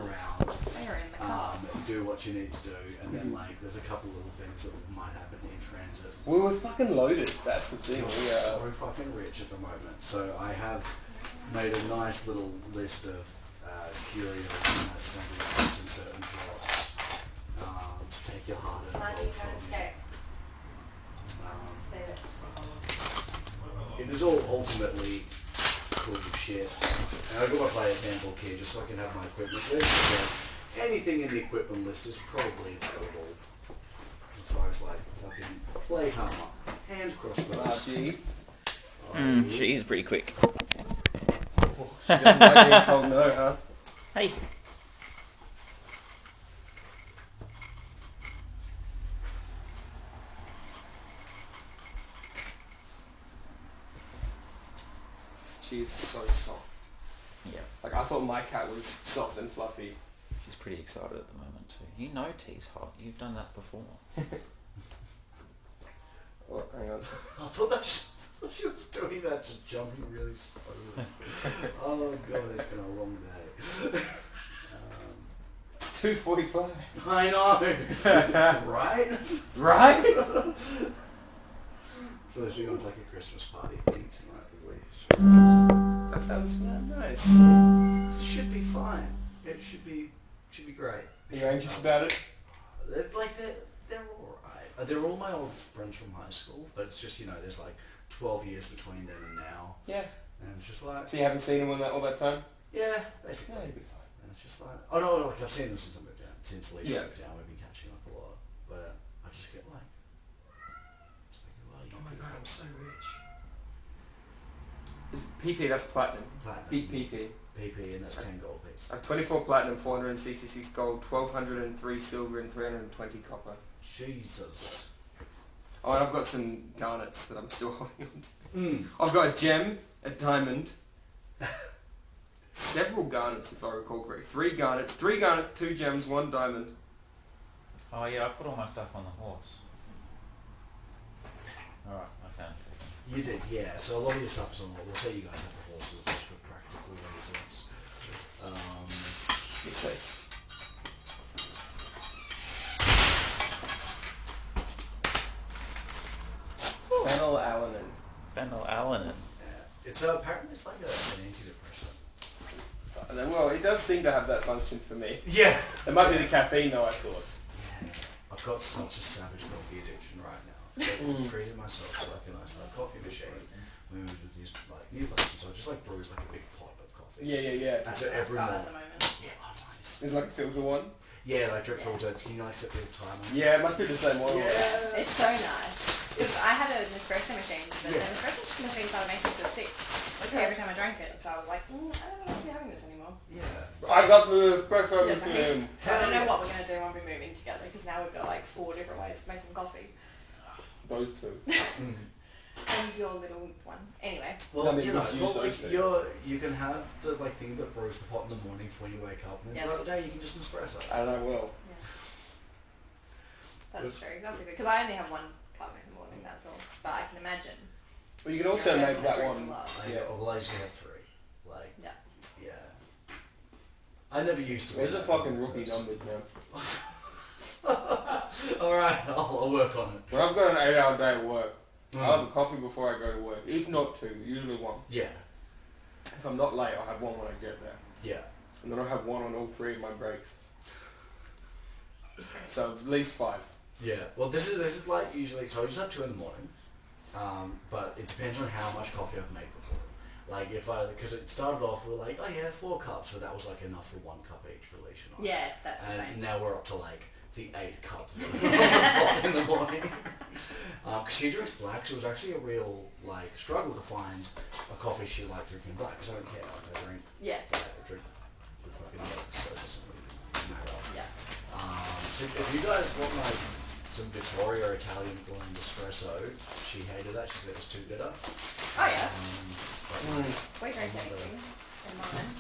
around, They're in the car. do what you need to do, and then like there's a couple little things that might happen in transit. We were fucking loaded, that's the thing. We're so fucking rich at the moment. So I have made a nice little list of curios and some certain drops to take your heart and gold from you. It is all ultimately cool shit. And I've got my player's handbook here just so I can have my equipment list. So anything in the equipment list is probably available as far as like fucking plate armor, hand crossbows. She's pretty quick. She doesn't like being told no, huh? Hey. She's so soft. Yeah. Like, I thought my cat was soft and fluffy. She's pretty excited at the moment too. You know Tea's hot. You've done that before. Oh, hang on. I thought she was doing that, just jumping really slowly. Oh god, it's been a long day. 2:45. I know! Right? Right? So we're going to like a Christmas party thing tonight, I believe. That sounds nice. It should be fine. It should be great. Are you anxious about it? They're alright. They're all my old friends from high school, but it's just, there's like 12 years between then and now. Yeah. And it's just like... So you haven't seen him all that time? Yeah, basically. Yeah, you'll be fine. And it's just like... Oh no, like I've seen them since I moved down. Since Alicia moved down, we've been catching up a lot. But I just get like... Just like, oh my god, I'm so rich. Is PP, that's platinum. Platinum. Beat PP. PP, and that's 10 gold pieces. 24 platinum, 466 gold, 1203 silver, and 320 copper. Jesus. Oh, and I've got some garnets that I'm still holding on to. Mm. I've got a gem, a diamond, several garnets if I recall correctly. 3 garnets, 2 gems, 1 diamond. Oh yeah, I put all my stuff on the horse. Alright, I found it. You did, yeah. So a lot of your stuff is on the... We'll say you guys have the horses just for practical reasons. It's safe. Phandelver. Yeah. It's apparently it's like an antidepressant. Well, it does seem to have that function for me. Yeah. It might be the caffeine though, I thought. Yeah. I've got such a savage coffee addiction right now. I'm treating myself to like a nice coffee machine. We moved with these like new places, so I just like brews like a big pot of coffee. Yeah. And so every morning. At the moment. Yeah, oh nice. It's like a filter one. Yeah, like drip filter. Can you like set the timer? Yeah, it must be the same one. Yeah. It's so nice. Because I had an espresso machine, but the espresso machine started making me feel sick. Every time I drank it, so I was like, I don't want to be having this anymore. Yeah. I got the espresso machine. So I don't know what we're going to do when we're moving together, because now we've got like 4 different ways of making coffee. Those 2. And your little one. Anyway. Well, I mean, you know, it's well, like usually you can have the like thing that brews the pot in the morning before you wake up, and then throughout the day you can just espresso. And I will. Yeah. That's true. That's a good, because I only have 1 cup in the morning. That's all. But I can imagine. Well, you can also make that drinks one. a lot. Well, I usually have 3. Like. Yeah. Yeah. I never used to. There's a fucking rookie numbers, man. Alright, I'll work on it. When I've got an 8-hour day at work, I'll have a coffee before I go to work. If not 2, usually 1. Yeah. If I'm not late, I'll have 1 when I get there. Yeah. And then I'll have 1 on all 3 of my breaks. So at least 5. Yeah. Well, this is like usually. So I usually have 2 in the morning. But it depends on how much coffee I've made before. Like because it started off with like, oh yeah, 4 cups, so that was like enough for 1 cup each for Alicia and I. Yeah, that's the And same. now we're up to like the 8 cups in the morning. Because she drinks black, so it was actually a real like struggle to find a coffee she liked drinking black. Because I don't care, like, I drink. Yeah. I drink the fucking milk, so it doesn't really matter. Yeah. So if you guys want like some Vittoria Italian blend espresso, she hated that. She said it was too bitter. Oh yeah. We drink anything in mine.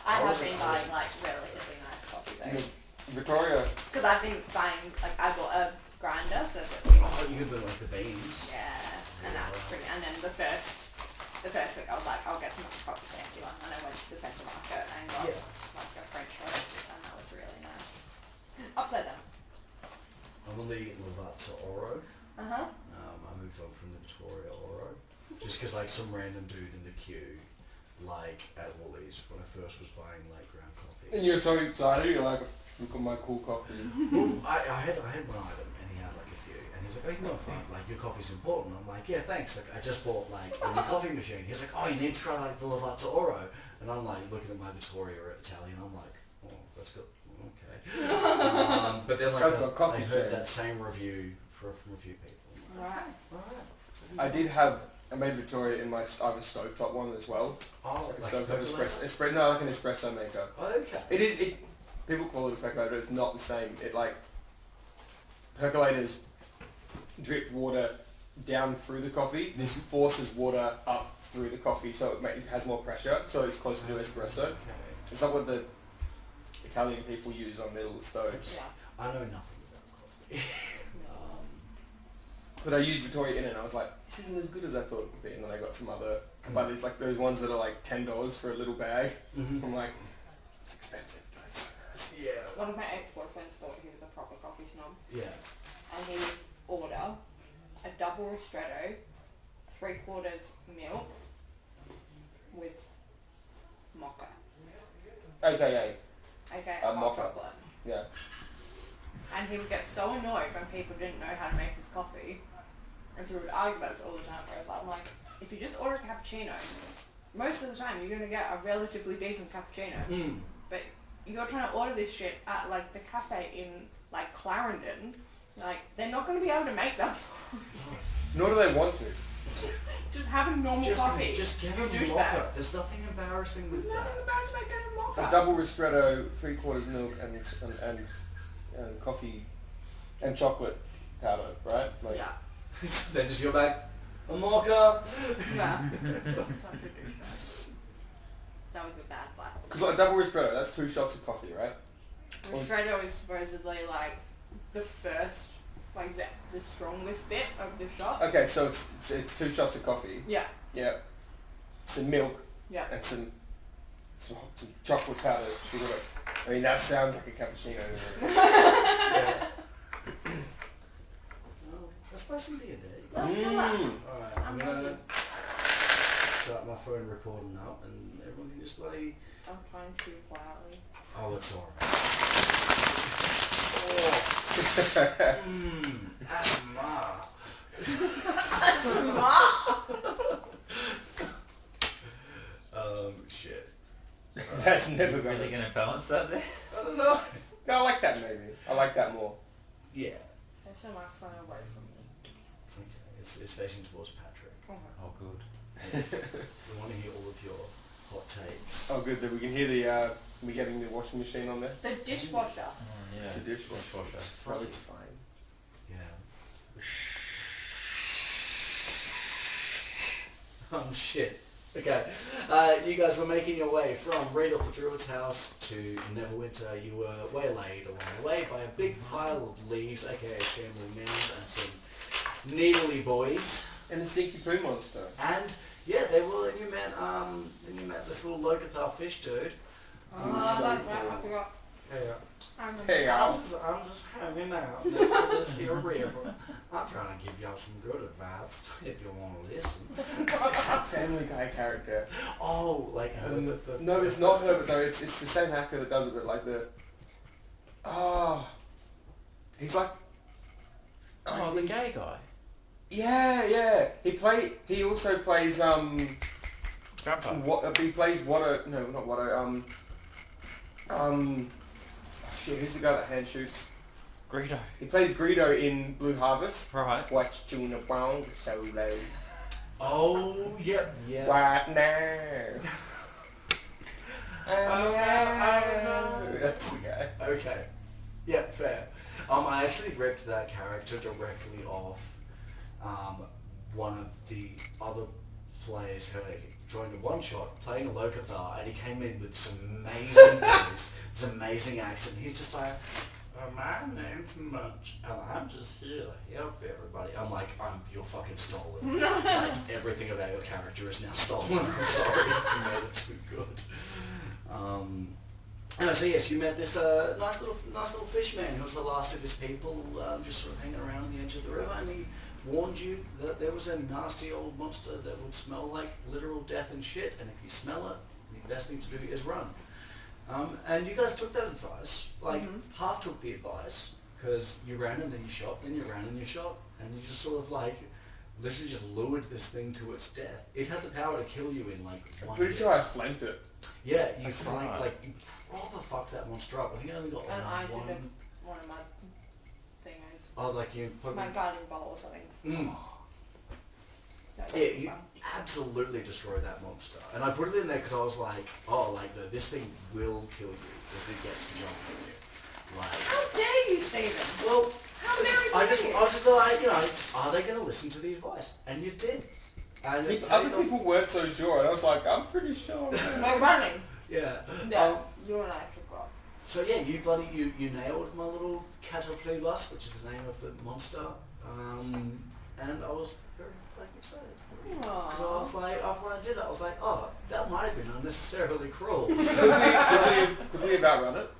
I have been buying like relatively nice coffee though. Victoria. Because I've been buying, like, I bought a grinder, so that's what Oh, you could put like the beans. yeah, and that's pretty. And then the first week I was like, I'll get some coffee fancy one, and I went to the central market and got like a French because like some random dude in the queue, like at Woolies when I first was buying like ground coffee. And you're so excited, you're like, look at my cool coffee. Well, I had one item and he had like a few, and he's like, oh, no, fine, like your coffee's important. I'm like, yeah, thanks. Like I just bought like a new coffee machine. He's like, oh, you need to try like the Lavazza Oro, and I'm like looking at my Vittoria Italian. I'm like, oh, that's good. Okay. But then like I heard that same review from a few people. Right. I made Victoria in my, I have a stovetop one as well. Oh, like a stovetop espresso, no, like an espresso maker. Oh, okay. People call it a percolator, it's not the same. It like, percolators drip water down through the coffee. This forces water up through the coffee, so it has more pressure, so it's closer to espresso. Okay. It's not what the Italian people use on middle stoves. Yeah. I know nothing about coffee. But I used Victoria in it and I was like, this isn't as good as I thought it would be. And then I got some other, but there's like those ones that are like $10 for a little bag. Mm-hmm. I'm like, it's expensive, but it's nice. Yeah. One of my ex-boyfriends thought he was a proper coffee snob. Yeah. And he would order a double ristretto, 3/4 milk with mocha. AKA, Okay, A hot mocha. chocolate. yeah. And he would get so annoyed when people didn't know how to make his coffee. And so we would argue about this all the time. Whereas I'm like, if you just order a cappuccino, most of the time you're going to get a relatively decent cappuccino. Mm. But you're trying to order this shit at like the cafe in like Clarendon. Like, they're not going to be able to make that for you. Nor do they want to. Just have a normal coffee. Just get You a douchebag. mocha. There's nothing embarrassing with There's nothing that. about making a mocha. A double ristretto, 3/4 milk and coffee and chocolate powder, right? Like, Yeah. Then just go back, a mocha. Yeah. Such a douchebag. That was a bad flat. because like a double ristretto, that's 2 shots of coffee, right? Ristretto is supposedly like the first, like the strongest bit of the shot. Okay, so it's 2 shots of coffee. Yeah. Yeah. Some milk. Yeah. And some chocolate powder. Sugar. I mean, that sounds like a cappuccino. Yeah. Let's play some D&D. Alright, I'm gonna start my phone recording now, and everyone can just bloody... I'm trying to quietly. Oh, it's alright. Shit. That's never Are you really going going to balance that there? I don't know. No, I like that maybe. I like that more. Yeah. That's my phone away from me. Okay. It's facing towards Patrick. Oh, good. We want to hear all of your hot takes. Oh, good. That we can hear the. We getting the washing machine on there. The dishwasher. Oh, yeah. The dishwasher. It's Oh, fuzzy. it's fine. Yeah. Oh shit. Okay. You guys were making your way from Randolph the Druid's house to Neverwinter. You were waylaid along the way by a big pile of leaves, aka shambling men, and some needly boys. And the stinky poo monster. And yeah, they were. And you met this little Locathar fish dude. Oh, that's right. I forgot. Yeah. Hey, I'm just hanging out next to this here river. I'm trying to give y'all some good advice if you want to listen. Family Guy character. Oh, like Herbert. No, it's not Herbert though. It's the same actor that does it, but like the. Oh. He's like. Oh, the gay guy. Yeah. He also plays Grandpa. He plays Watto. No, not Watto. Shit, who's the guy that hand shoots? Greedo. He plays Greedo in Blue Harvest. Right. Watch tuna brown solo. Oh, yep. Yeah. What now? That's the guy. Okay. Yeah, fair. I actually ripped that character directly off one of the other players who joined a one-shot playing a Locathar, and he came in with some amazing voice, this amazing accent. He's just like, my name's Munch, and I'm just here to help everybody. I'm like, you're fucking stolen. Like, everything about your character is now stolen. I'm sorry, you made it too good. So yes, you met this nice little fish man who was the last of his people, just sort of hanging around on the edge of the river, and he warned you that there was a nasty old monster that would smell like literal death and shit, and if you smell it, the best thing to do is run. And you guys took that advice, like half took the advice, because you ran and then you shot, then you ran and you shot, and you just sort of like literally just lured this thing to its death. It has the power to kill you in like I'm 1 pretty hit. sure I flanked it. Yeah, you That's flank, right. like you proper fucked that monster up. I think I only got And I one. did one of my thingers. Oh, like you put My guiding bolt or something. Mm. That was Yeah, you fun. absolutely destroyed that monster. And I put it in there because I was like, oh, like this thing will kill you if it gets to jump on you. Like, How dare you, Stephen? well, How dare you? I was just like, are they going to listen to the advice? And you did. And Other people weren't so sure, and I was like, I'm pretty sure. We're running. yeah. No, you and I took off. So yeah, you nailed my little caterpillar, which is the name of the monster. And I was very like excited. Because I was like, after when I did it, I was like, oh, that might have been unnecessarily cruel. Could we about run it?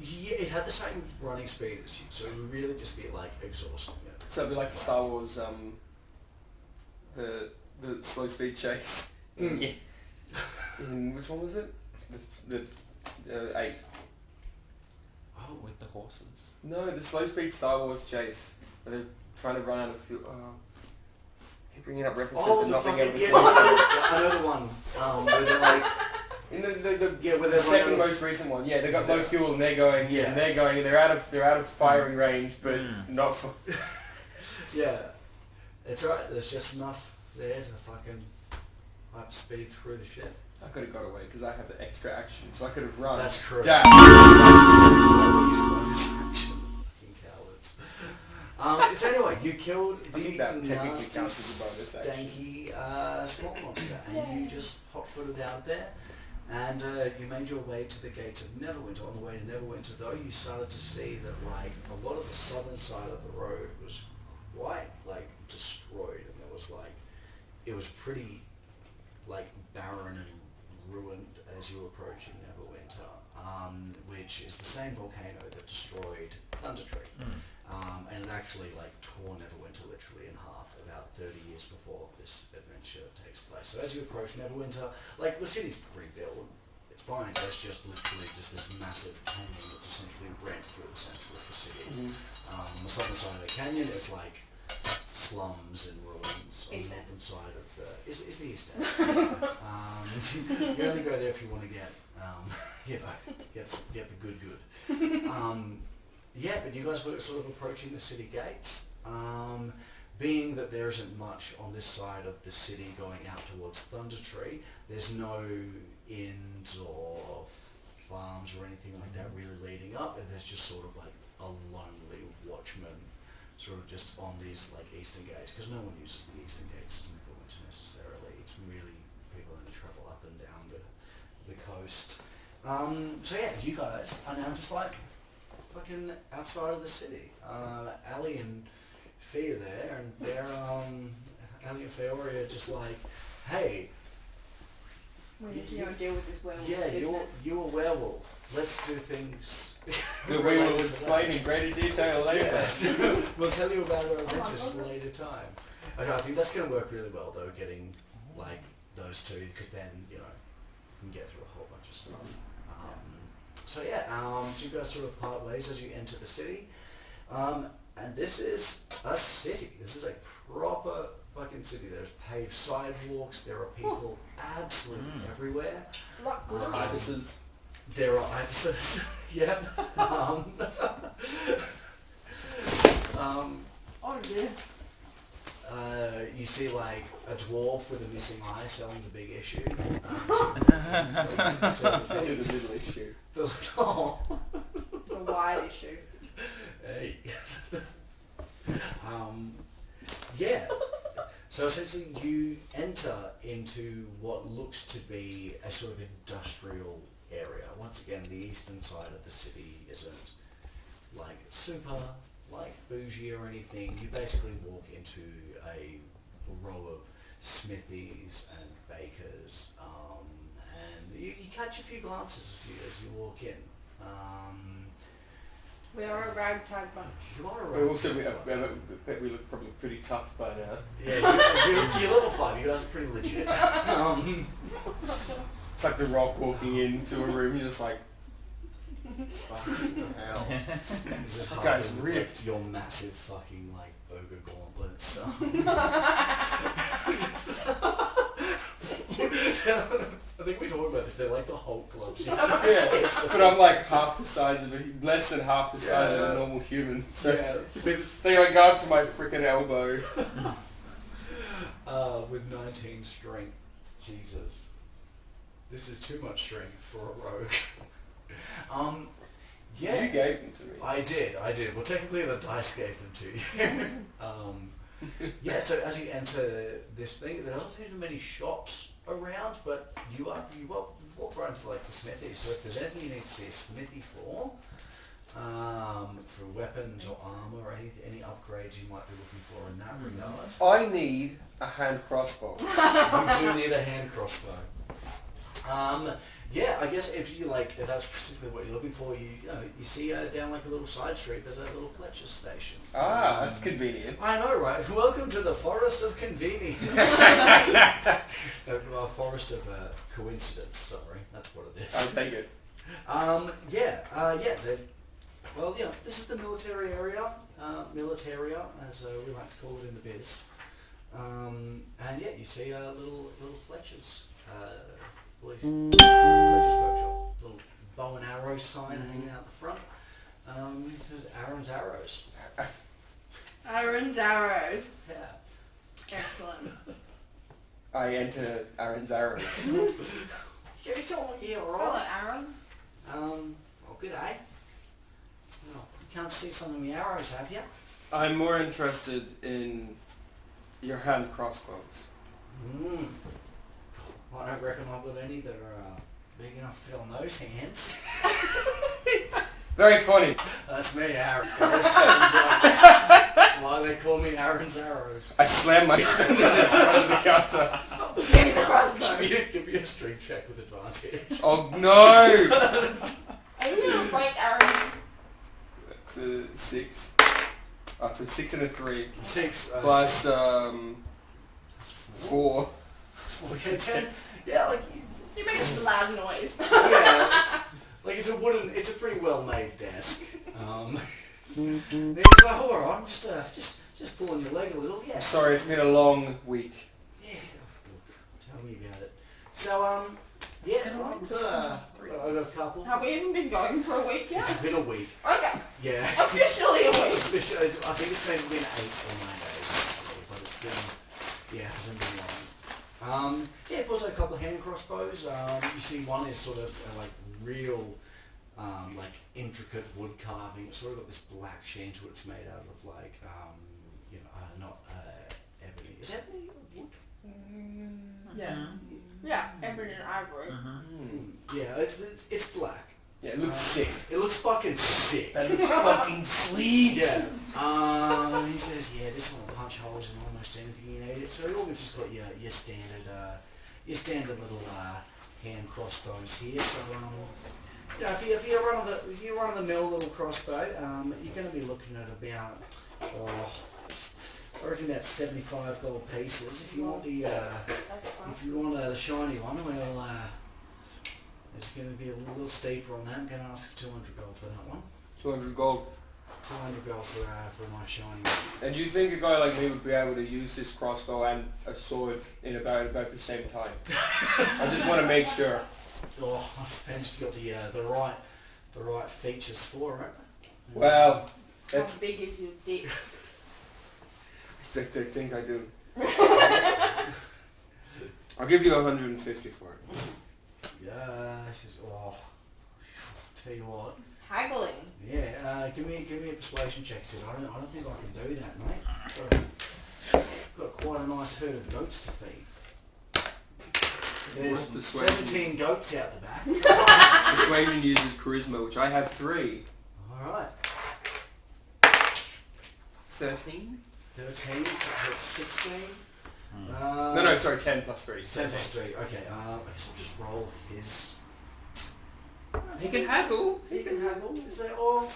Yeah, it had the same running speed as you, so it would really just be like exhausting it. So it'd be like Star Wars, the slow speed chase. Yeah. Which one was it? The 8. Oh, With the horses. No, the slow speed Star Wars chase. Where they're trying to run out of fuel. Keep bringing up references oh, to the nothing fucking else. yeah, I know the one. Where they're like, In where the they're second running- most recent one, yeah, they got low fuel and they're going, Yeah. and they're going, and they're out of firing range, but not for. yeah, it's alright. There's just enough there to fucking hyper speed through the shit. I could have got away because I have the extra action, so I could have run. That's true. Dash. Fucking cowards. So anyway, you killed I think that the technically nasty, counts as a bonus action. stanky swamp monster, and you just hot-footed out there, and you made your way to the gates of Neverwinter. On the way to Neverwinter, though, you started to see that like a lot of the southern side of the road was quite like destroyed, and there was like it was pretty like barren and ruined as you were approaching Neverwinter, which is the same volcano that destroyed Thundertree. And it actually like tore Neverwinter literally in half about 30 years before this adventure takes place. So as you approach Neverwinter, like the city's rebuilt, it's fine. There's just literally just this massive canyon that's essentially rent through the centre of the city. The southern side of the canyon is like slums and ruins. On the East End. northern side of the is the east end. You only go there if you want to get the good. Yeah, but you guys were sort of approaching the city gates. Being that there isn't much on this side of the city going out towards Thundertree, there's no inns or farms or anything like that really leading up, and there's just sort of like a lonely watchman sort of just on these like eastern gates, because no one uses the eastern gates to Neverwinter necessarily. It's really people only travel up and down the coast. So yeah, you guys are now just like fucking outside of the city. Ali and Fee are there, and they're Ali and Feori are just like, hey, We need to go and deal with this werewolf yeah, business. you're a werewolf. Let's do things. That we will explain in greater detail later. Yes. We'll tell you about our adventures at a later time. Okay, I think that's going to work really well though, getting like those two, because then you can get through a whole bunch of stuff. So yeah, so you guys sort of part ways as you enter the city, and this is a city. This is a proper fucking city. There's paved sidewalks. There are people absolutely everywhere. Like, Ibises. There are ibises. Yep. oh dear. You see like a dwarf with a missing eye selling the big issue. They do the middle issue. The wide issue. Hey. Yeah. So essentially you enter into what looks to be a sort of industrial area. Once again, the eastern side of the city isn't like super like bougie or anything. You basically walk into a row of smithies and bakers, and you catch a few glances as you walk in. We are a ragtag bunch. You are We right. also we look probably pretty tough, but Yeah, you're level 5. You guys are pretty legit. it's like the Rock walking into a room. You're just like, fucking hell. This is That hard guy's to ripped. reflect your massive fucking like ogre gauntlets. So. I think we talked about this. They're like the Hulk gloves. You know? Yeah, but I'm like half the size of less than half the size of a normal human. So Yeah. they like go up to my freaking elbow. With 19 strength. Jesus. This is too much strength for a rogue. Yeah. You gave them to me. I did. Well, technically the dice gave them to you. Yeah, so as you enter this thing, there doesn't seem to be many shops around, but you walk around to like the smithy, so if there's anything you need to see a smithy for weapons or armor or any upgrades you might be looking for in that regard. I need a hand crossbow. You do need a hand crossbow. Yeah, I guess if that's specifically what you're looking for, you see down like a little side street, there's a little Fletcher's station. Ah, that's convenient. I know, right? Welcome to the Forest of Convenience. Forest of Coincidence, sorry. That's what it is. I'll take it. This is the military area. Militaria, as we like to call it in the biz. You see little Fletcher's. Fletcher's workshop. Little bow and arrow sign hanging out the front. It says Aaron's Arrows. Aaron's Arrows. Yeah. Excellent. I enter Aaron's Arrows. Yeah, Hello, alright. Aaron. Well, good day. Well, you can't see some of my arrows, have you? I'm more interested in your hand crossbows. I don't reckon I've got any that are big enough to fit on those hands. Very funny. That's me, Aaron. That's why they call me Aaron's Arrows. I slam my stand towards the counter. Give me the crossbow. Give me a strength check with advantage. Oh no! Are you going to break Aaron? That's a 6. Oh, it's a 6 and a 3. 6 Plus 4. Okay, 10. Yeah, like You make a loud noise. yeah, like it's a pretty well made desk. He's like, all right, I'm just pulling your leg a little. Yeah. Sorry, it's been a long week. Yeah. Tell me about it. So I've got a couple. Have we even been going for a week yet? It's been a week. Okay. Yeah. Officially a week. I think it's been 8 or 9 days, actually, but it's been, it hasn't been long. It was a couple of hand crossbows. You see one is sort of like real, like intricate wood carving. It's sort of got this black sheen to it. It's made out of like, not ebony. Is ebony wood? Yeah. Yeah, ebony and ivory. Yeah, it's black. Yeah, it looks sick. It looks fucking sick. That looks fucking sweet. Yeah. He says, this one will punch holes in almost anything you need. So you've just got your standard little hand crossbows here. So if you run the mill little crossbow, you're going to be looking at about I reckon about 75 gold pieces. If you want the shiny one, well, it's going to be a little steeper on that. I'm going to ask for 200 gold for that one. 200 gold. 200 gold for a nice shiny one. And do you think a guy like me would be able to use this crossbow and a sword in about the same time? I just want to make sure. Oh, it depends if you've got the right features for it. Well, How that's big is your dick? I think I do. I'll give you 150 for it. Yeah, this is tell you what. Haggling. Yeah, give me a persuasion check. I don't think I can do that, mate. Got quite a nice herd of goats to feed. There's 17 goats out the back. Persuasion uses charisma, which I have 3. Alright. 13? 13, that's 16. No, sorry, 10 plus 3. 10 plus 3, okay. I guess I'll just roll his... He can haggle. He can haggle. Is that all?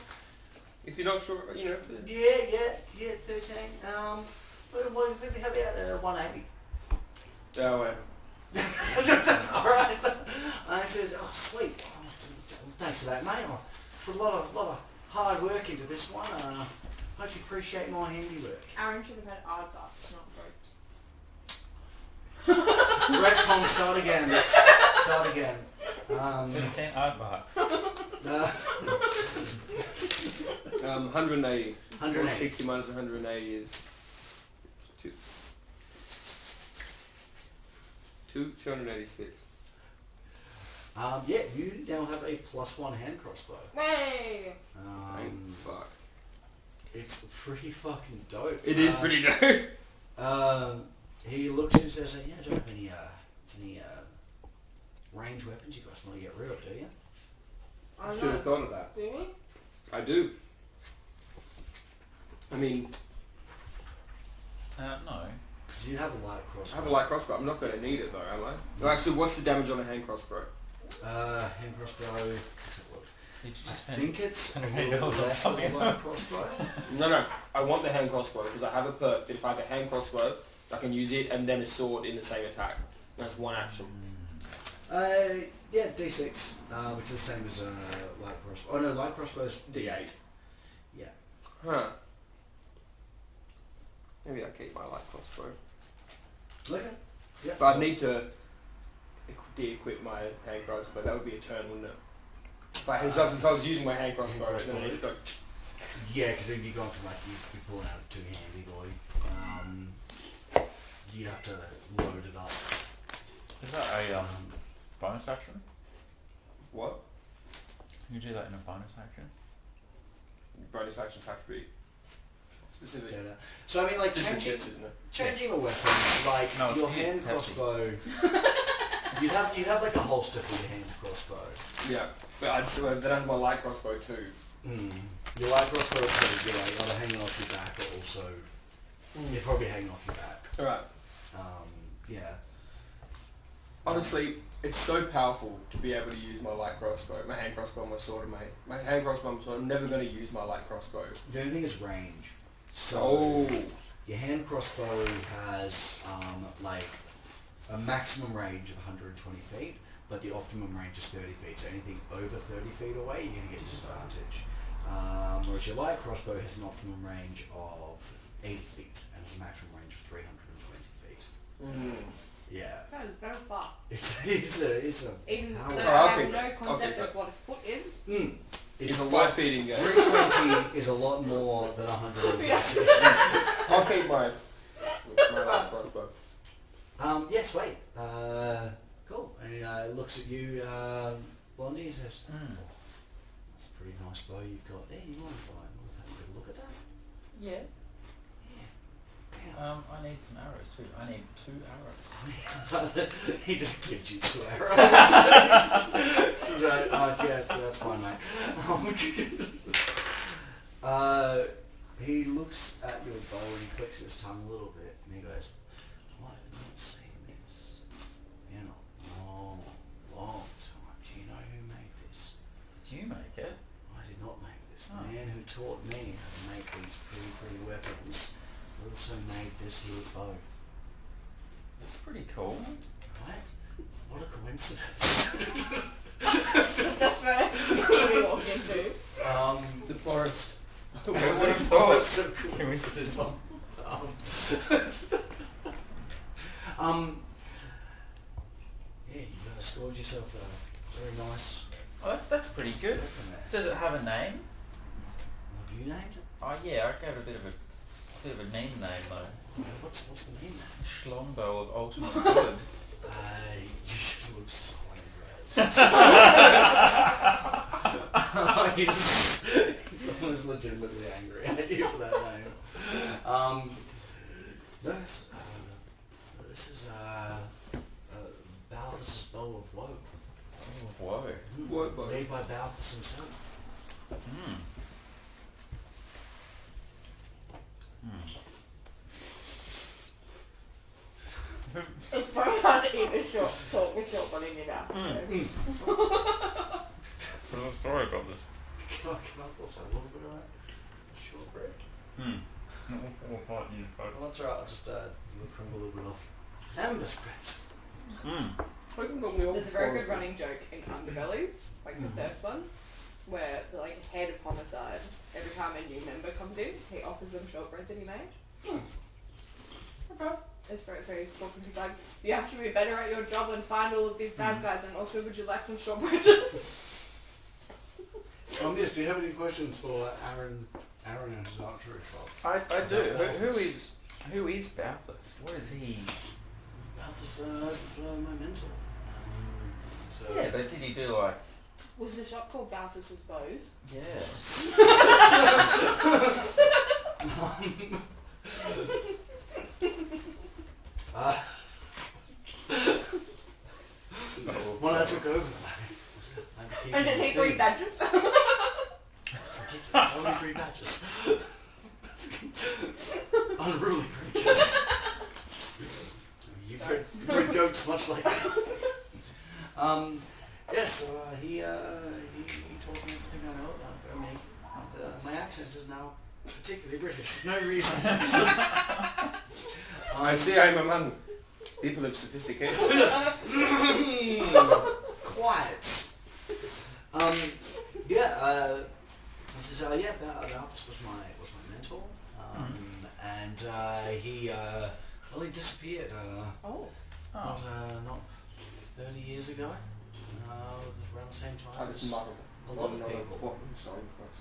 If you're not sure, you know. Yeah, 13. Well, maybe how about 180? Oh, well. Alright. I says, oh, sweet. Oh, thanks for that, mate. I put a lot of hard work into this one. Hope you appreciate my handiwork. Aaron should have had aardvarks, not goats. Retcon, start again. 17 aardvarks. 180. 180. 60 minus 180 is 286. Yeah, you now have a +1 hand crossbow. Hey! Fuck. It's pretty fucking dope. It is pretty dope. He looks and says, "Yeah, don't have any range weapons you guys want to get rid of, do you?" I Should have thought of that. Really? I do. I mean, No. Because you have a light I crossbow. have a light crossbow. I'm not going to need it though, am I? So actually, what's the damage on a hand crossbow? Hand crossbow. Let's have a look. Did you I just think it's a $100 little on less than a something light crossbow. No. I want the hand crossbow because I have a perk that if I have a hand crossbow, I can use it and then a sword in the same attack. That's one action. Yeah, D6, which is the same as light crossbow. Oh no, light crossbow's D8. Yeah. Huh. Maybe I'll keep my light crossbow. Okay. Yeah. But I'd need to de-equip my hand crossbow. That would be a turn, wouldn't it? If I was using my hand crossbow, then I need to go... Yeah, because if you're going from like you'd be pulling out a two-handy boy, you'd have to load it up. Is that a bonus action? What? Can you do that in a bonus action? Bonus actions have to be specific. So I mean, like It's just changing, a chance, isn't it? changing a weapon, like No, it's your you, hand Pepsi. crossbow. you have like a holster for your hand crossbow. Yeah, but I'd still then I have my light crossbow too. Your light crossbow is pretty good. Like, either hanging off your back or also you're probably hanging off your back. Alright. Yeah. Honestly, it's so powerful to be able to use my light crossbow, my hand crossbow, my sword, and my hand crossbow, and my sword. I'm never going to use my light crossbow. The only thing is range. So Oh. your hand crossbow has like a maximum range of 120 feet, but the optimum range is 30 feet. So anything over 30 feet away, you're going to get disadvantage. Whereas your light crossbow has an optimum range of 80 feet and it's a maximum range of 320 feet. Yeah, That is very far. it's a Even power. though Oh, I'll I keep have it. no I'll concept keep of what a foot is. It's a light feeding game. 320 is a lot more than 120. I'll keep my light crossbow. Yeah, sweet. Cool. And he looks at you, Blondie, and says, "That's a pretty nice bow you've got there. You mind if I have a good look at that?" Yeah. Yeah. I need some arrows too. I need 2 arrows. He just gives you 2 arrows. She's like, yeah, that's fine, mate. He looks at your bow and he clicks his tongue a little bit and he goes, "I have not seen this in a long, long time. Do you know who made this?" Did you make it? "I did not make this. The Oh. man who taught me how to make these pretty weapons also made this here bow." That's pretty cool. Right? What a coincidence. The first thing we walked into. The forest. What a forest of Coincidence. Yeah, you scored yourself a very nice Oh, that's pretty good. weapon there. Does it have a name? Have you named it? Oh yeah, I gave it a bit of a name though. What's the name now? Schlongbow of Ultimate Good. You just look so impressed. He's almost legitimately angry at you for that name. No, this is Balthus' Bow of Woe. Whoa. What bow? Made by Balthus himself. It's very hard to eat a talk with short one in your mouth. What's the story about this? Can I also have a little bit of that? shortbread. What you fuck? Well, that's alright. I'll just crumble a little bit off. Amber's bread. I can normally There's a very good running joke in Underbelly, like the first one, where the head of homicide, every time a new member comes in, he offers them shortbread that he made. Okay. It's very, so he's talking, he's like, you have to be better at your job and find all of these bad guys, and also would you like some shortbread? Yes, do you have any questions for Aaron and his archery club? I do. Who is Balthus? What is he? Balthus was my mentor. So Yeah, but did he do like? Was the shop called Balthus's Bows? Yes. When I took over, And did he 3 badges? it's ridiculous. Only 3 badges. Unruly creatures. You bred goats much like that. Yes, so he taught me everything I know about me. And, my accent is now particularly British for no reason. I see I'm among people of sophistication. Quiet. Balthus was my mentor, and he disappeared. Not 30 years ago. Around the same time. That's muddled. A lot of people.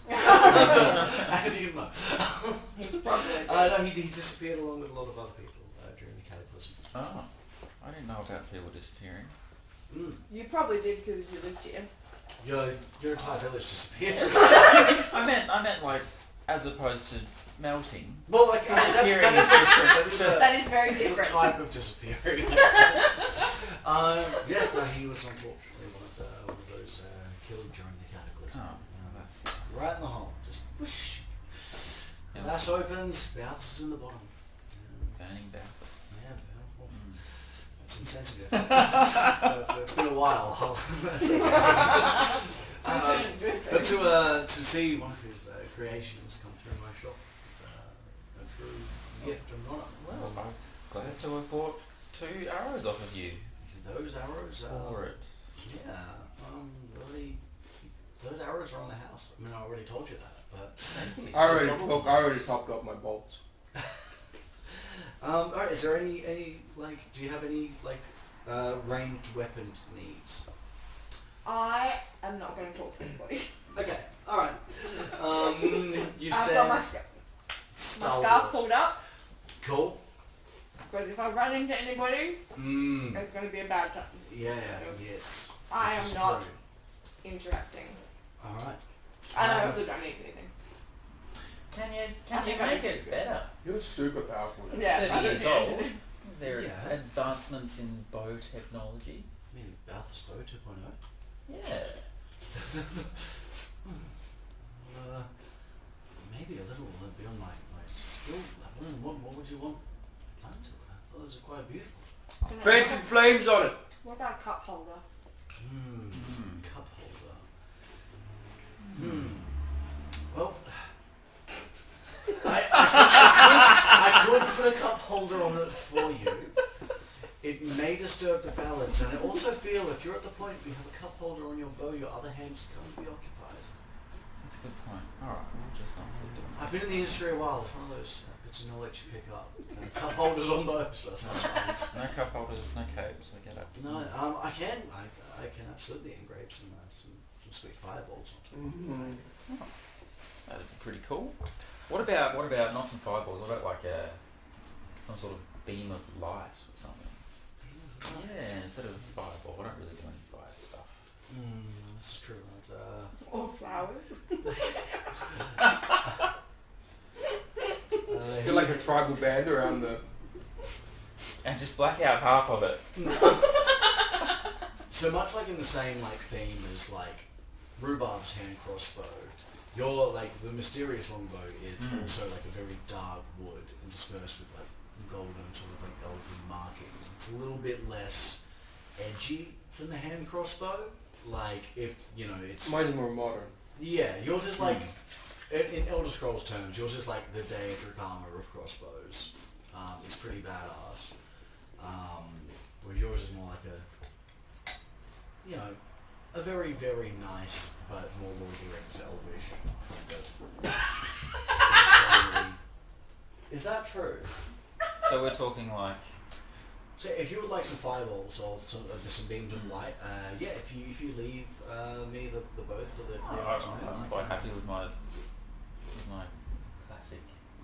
How do you know? He's probably No, he disappeared along with a lot of other people during the cataclysm. Oh, I didn't know about people disappearing. You probably did because you lived here. Your entire village disappeared. I meant like as opposed to melting. Well, like Disappearing that's is different. That is very It's a different. type of disappearing. Yes, no, he was unfortunately one of those killed during the cataclysm. Oh, that's Right in the hole, just whoosh. Yeah. Glass opens, Balthus is in the bottom. burning Balthus. Yeah, well, that's insensitive. It's been a while. But to see one of his creations come through my shop is a true gift and honour. Well, I'm glad to have bought 2 arrows off of you Those arrows for it. yeah, really, those arrows are on the house. I mean, I already told you that, but Thank you. I already topped off my bolts. alright, is there any do you have any ranged weapon needs? I am not going to talk to anybody. Okay, alright. You I've stand got my scarf pulled up, Cool. because if I run into anybody, it's going to be a bad time. Yeah, yes. I This am is not true. interacting. Alright. And I also don't need anything. Can you think I make can it better? You're super powerful. It's Yeah, 30 I don't years need old. anything. There are Yeah. advancements in bow technology. I mean, Balthus Bow 2.0. Yeah. Maybe a little beyond my skill level. What would you want done to it? I thought it was quite beautiful. Paint some flames on it. What about a cup holder? Cup holder. Well, I could put a cup holder on it for you. It may disturb the balance, and I also feel if you're at the point where you have a cup holder on your bow, your other hand's going to be occupied. That's a good point. Alright, we'll just not keep doing I've been in the industry a while. It's one of those bits of knowledge you pick up. Cup holders on bows. That's not right. that. No cup holders, no capes, I get it. No, I can absolutely engrave some sweet fireballs onto it. That'd be pretty cool. What about not some fireballs? What about like some sort of beam of light or something? Yeah, instead of fireball, I don't really do any fire stuff. This is true. Or flowers? You're like a tribal band around the... And just black out half of it. So much like in the same theme as Rhubarb's hand crossbow, your the mysterious longbow is also a very dark wood interspersed with golden golden markings. It's a little bit less edgy than the hand crossbow. If it's Mine's more modern. yeah, yours is In Elder Scrolls terms, yours is like the Daedric armor of crossbows. It's pretty badass. Whereas yours is more like a very, very nice, but more Lord of the Rings elvish kind of. Is that true? So we're talking like. So if you would like some fireballs or some beams of light, if you leave me the both for the I'm quite happy with my classic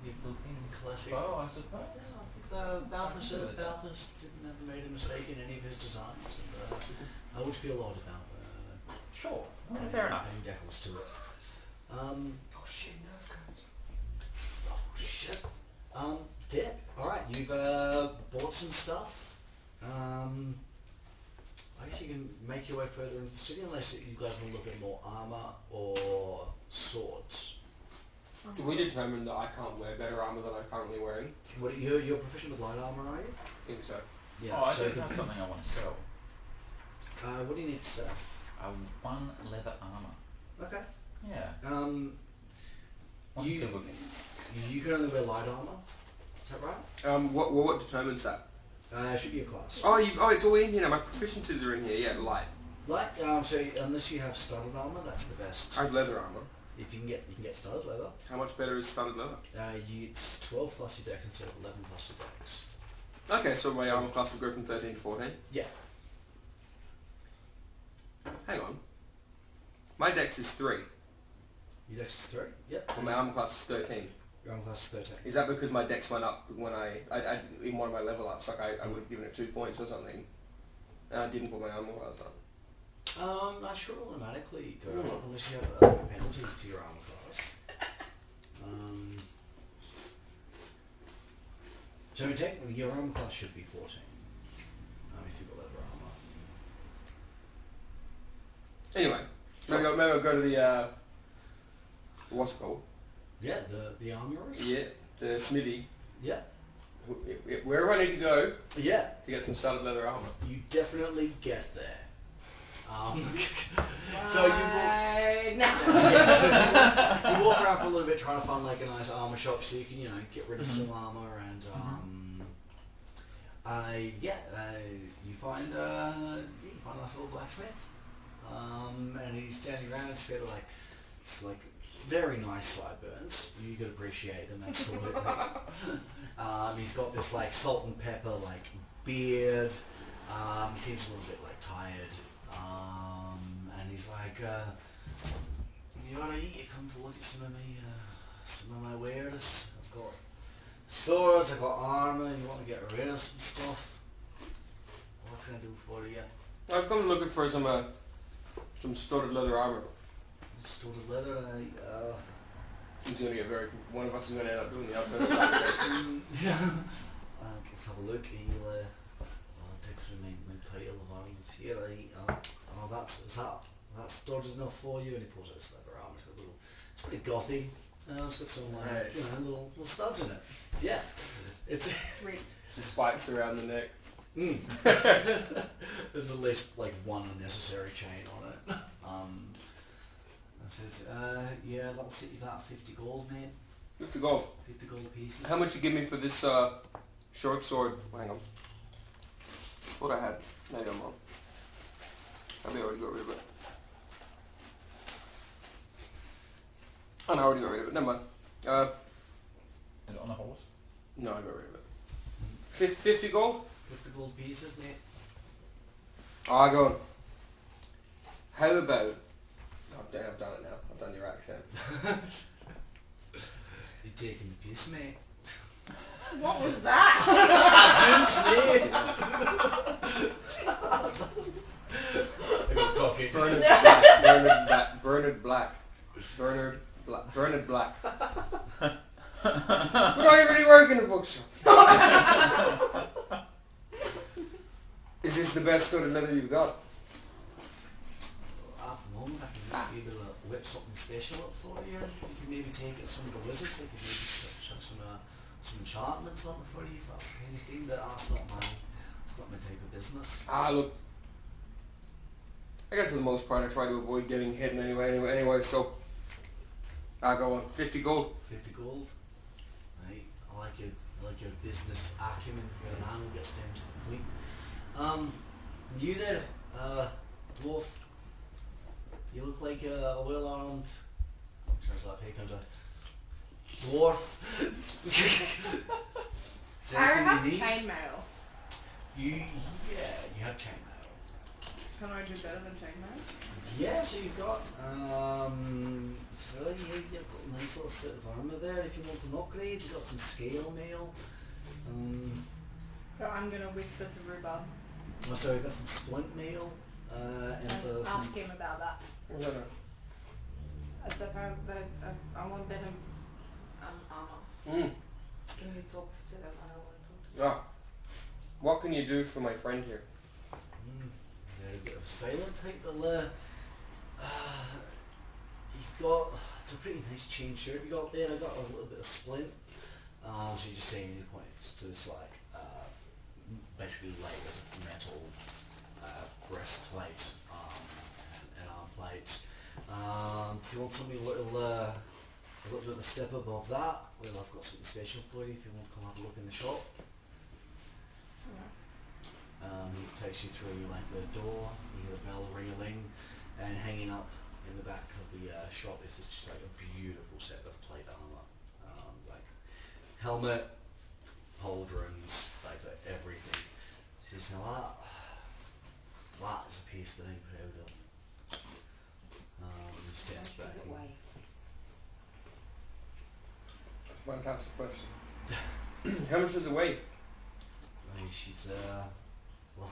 looking classic. bow, I suppose. Balthus didn't ever made a mistake in any of his designs, and I would feel odd about Sure. Fair enough. adding decals to it. Oh shit, nerf guns. Oh shit. Dip. Alright, you've bought some stuff. I guess you can make your way further into the city unless you guys want to look at more armor or swords. Did we determine that I can't wear better armour than I'm currently wearing? What you're proficient with light armor, are you? I think so. Yeah. Oh, I so do have something I want to sell. what do you need to sell? One leather armor. Okay. Yeah. One You- silver. You can only wear light armor. Is that right? What determines that? Should be a class. Oh, it's all in here now. My proficiencies are in here. Yeah, light. Light. So unless you have studded armor, that's the best. I have leather armour. If you can get studded leather. How much better is studded leather? It's 12 plus your dex instead of 11 plus your dex. Okay, so my armour class will go from 13 to 14. Yeah. Hang on. My dex is 3, Your dex is 3. Yep. and my armour class is 13. Your armor class is 13. Is that because my dex went up when I in one of my level ups? Like I would have given it 2 points or something, and I didn't put my armour class on. Not sure it'll automatically go Hmm. up unless you have a penalty to your armor class. So technically your armor class should be 14. If you've got leather armor. Anyway, maybe I'll go to the what's it called? Yeah, the armorers. Yeah, the smithy. Yeah. Wherever I need to go Yeah. to get some studded leather armour. You definitely get there. So you walk, you walk around for a little bit trying to find like a nice armor shop so you can get rid of some armor and you find a nice little blacksmith and he's standing around. It's like very nice sideburns. You could appreciate them absolutely. He's got this like salt and pepper like beard. He seems a little bit like tired. And he's like, you wanna eat? You come to look at some of my wares. I've got swords, I've got armour, you want to get rid of some stuff. What can I do for you? I've come looking for some studded leather armour. Studded leather, He's gonna get one of us is gonna end up doing the other. let's have a look. I'll take through my pile of arms here. That's studded enough for you, and he pulls out his leather arm. It's pretty gothy. It's got some Nice. little studs in it. Yeah, it's Some spikes around the neck. There's at least like one unnecessary chain on it. It says, that'll set you about 50 gold, mate. 50 gold. 50 gold pieces. How much you give me for this short sword? Hang on. What I had? Maybe I'm wrong. Maybe I already got rid of it. Oh no, I already got rid of it. Never mind. Is it on the horse? No, I got rid of it. 50 gold? 50 gold pieces, mate. Oh, go on. How about... I've done it now. I've done your accent. You're taking the piss, mate. What was that? I got cocky. Bernard Black. But I already work in a bookshop. Is this the best studded leather you've got? At the moment, I can maybe be able to whip something special up for you. You can maybe take it to some of the wizards. They can maybe chuck some enchantments on it for you if that's the kind of thing. That's not my type of business. Look. I guess for the most part I try to avoid getting hit anyway, so I go on 50 gold. 50 gold. Right. I like your business acumen where the man gets down to the point. You there, dwarf. You look like a well-armed. Turns out he comes a dwarf. Is there I anything have you need? chainmail. You have chainmail. Can I do better than chainmail? Yeah, so you've got so you've got a nice little fit of armour there if you want an upgrade. You've got some scale mail. So I'm gonna whisper to Rhubarb So you've got some splint mail. And and some ask him about that. No. I said I want better armor. Mm. Can you talk to them? I don't want to talk to them. Ah. What can you do for my friend here? they're a bit of a sailor type of you've got it's a pretty nice chain shirt you got there. I got a little bit of splint. So you're just saying you point to this like basically layered metal breastplate and arm plates. If you want something a little bit of a step above that, well, I've got something special for you if you want to come have a look in the shop. It takes you through like the door, you hear the bell ring-a-ling, and hanging up in the back of the shop is just like a beautiful set of plate armor, like helmet, pauldrons, like everything. She says, now that is a piece that I'm proud of. He steps back. Fantastic question. How much does it weigh? She's well,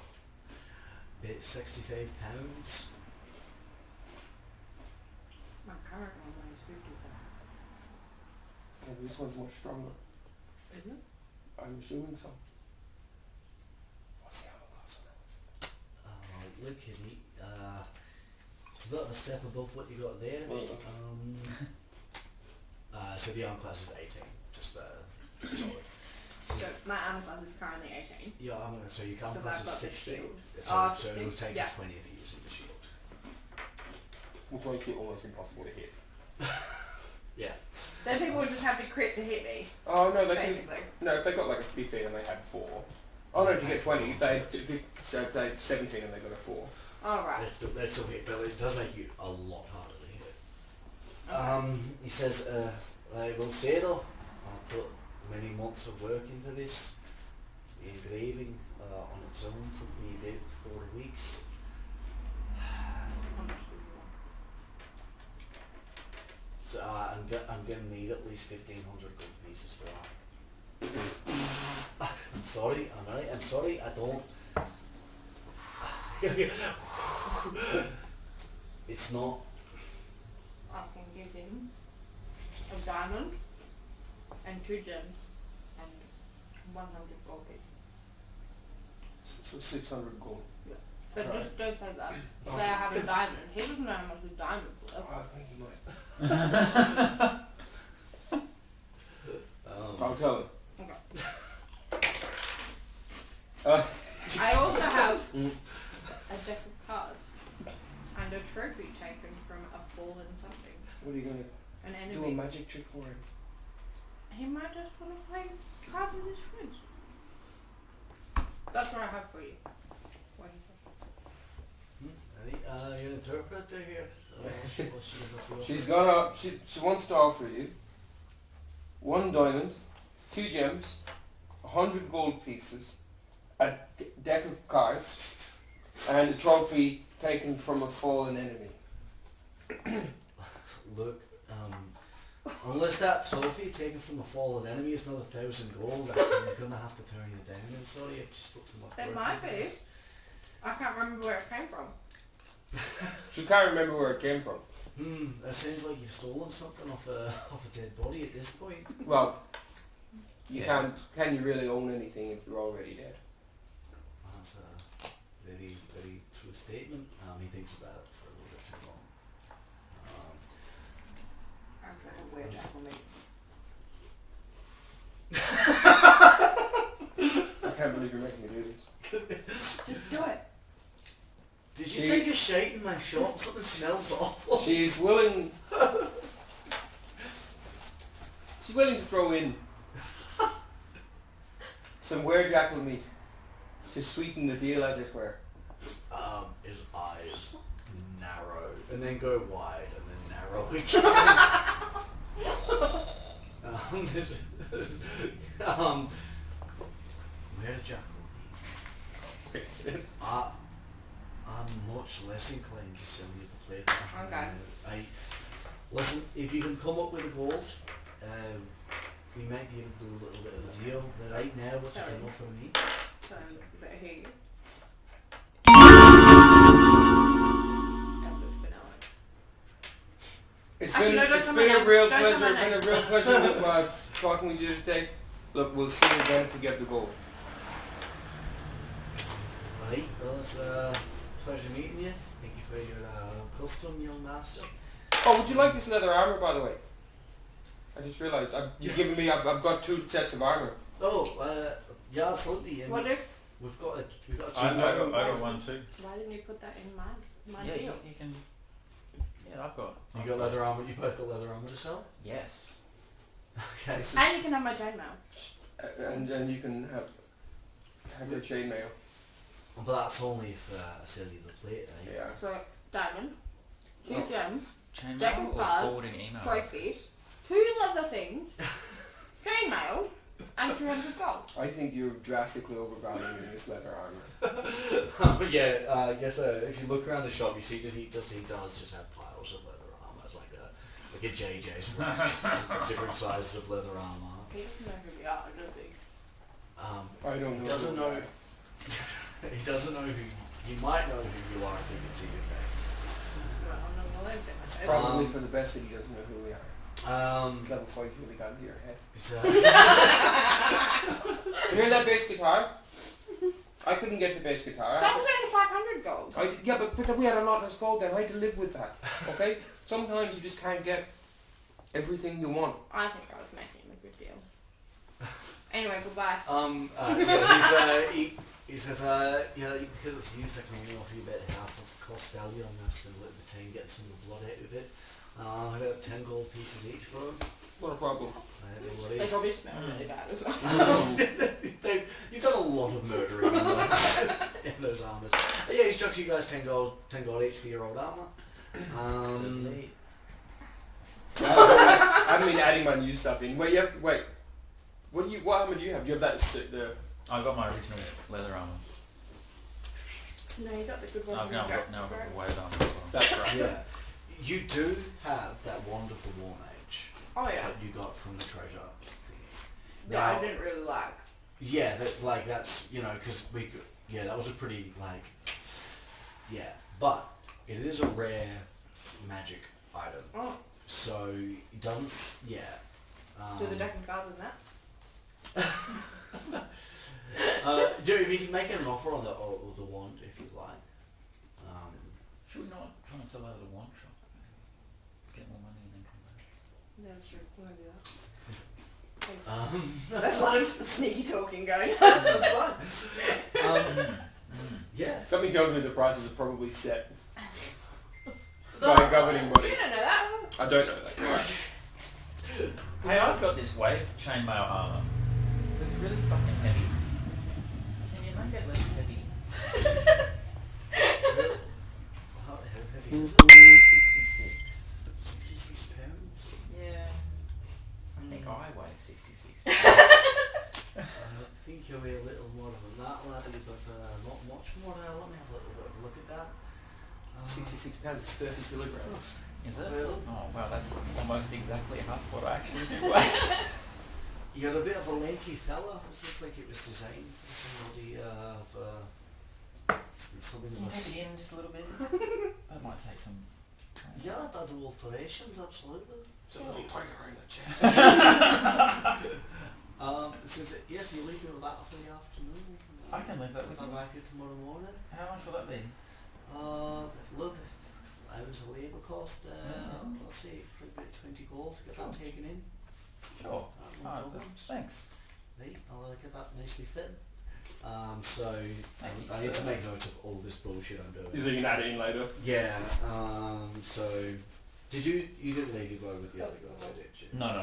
about 65 pounds. My current one weighs 55. Maybe this one's much stronger. Isn't it? I'm assuming so. What's the other last one? Look, Kitty, it's a bit of a step above what you got there. So the arm class is 18, just solid. So my arm class is currently 18. Yeah, so your arm Because class I've is got the 16. shield. So it'll take yeah. you 20 if you're using the shield. Which makes it almost impossible to hit. Yeah. Then people would just have to crit to hit me, Oh no, they basically. can. No, if they got like a 15 and they had 4. Oh no, if you get 20, if they had 17 and they got a 4. Alright. They'd still hit, but it does make you a lot harder to hit. Okay. He says, I will say though, I've put many months of work into this. The engraving on its own took me about 4 weeks. So I'm going to need at least 1,500 gold pieces for that. I'm sorry, I'm sorry, I don't. It's not. I can give him a diamond and 2 gems and 100 gold pieces. So 600 gold. But Right. just don't say that. Say I have a diamond. He doesn't know how much a diamond's worth. I think you might. I'll tell him. Okay. Uh, I also have a deck of cards and a trophy taken from a fallen something. what are you going An to do? A enemy. magic trick for him? He might just want to play cards with his friends. That's what I have for you. What he said. You're an interpreter here. She wants to offer you 1 diamond, 2 gems, 100 gold pieces, a deck of cards, and a trophy taken from a fallen enemy. Look, unless that trophy taken from a fallen enemy is another 1,000 gold, I'm going to have to turn you down. I'm sorry, I've just put too much It work might into be. this. I can't remember where it came from. She can't remember where it came from. It sounds like you've stolen something off a dead body at this point. Well, you can't. Can you really own anything if you're already dead? That's a very, very true statement. He thinks about it for a little bit too long. I'm such a weird jackal I can't believe you're making me do this. Just do it. Did you take a shite in my shop? Something smells awful. She's willing. She's willing to throw in some werejackal meat to sweeten the deal, as it were. His eyes narrow and then go wide and then narrow again. Where did Jackal be? I'm much less inclined to sell you the plate. Okay. Listen, if you can come up with a gold, we might be able to do a little bit of a deal. But right now, what you can offer me? But he. It's Actually, been, no, don't it's tell been my a name. real Don't tell pleasure. my It's been a name. real pleasure talking with you today. Look, we'll see you again if we get the gold. Right, well, it's a pleasure meeting you. Thank you for your custom, young master. Oh, would you like this leather armor, by the way? I just realised you've given me. I've got 2 sets of armor. Oh, yeah, absolutely. What if? We've got a I got one too. Why didn't you put that in my Yeah, deal? you can. Yeah, I've got. You got leather armor. You both got leather armor to sell. Yes. Okay. And you can have my chainmail. And then you can have your chainmail. But that's only if I sell you the plate, eh? Yeah. So diamond, 2 Oh. gems, Chainmail Jackal or card, forwarding email? trophies, 2 leather things, chainmail, and 200 gold. I think you're drastically overvaluing this leather armor. Yeah, I guess if you look around the shop, you see that he does just have piles of leather armor. It's like a JJ's different sizes of leather armor. He doesn't know who we are, does he? I don't know. He doesn't know. He doesn't know who. He might know who you are if he can see your face. Well, I'm not going to say my face. Probably for the best that he doesn't know who we are. Um, Level 5 really got into your head. it's, You hear that bass guitar? I couldn't get the bass guitar. That was only 500 gold. Yeah, but we had a lot less gold then. I had to live with that. Okay? Sometimes you just can't get everything you want. I think I was making him a good deal. Anyway, goodbye. he says, because it's used, I can only offer you about half of the cost value. I'm just going to let the team get some of the blood out of it. About 10 gold pieces each for them. Not a problem. They probably smell really bad as well. You've done a lot of murdering in those armors. Yeah, he struck you guys 10 gold each for your old armor. I haven't been adding my new stuff in. Wait. What armor do you have? Do you have that I've got my original leather armor. No, you got the good one. I've now got the weight armor as well. That's right. Yeah. You do have that wonderful war mage Oh yeah. that you got from the treasure thingy. That Now- I didn't really like. Yeah, that's because we could. Yeah, that was a pretty yeah, but it is a rare magic item, Oh, so it doesn't. Yeah. so the deck of cards in that? We can make an offer on the wand if you'd like. Should we not try and sell out of the wine shop? Get more money and then come back. Yeah, that's true. We're going to do that. That's That's a lot of sneaky talking going. fine. Yeah. Something tells me the prices are probably set by governing body. You don't know that. I don't know that. Hey, I've got this wave chainmail armor. It's really fucking heavy. Can you make it less heavy? How heavy is it? 66. 66 pounds. Yeah. I think I weigh 66. I think you'll be a little more than that, laddie, but not much more. Let me have a little bit of a look at that. 66 pounds is 30 kilograms. Is it? Well- Oh wow, that's almost exactly half what I actually do weigh. You're a bit of a lanky fella. This looks like it was designed for somebody for something Can you that take was. it in just a little bit? That might take some. Yeah, I'd do alterations, absolutely. It's a little tiger around the chest. Since yes, you leave me with that for the afternoon. I can leave that with I'll you. back you tomorrow morning. How much will that be? Look, if hours of labour cost, let's say about 20 gold to get that taken in. Sure. No Alright, problems. thanks. Right, I'll get that nicely fit. So Thank you, I need to sir. make notes of all this bullshit I'm doing. You can add it in later. Yeah. So Did you didn't leave your bow with the other guy, did you? No, no,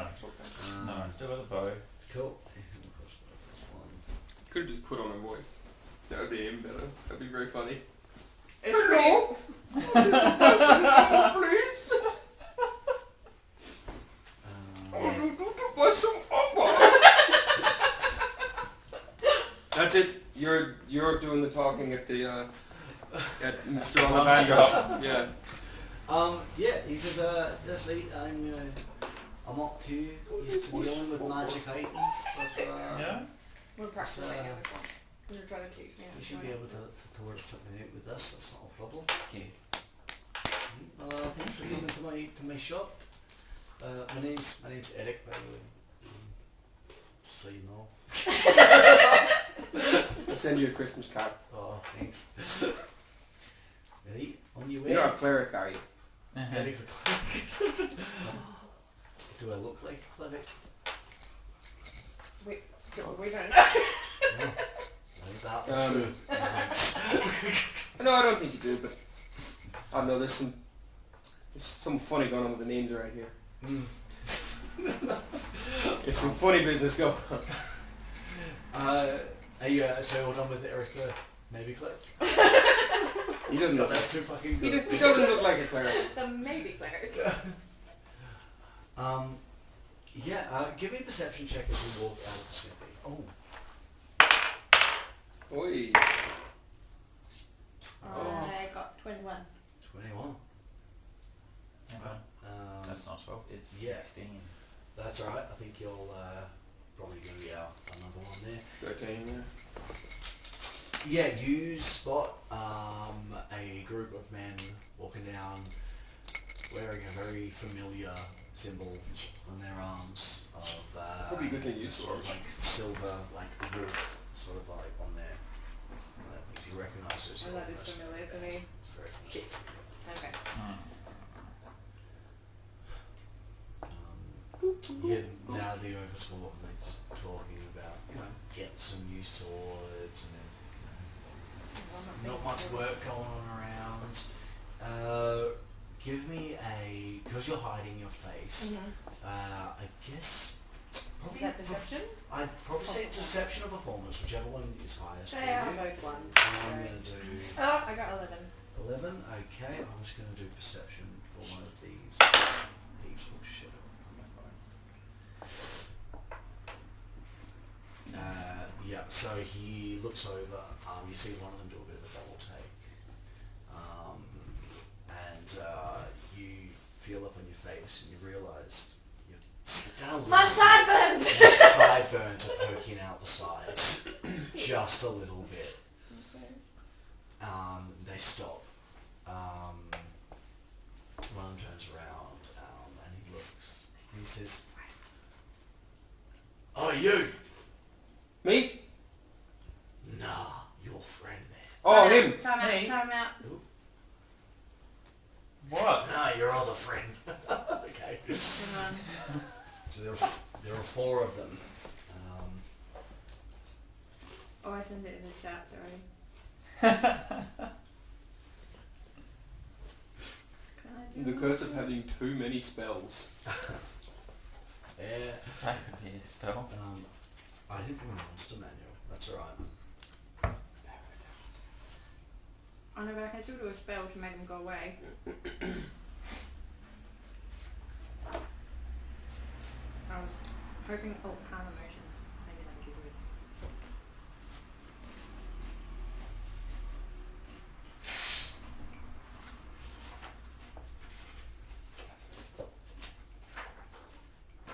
no. Still got the bow. Cool. Could have just put on a voice. That would be even better. That'd be very funny. It's Hello? Please. That's it. You're doing the talking at the at Mr. Ollivander's. Yeah. Yeah, he says, Leslie, I'm not too used to dealing with magic items, but Yeah? We're practicing So, everything. You're trying to teach me. you should be able to work something out with this. That's not a problem. Okay. Thanks for coming to my shop. My name's Eric, by the way. Just so you know. I'll send you a Christmas card. Oh, thanks. Ready? On your way. You're not a cleric, are you? Eric's a cleric. Do I look like a cleric? We don't know. No. Is that the truth? Thanks. No, I don't think you do, but I don't know. There's some funny going on with the names right here. There's some funny business going on. Are you so all done with Eric the maybe cleric? He doesn't look. That's too fucking He good. doesn't look like a cleric. The maybe cleric. Give me a perception check as we walk out of the smithy. Oh. Oi. I got 21. 21. That's not 12, it's yeah. 16. That's alright. I think you'll probably going to be another one there. 13, Yeah, you spot a group of men walking down wearing a very familiar symbol on their arms of Probably a good thing you saw sort of like silver like wolf sort of like on there. If you recognise it, Oh, that is familiar to me. it's very familiar. Okay. Now the overtalk, they're just talking about getting some new swords and not much work going on around. Give me because you're hiding your face. I guess Is that deception? I'd probably say deception or performance, whichever one is highest. Say I have both ones. I'm going to do Oh, I got 11. 11. Okay, I'm just going to do perception for one of these heaps of shit. Yeah, so he looks over, you see one of them do a bit of a double take, and you feel up on your face and you realise My sideburns! your sideburns are poking out the sides just a little bit. They stop. One of them turns around and he looks. He says, "Oh, you!" Me? Nah, your friend there. Oh, him. Time out, Me? time out. What? Nah, your other friend. Okay. Hang on. So there are 4 of them. Oh, I sent it in the chat, sorry. The curse of having too many spells. Yeah. That could be a spell. I didn't bring a monster manual. That's alright. I know, but I can still do a spell to make them go away. I was hoping, calm emotions. Maybe that would be good.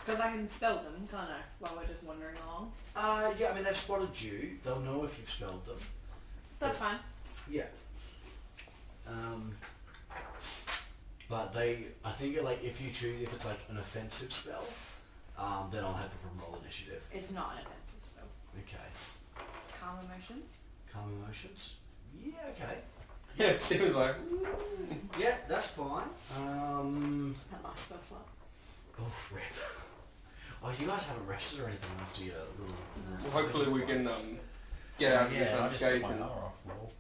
Because I can spell them, can't I? While we're just wandering along. Yeah, I mean they've spotted you. They'll know if you've spelled them. That's fine. Yeah. But I think like if it's like an offensive spell, then I'll have them roll initiative. It's not an offensive spell. Okay. Calm emotions? Calm emotions? Yeah, okay. Yeah, it seems like. Yeah, that's fine. That last spell slot. Oh, rip. Oh, you guys haven't rested or anything after your little... Well, hopefully we can get out of this I just took unscathed. my And... armor off. Well.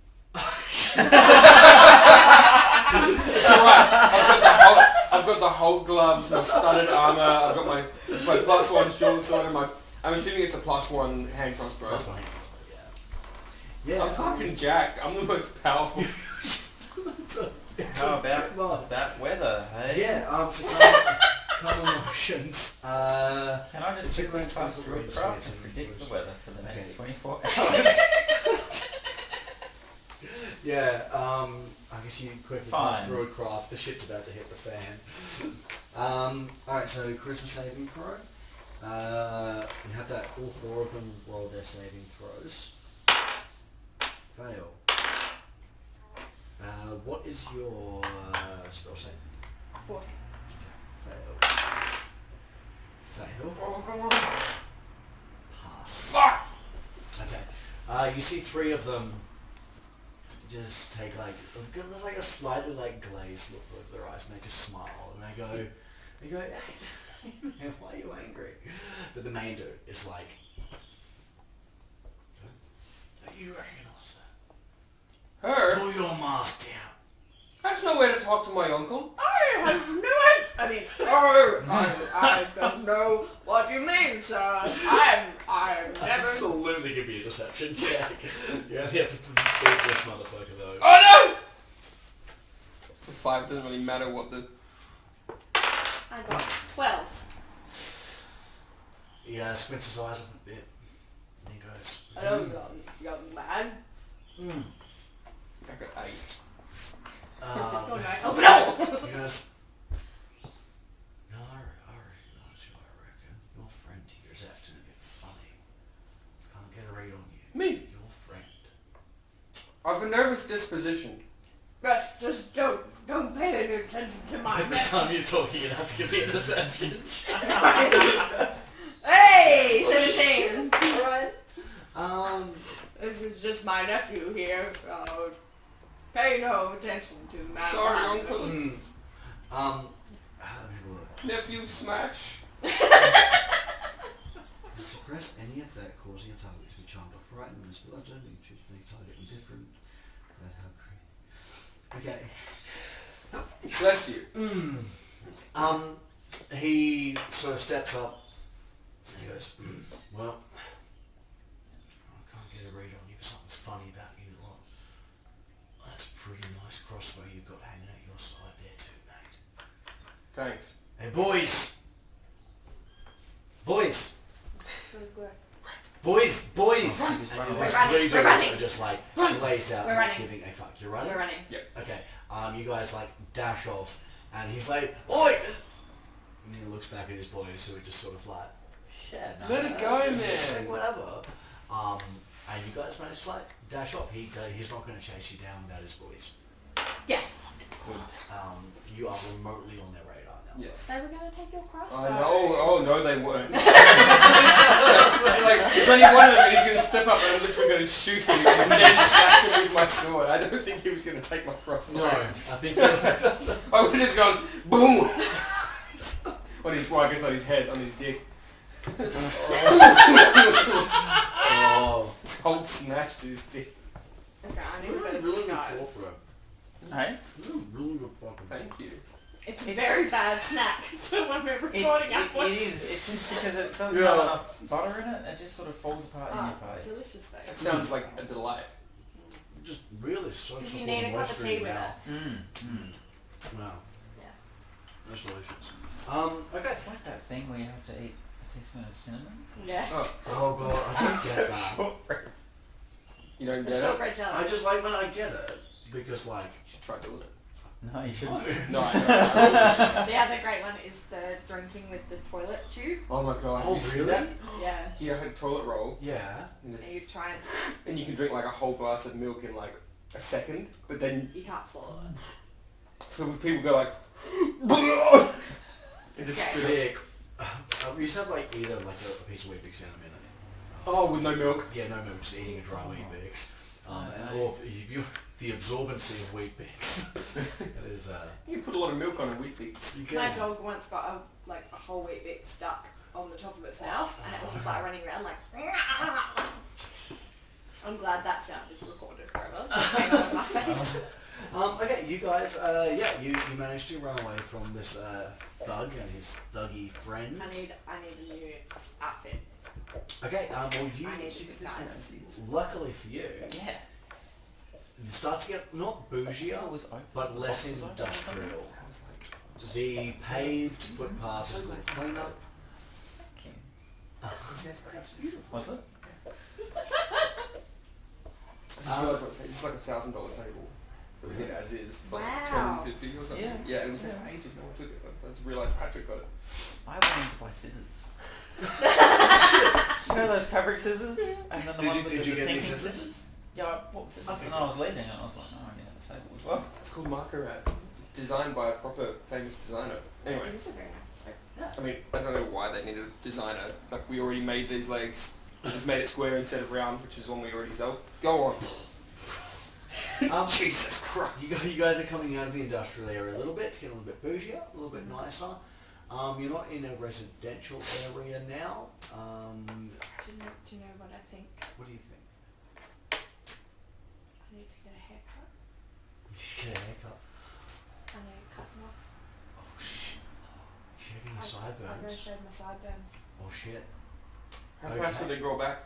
It's alright. I've I've got the Hulk gloves, my studded armour, I've got my +1 short sword, and I'm assuming it's a +1 hand crossbow. That's my hand crossbow, yeah. I'm fucking jacked. I'm the most powerful. How about that weather, hey? Yeah, so couple motions. Can I just quickly pass Druidcraft to predict the weather for the next 24 hours? Yeah, I guess you quickly Fine. pass Druidcraft. The shit's about to hit the fan. Alright, so Christmas saving throw. You have that, all 4 of them roll their saving throws. Fail. What is your spell save? 14. Fail. Fail. Oh, come on. Pass. Fuck! Okay. You see 3 of them just take like a slightly like glazed look over their eyes, and they just smile and they go, hey, why are you angry? But the main dude is like, do you recognise that? Her? Pull your mask down. That's no way to talk to my uncle. I have no idea. I mean, I don't know what you mean, sir. I've never... Absolutely give me a deception check. You only have to beat this motherfucker though. Oh no! It's a 5, doesn't really matter what the... I got 12. Yeah, squints his eyes up a bit. And he goes, Hello, young man. I got 8. Oh, no. He goes, no, I recognise you, I reckon. Your friend here's acting a bit funny. Can't get a read on you. Me? Your friend. I've a nervous disposition. Just don't pay any attention to my Every nephew. time you're talking, you'd have to give me a deception. Hey, 17. Alright. This is just my nephew here. Pay no attention to man. Sorry, uncle. Let me have a look. Nephew smash. Suppress any effect causing a target to be charmed or frightened. This will only choose to make target indifferent. That's how creepy. Okay. Bless you. He sort of steps up and he goes, well, I can't get a read on you, but something's funny about you lot. That's a pretty nice crossbow you've got hanging at your side there too, mate. Thanks. Hey, boys! Boys! Boys! Boys! And these 3 dudes are just like glazed out We're and running. giving a fuck. You're running? We're running. Yep. Okay. You guys like dash off and he's like, oi! And he looks back at his boys who are just sort of like, yeah, no, Let it go, just man. whatever. And you guys manage to like dash off. He's not going to chase you down without his boys. Yes. You are remotely on their radar now. Yes. They were going to take your crossbow. I know. Oh no, they weren't. Like, there's only one of them, and he's going to step up, and I'm literally going to shoot him and then slash him with my sword. I don't think he was going to take my crossbow. No, I think I would have just gone boom on his, well, I guess on his head, on his dick. Oh. Hulk smashed his dick. Okay, I need to Really, go to really the good sky. call for him. Hey? Really good fucking. Thank you. It's a very bad snack for when we're recording It is. It's just because it doesn't Yeah. have enough butter in it. It just sort of falls apart in your face. delicious though. That sounds like a delight. Just really soaks Because up you all need the a cup of moisture tea in with your it. mouth. Wow. Yeah. That's delicious. Okay. It's like that thing where you have to eat a teaspoon of cinnamon. Yeah. Oh god, I don't get that. You don't It's get so it? great jelly. I just like when I get it because like You should try doing it. No, you shouldn't. No, I know. The other great one is the drinking with the toilet tube. Oh my god. Oh, have you seen really? that? Yeah. You have a toilet roll, yeah. and And you try and you can drink like a whole glass of milk in like a second, but then you can't swallow it. so people go like and just Okay. spit it. Sick. You used to have like either like a piece of wheat bix in a minute. Oh, with no milk. Yeah, no milk, just eating a dry wheat bix. And no. or the absorbency of wheat bix. It is You can put a lot of milk on a wheat bix. you My can. dog once got a whole wheat bit stuck on the top of its mouth, and it was just like running around like. Jesus. I'm glad that sound is recorded forever. Hang on my face. Okay, you guys, you managed to run away from this thug and his thuggy friends. I need a new outfit. Okay, well, you. I need to guidance. Luckily for you, Yeah. it starts to get not bougier, It was open. but less The box was open. industrial. The paved footpath is a little cleaner. It's beautiful. Was it? I just realised what it's like. It's like $1,000 table. It was in as is. For Wow. like $250 or something. Yeah. Yeah, it was there for ages. No one took it. I just realised Patrick got it. I wanted to buy scissors. You know those fabric scissors? And then the one with Did the you get thinking these scissors? Yeah, I bought this. Okay. And I was leaving it, I was like, no, I need a table as well. It's called Marker Rat. Designed by a proper famous designer. Anyway, It is a very nice. I mean, I don't know why they needed a designer. Like, we already made these legs. We just made it square instead of round, which is one we already sell. Go on. Jesus Christ. You guys are coming out of the industrial area a little bit, to get a little bit bougier, a little bit nicer. You're not in a residential area now. Do you know what I think? What do you think? I need to get a haircut. Get a haircut. I need to cut them off. Oh shit. Shaving your I'm going to sideburns. shave my sideburns. Oh shit. How fast will they grow back?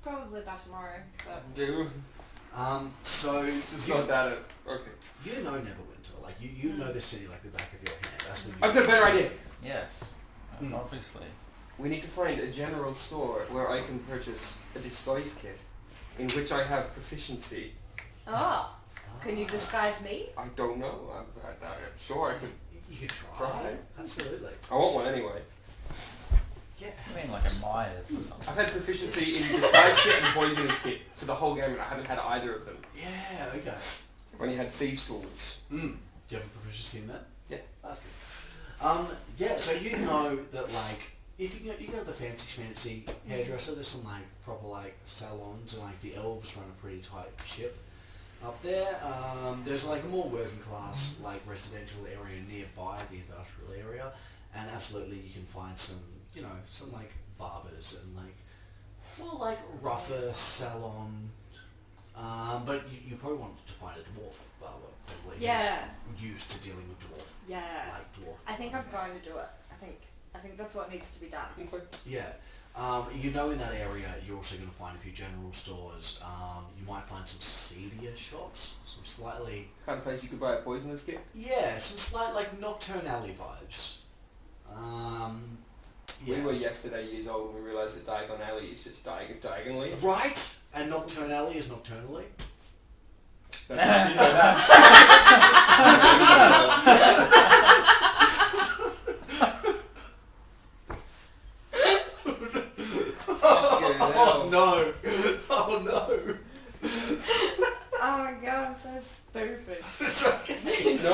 Probably by tomorrow, but Do. So It's you, not that. Okay. you know Neverwinter, like you know the city like the back of your hand. That's what you I've got a better idea. Yes. Hmm. Obviously. We need to find a general store where I can purchase a disguise kit in which I have proficiency. oh, can you disguise me? I don't know. I'm sure I could. You could try. Try. Absolutely. I want one anyway. Yeah. I mean like a Myers or something. I've had proficiency in disguise kit and poisonous kit for the whole game, and I haven't had either of them. Yeah. Okay. I've only had thieves' tools. Do you have a proficiency in that? Yeah. That's good. Yeah. So you know that like if you go to the fancy hairdresser, there's some like proper like salons, and like the elves run a pretty tight ship up there. There's like a more working class like residential area nearby the industrial area, and absolutely you can find some some like barbers and like more like rougher salon. But you probably want to find a dwarf barber, probably. Yeah. Who's used to dealing with dwarf, Yeah. like dwarf. I think I'm going to do it. I think that's what needs to be done. Yeah. In that area, you're also going to find a few general stores. You might find some seedier shops, some slightly... Kind of place you could buy a poisonous kit. Yeah, some slight, like, nocturne alley vibes. We were yesterday years old and we realised that Diagon Alley is just diagonally. Right! And nocturne alley is nocturnally. But, you know Oh no! Oh no! Oh my god, I'm so stupid. It's okay. No.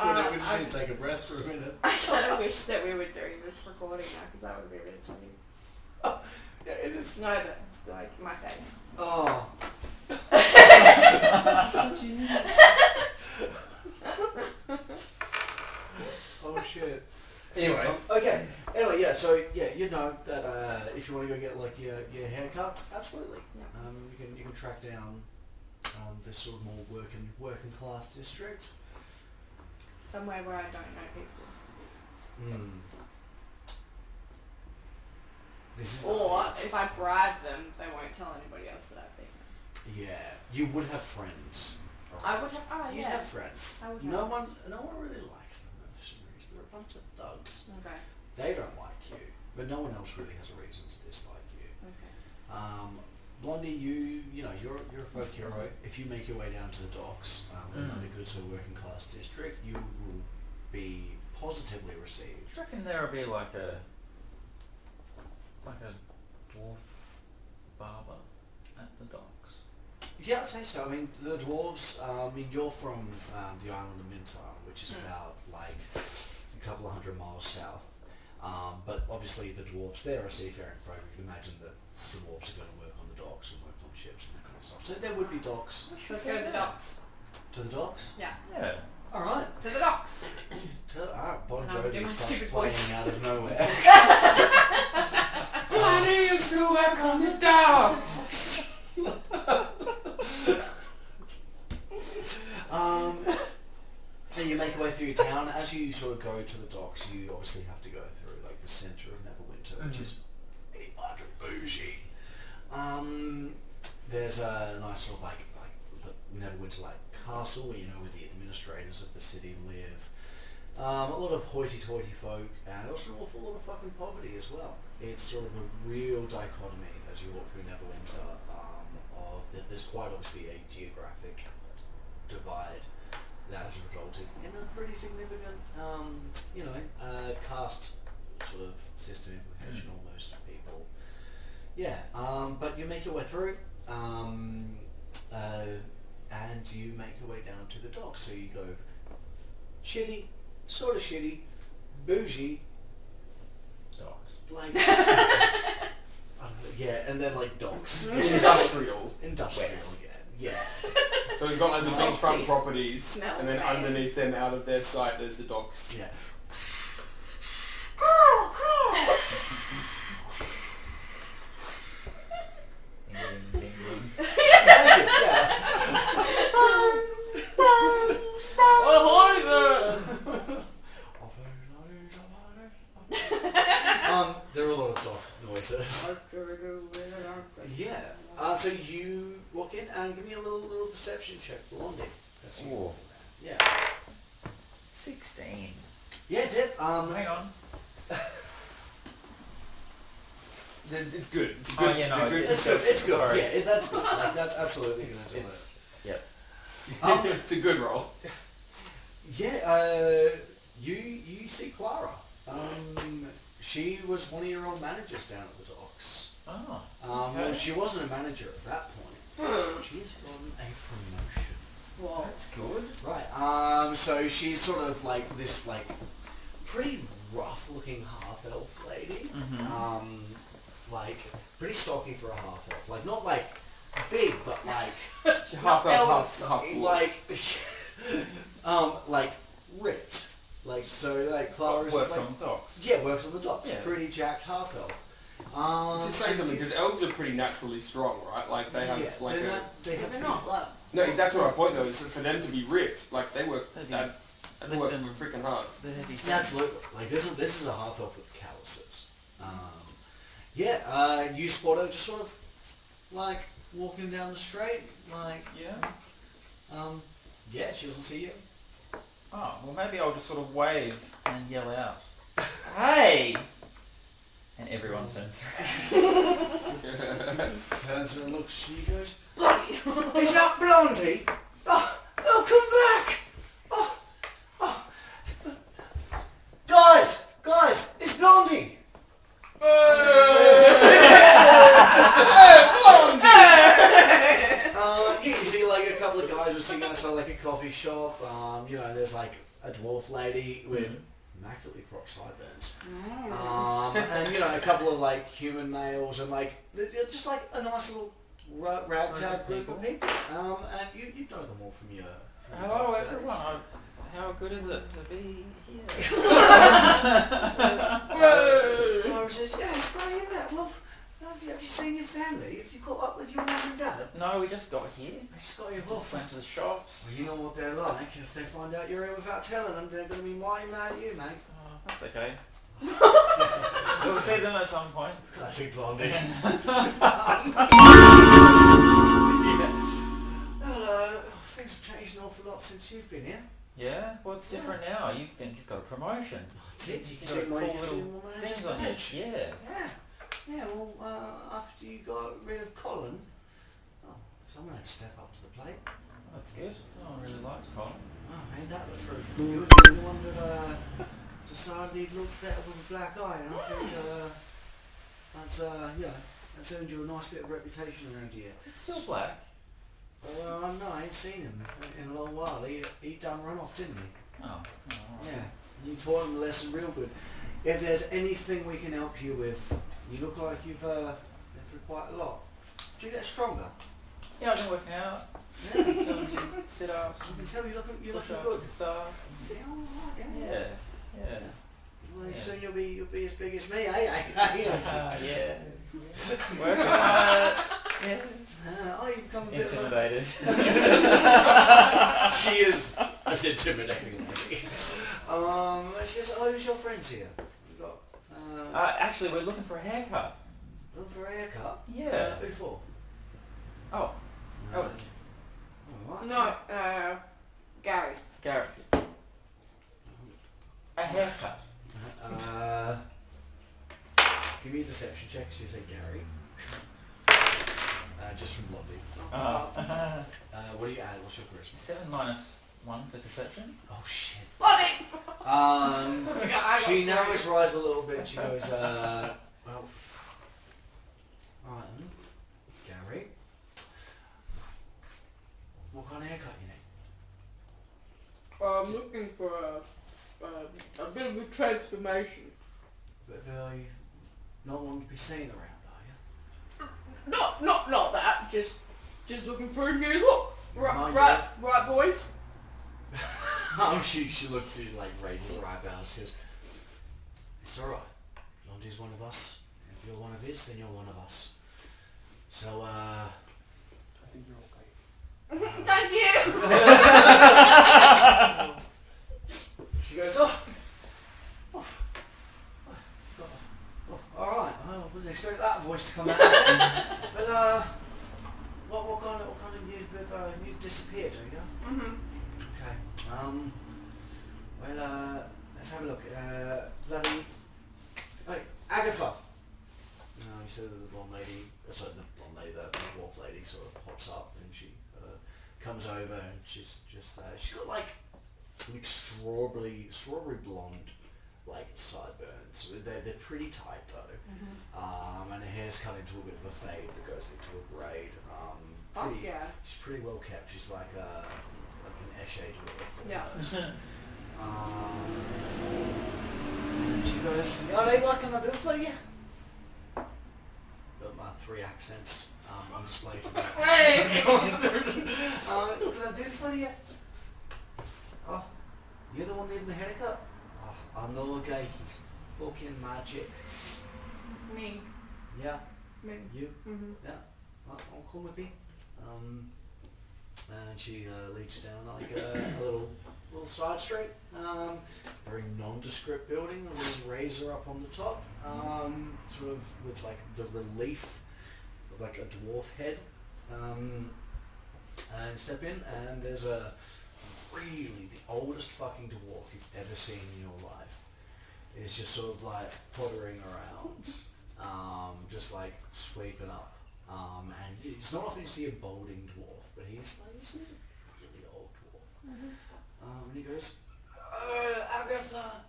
I would just need to take a breath for a minute. I kind of wish that we were doing this recording now because that would be really funny. Yeah, it is. No, but like my face. Oh. Oh shit. Anyway. Okay. Anyway, yeah. So yeah, you know that if you want to go get like your haircut, absolutely. Yeah. You can track down this sort of more working class district. Somewhere where I don't know people. This is Or if I bribe them, they won't tell anybody else that I've been. yeah, you would have friends. I would have. Oh You'd yeah. have friends. I would No have. one really likes them for some reason. They're a bunch of thugs. Okay. They don't like you, but no one else really has a reason to dislike you. Okay. Blondie, you're a folk hero. If you make your way down to the docks, another good sort of working class district, you will be positively received. Do you reckon there'll be like a dwarf barber at the docks? Yeah, I'd say so. I mean, the dwarves. You're from the island of Minta, which is about like a couple of 100 miles south. But obviously, the dwarves there are seafaring folk. You can imagine that the dwarves are going to work on the docks and work on ships and that kind of stuff. So there would be docks. Let's go to the docks. To the docks. Yeah. Yeah. All right. To the docks. Bon And I'll do Jovi my starts stupid playing voice. out of nowhere. Blondie used to work on the docks. through your town. As you sort of go to the docks, you obviously have to go through like the centre of Neverwinter, which is pretty much bougie. There's a nice sort of like the Neverwinter like castle, where where the administrators of the city live. A lot of hoity-toity folk, and also an awful lot of fucking poverty as well. It's sort of a real dichotomy as you walk through Neverwinter. There's quite obviously a geographic divide that has resulted in a pretty significant, caste sort of system implication almost for people. Yeah, but you make your way through, and you make your way down to the docks. So you go shitty, sort of shitty, bougie, Docks. like yeah, and then like docks, Industrial. again. Yeah. So you've got like the beachfront properties, Smell and then bad. underneath them, out of their sight, there's the docks. Yeah. Ding, ding, ding, ding. There are a lot of dock noises. Yeah. So you walk in and give me a little perception check, Blondie. That's you. Ooh. Yeah. 16. Yeah, Dip. Hang on. It's good. It's Oh, yeah, no, It's good. It's good. Sorry. Yeah, that's good. Like, that's absolutely It's, good. yep. it's a good roll. Yeah. You see Clara. She was one of your old managers down at the docks. Oh. Well, she wasn't a manager at that point. She's gotten a promotion. Whoa. That's good. Right. So she's sort of like this, like, pretty rough-looking half-elf lady. Mm-hmm. Like pretty stocky for a half-elf. Like not like big, but like Half elf. half like ripped. Like so, like Clara's Works like, on docks. yeah, works on the docks. Yeah. Pretty jacked half-elf. Just say something, because elves are pretty naturally strong, right? Like they have like they're a... not, they have They're not low. No, that's what my point though, is for them to be ripped, like they work They'd be- they work freaking hard. Yeah, absolutely. Like this is a half-elf with calluses. You spot her just sort of like walking down the street, like Yeah. yeah, she doesn't see you. Oh, well maybe I'll just sort of wave and yell out, "Hey!" And everyone turns around. Turns and looks, she goes, "Is that Blondie? Oh, come back! Guys, it's Blondie!" You see like a couple of guys were sitting outside like a coffee shop. There's like a dwarf lady with immaculately cropped sideburns. And a couple of like human males and like just like a nice little ragtag group of people. And you know them all from your Hello days. everyone. How good is it to be here? Laura says, "Yeah, it's great, isn't it? Well, have you seen your family? Have you caught up with your mum and dad?" No, we just got here. I just got your Just wolf. went to the shops. Well, you know what they're like. If they find out you're here without telling them, they're going to be mighty mad at you, mate. Oh, that's okay. We'll see them at some point. Classic Blondie. Things have changed an awful lot since you've been here. Yeah? What's different now? You've got a promotion. Did you You've see got my cool little manager's things on badge? you. Yeah. Yeah, well, after you got rid of Colin, someone had to step up to the plate. That's good. No one really likes Colin. Oh, ain't that the truth? You were the one that decided he'd look better with a black eye, and I think that's earned you a nice bit of reputation around here. It's still black. Well, no, I ain't seen him in a long while. He done run off, didn't he? Oh. Yeah, you taught him the lesson real good. If there's anything we can help you with, you look like you've been through quite a lot. Do you get stronger? Yeah, I've been working out. Yeah. Doing sit-ups. I can tell you're looking push-ups good. and stuff. Yeah, all right, Yeah. Yeah. Well, Yeah. soon you'll be as big as me, eh? Yeah. Working hard. Yeah. You become a bit of Intimidated. a... She is an intimidating lady. She goes, oh, who's your friends here? We got, Actually, we're looking for a haircut. looking for a haircut? Yeah. Who for? Oh. Oh. Alright. No, Gary. Gary. A haircut. Give me a deception check. She said Gary. Just from lobby. What do you add? What's your charisma? 7 minus 1 for deception. Oh shit. Lobby! She narrows her eyes a little bit. She goes, well, alright then. Gary. What kind of haircut you need? I'm looking for a bit of a transformation. But very not one to be seen around, are you? Not that. Just looking for a new look. Mind Right, boys. She looks at you, like, raises her eyebrows. She goes, it's alright. Londy's one of us. If you're one of his, then you're one of us. So, I think you're okay. Thank you. she goes, alright. I wouldn't expect that voice to come out. But, what kind of you disappeared, are you? Mhm. Okay. Well, let's have a look. Bloody. Wait, Agatha. No, you said the blonde lady. Sorry, the blonde lady, the dwarf lady, sort of pops up and she comes over and she's just she's got like strawberry blonde like sideburns. They're pretty tight though. And her hair's cut into a bit of a fade that goes into a braid. Pretty, yeah. She's pretty well kept. She's like an Eshe dwarf. Yeah. And she goes, alright, what can I do for you? Got my 3 accents on display today. What can I do for you? Oh, you're the one needing the haircut? Oh, I know a guy, he's fucking magic. Me. Yeah, Me. you? Mhm. Yeah, I'll come with you. And she leads you down like a little side street. Very nondescript building, a little razor up on the top, sort of with like the relief of like a dwarf head. And step in, and there's a really the oldest fucking dwarf you've ever seen in your life. It's just sort of like pottering around, just like sweeping up. And it's not often you see a balding dwarf, but he's a really old dwarf. And he goes, Agatha,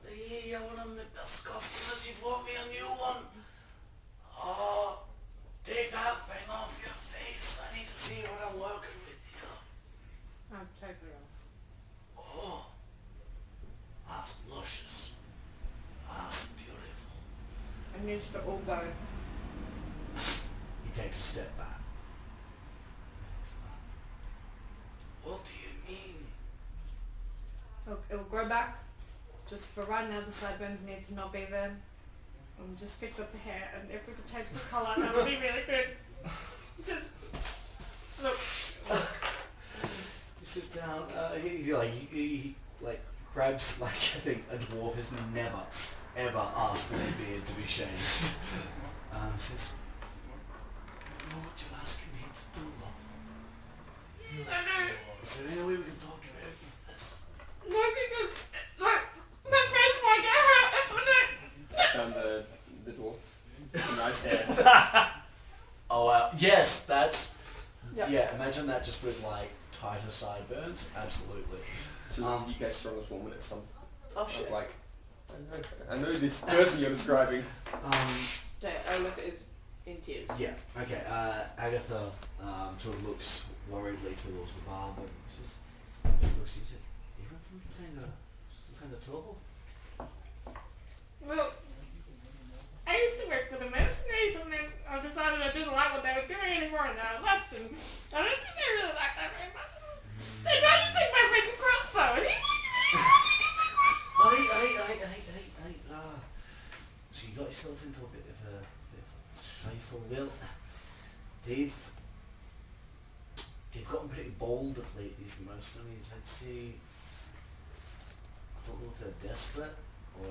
you're one of my best customers, you bought me a new one. Oh, take that thing off your face, I need to see what I'm working with you. I'll take it off. Oh, that's luscious. That's beautiful. It needs to all go. He takes a step back. What do you mean? It'll grow back. Just for right now, the sideburns need to not be there. And just fix up the hair, and if we could change the colour, that would be really good. Just look. He sits down. He grabs like I think a dwarf has never ever asked for their beard to be shaved. Says, I know what you're asking me to do, love. I know. Is there any way we can talk about this? No, because like my face might get hurt if I Found the dwarf. It's a nice hair. Oh yes, that's Yep. yeah. Imagine that just with like tighter sideburns. Absolutely. So you guys struggle for 1 minute. Some. Oh I was shit. like, I know this person you're describing. Olaf is in tears. Yeah. Okay. Agatha sort of looks worriedly towards the bar, but says, "Looks, you went through some kind of trouble." Well, I used to work for the mercenaries, and then I decided I didn't like what they were doing anymore, and I left, and I don't think they really liked that very much. They tried to take my friend's crossbow, and he So you got yourself into a bit of a strife. Well, they've gotten pretty bold of late, these mercenaries. I'd say don't know if they're desperate or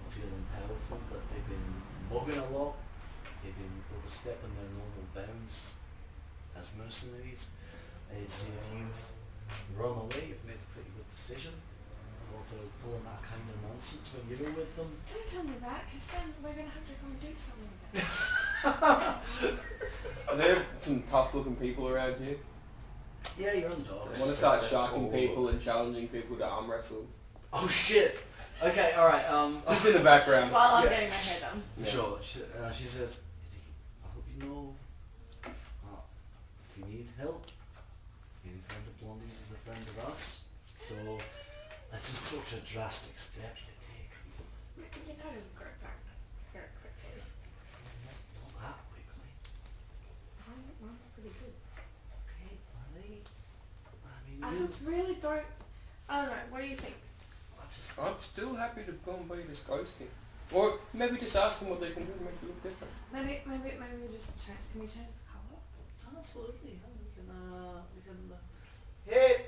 feeling powerful, but they've been mugging a lot. They've been overstepping their normal bounds as mercenaries. It's if you've run away, you've made a pretty good decision. Or if they're pulling that kind of nonsense when you're with them. Don't tell me that, because then we're going to have to go and do something with it. Are there some tough looking people around here? Yeah, you're underdogs. I want to start sharking people and challenging people to arm wrestle. Oh shit! Okay, alright, Just in the background. While I'm Yeah. getting my hair done. Yeah. Sure. She says, I hope you know, if you need help, any friend of Blondie's is a friend of us. So, that's such a drastic step you take. You know it'll grow back very quickly. Not that quickly. Mine's pretty good. Okay, alright. I just really don't... I don't know, what do you think? I'm still happy to go and buy this ghost kit. Or maybe just ask them what they can do to make it look different. Maybe we just change... Can we change the colour? Absolutely. Yeah, we can. Hey,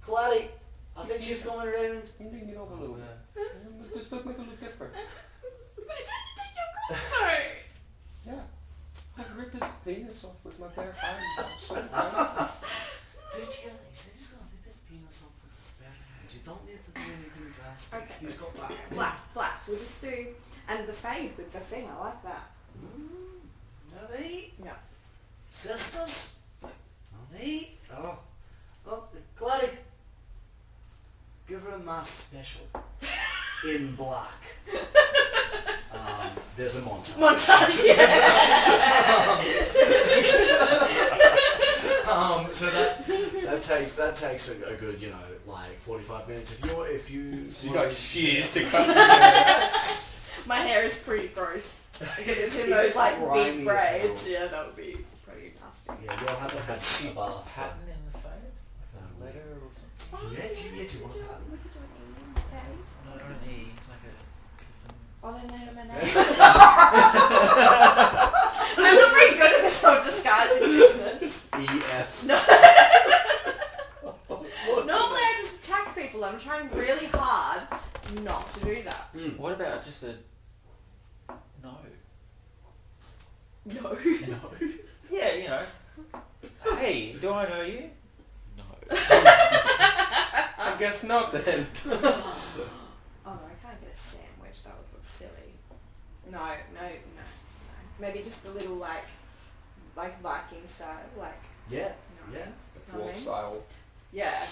Gladdy. I think she's coming around. Bring it over a little bit. Just make it look different. But don't you take your clothes off? Yeah. I ripped his penis off with my bare hands. I'm so proud. Did you hear that? He said he's got a bit of penis on for his bare hands. You don't need to do anything drastic. Okay. He's got that. Black. We'll just do... And the fade with the thing, I like that. Alright. Yeah. Sisters. Alright. Oh, Gladdy. Give her a mask special. In black. There's a montage. Montage, yeah. So that takes a good, like 45 minutes. If you You got shears to cut. My hair is pretty gross. Because it's in It's those like grimy big as braids. hell. Yeah, that would be pretty nasty. Yeah, you'll have a sea bath. Pattern in the fade? Like a letter or something? Yeah, do you want that? We could do an evening fade. No, I don't need like a... Oh, then they don't manage. I'm not very good at this whole disguising business. EF. No. Normally I just attack people. I'm trying really hard not to do that. What about just a... No. No. Yeah, Hey, do I know you? No. I guess not then. Oh no, I can't get a sandwich. That would look silly. No. Maybe just a little like Viking style, like. Yeah. You know, Yeah. know what I mean? Style. Yeah.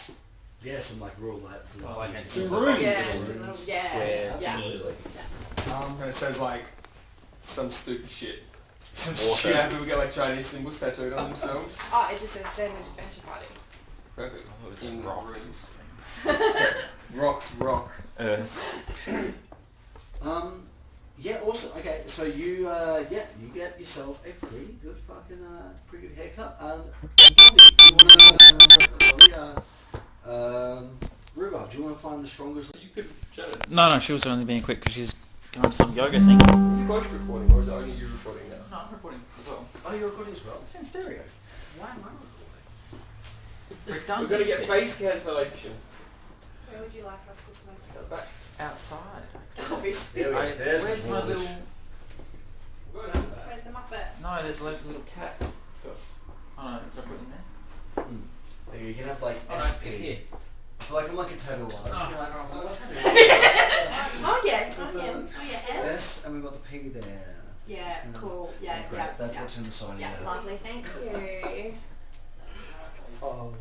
Yeah, some like real like. Oh, like a- Some rooms. Yeah. Rooms. Yeah. Square, Yeah. absolutely. And it says like some stupid shit. Some Water. Yeah, people get like Chinese symbols tattooed on themselves. Oh, it just says sandwich adventure party. Perfect. I thought it was In like rocks or rooms. something. Rocks rock. Yeah. Awesome. Okay. So you get yourself a pretty good pretty good haircut. Rhubarb, do you want to find the strongest? You could chat it. No, she was only being quick because she's going to some yoga thing. Are you both recording or is it only you recording now? No, I'm recording as well. Oh, you're recording as well. It's in stereo. Why am I recording? We're going to get face cancellation. Where would you like us to smoke? Back. Outside. Obviously. There we go. There's Where's the my Polish. little... We're going to have that. Where's the muppet? No, there's a little cat. It's got... Oh no, did I put it in there? There you can have like Oh, no, SP. it's here. I feel like I'm like a tattoo artist. Oh. You're like, oh, what tattoo? Oh yeah. Yes, and we've got the P there. Yeah, Just gonna- cool. Yeah, great. yeah. That's yeah. what's in the sign. Yeah, lovely. Thank you. Oh.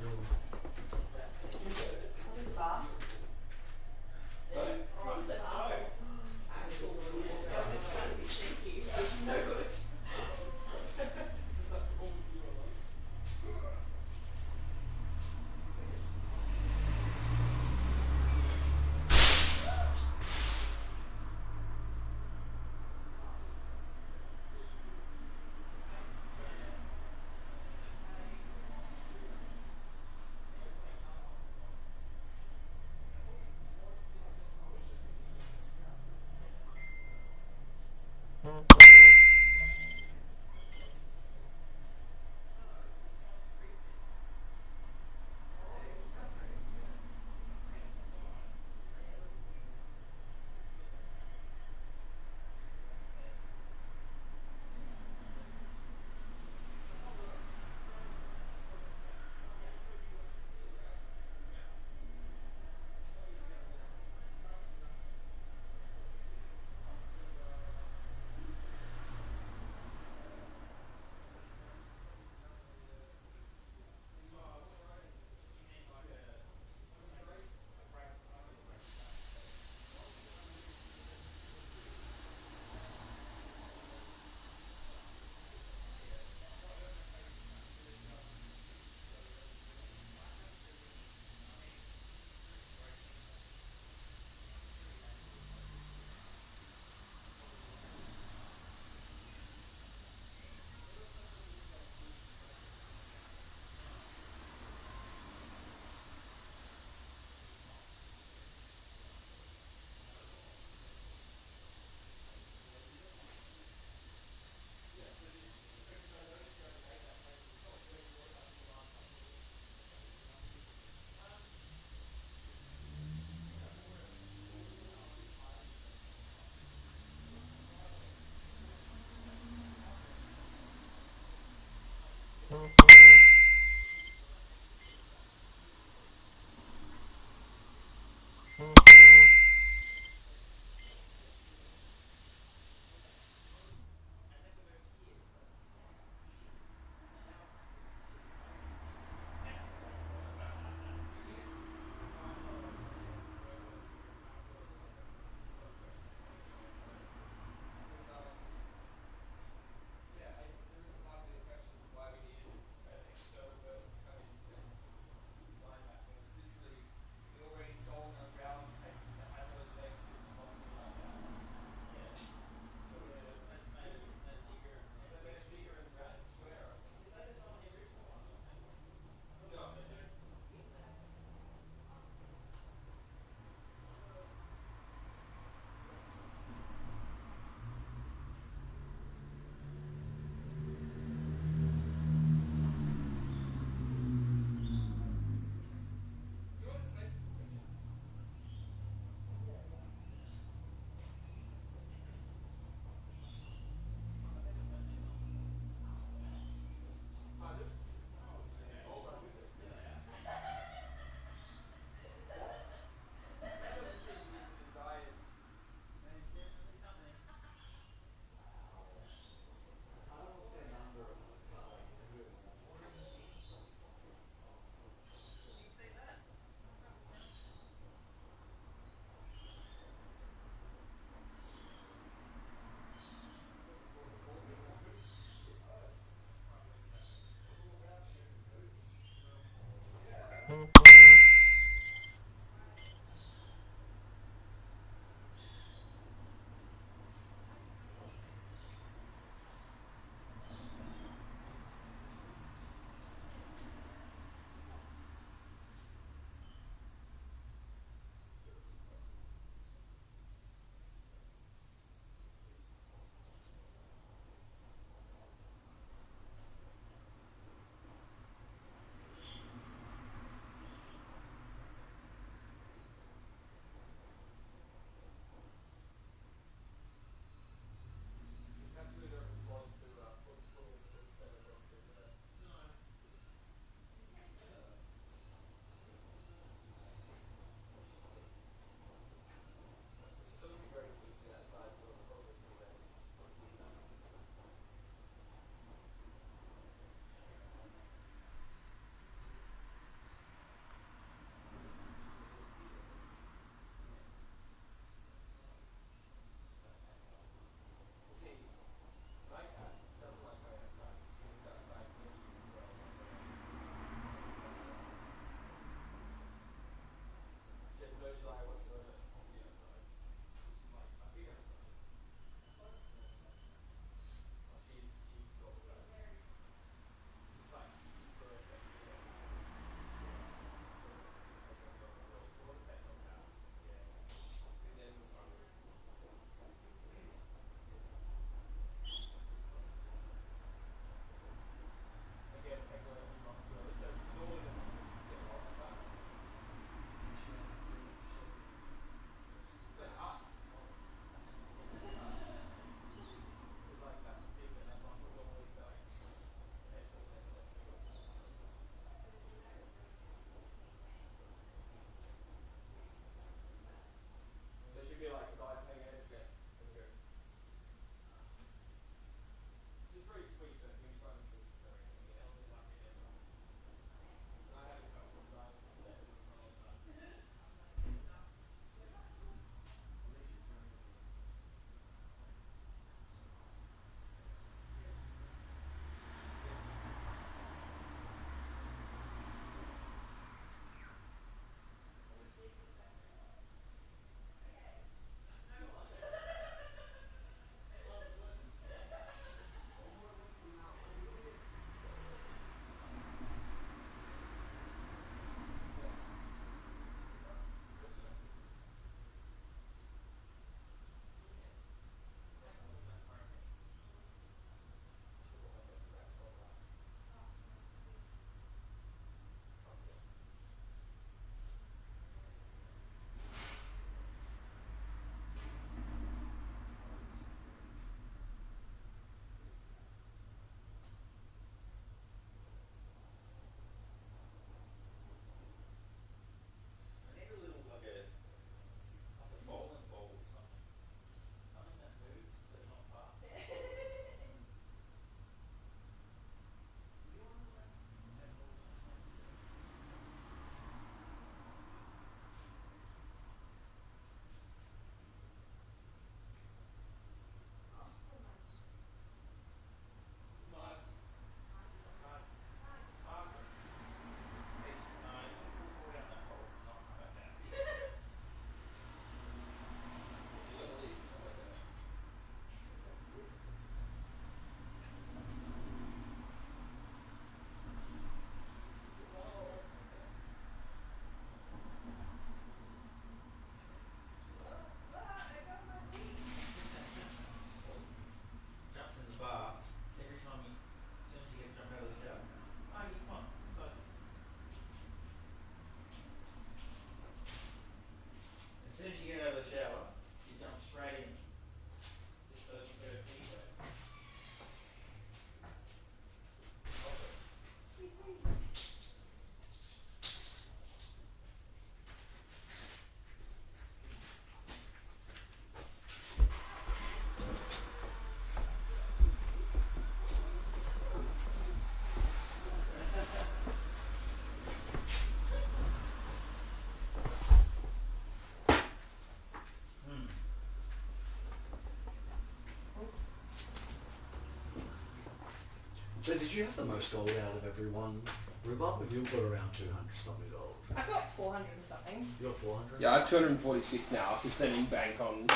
So did you have the most gold out of everyone? Rhubarb, have you got around 200 something gold? I've got 400 and something. You got 400? Yeah, I have 246 now after spending bank on...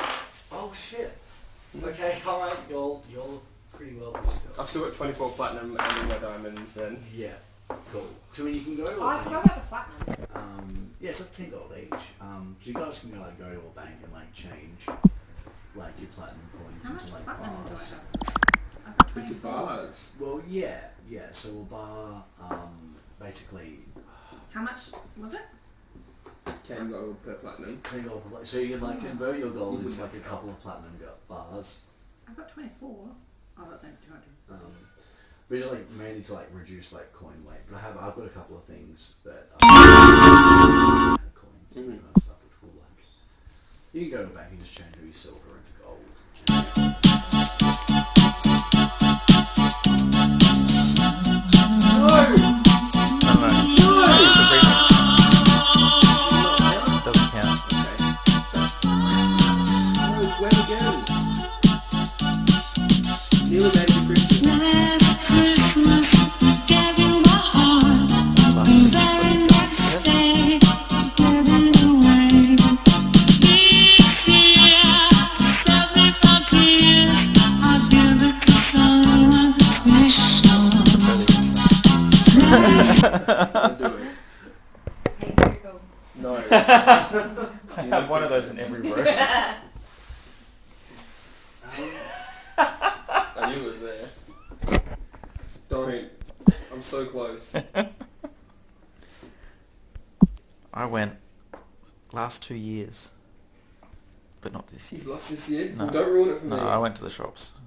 Oh shit. Okay, alright, you're pretty wealthy still. I've still got 24 platinum and all my diamonds and... Yeah, cool. So when you can go to Oh, I forgot about the platinum. yeah, so it's 10 gold each. So you guys can like go to a bank and like change like your platinum coins How much into like platinum do I bars. have? I've got 20 24. bars. Well, yeah. So a bar, basically How much was it? 10 gold per platinum. 10 gold per plate. So you can like convert your gold into like a couple of platinum bars. I've got 24. Oh, that's only 200. But just like mainly to like reduce like coin weight. But I've got a couple of things that coins and that kind of stuff which will like. You can go to a bank and just change all your silver into gold. It's a precinct. Doesn't count. Okay. Oh, it's where we go. Nearly made it to Christmas. Last Christmas, gave you my heart. Very next day, gave it away. This year, 75 years, I'll give it to someone special. I'll do it. Hey, very cool. No. I have one of those in every room. I knew it was there. Don't. I'm so close. I went last 2 years, but not this year. You've lost this year? No. Well, don't ruin it for No, me. I went to the shops.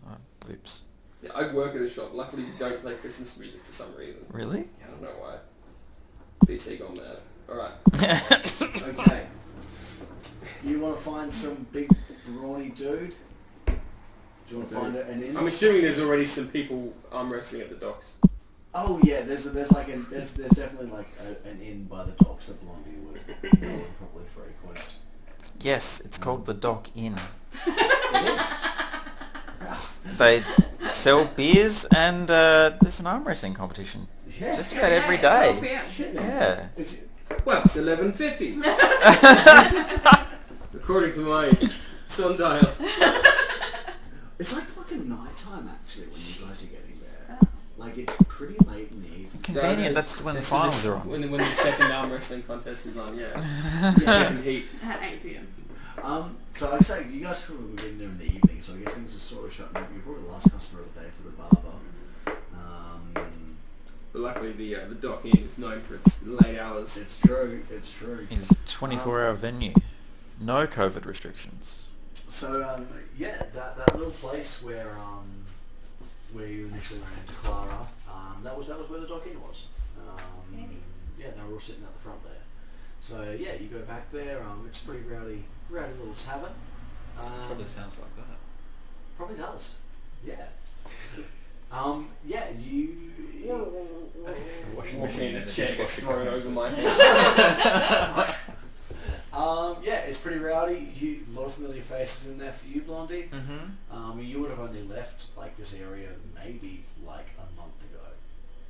Oops. Yeah, I work at a shop. Luckily, you don't play Christmas music for some reason. Really? I don't know why. PC gone mad. Alright. Okay. You want to find some big brawny dude? Do you want to find an inn? I'm assuming there's already some people arm wrestling at the docks. Oh yeah, there's definitely like an inn by the docks that Blondie would probably frequent. Yes, it's called the Dock Inn. It is. They sell beers and there's an arm wrestling competition. Yeah. Just about every Yeah, day. 12 p.m. Shit, man. Yeah. It's, Well, it's 11:50. According to my sundial. it's like fucking night time actually when you guys are getting there. Like it's pretty late in the evening. Convenient, that's when the finals are on. When the second arm wrestling contest is on, yeah. Second heat. At 8 p.m. So I'd say you guys probably were getting there in the evening, so I guess things are sort of shutting up. You're probably the last customer of the day for the barber. But luckily the Dock Inn is known for its late hours. It's true. It's a 24-hour venue. No COVID restrictions. So yeah, that little place where you initially ran into Clara, that was where the Dock Inn was. Yeah, they were all sitting at the front there. So yeah, you go back there. It's a pretty rowdy little tavern. Probably sounds like that. Probably does. Yeah. Yeah, you. Walking in a chair gets thrown over my head. Yeah, it's pretty rowdy. A lot of familiar faces in there for you, Blondie. Mm-hmm. You would have only left like this area maybe like a month ago.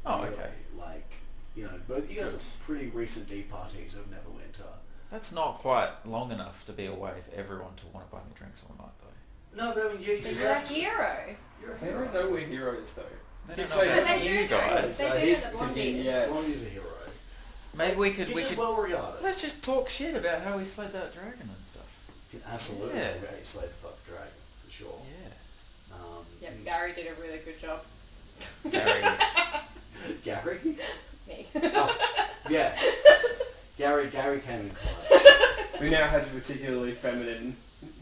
Oh, Really. okay. Like, you know, but you guys are pretty recent departees of Neverwinter. That's not quite long enough to be away for everyone to want to buy me drinks all night, though. No, but I mean, you But you're a left. hero. You're a They hero. don't know we're heroes though. They Keep don't know saying But about they you do know. guys. They do know he's that Blondie is. yes. Blondie's a hero. Maybe we could. He's just well regarded. Let's just talk shit about how we slayed that dragon and stuff. Absolutely, Yeah. yeah. He slayed the fuck dragon for sure. Yeah. Yep, he's- Gary did a really good job. Gary's. Gary. Me. Yeah. Gary came in clutch. Who now has a particularly feminine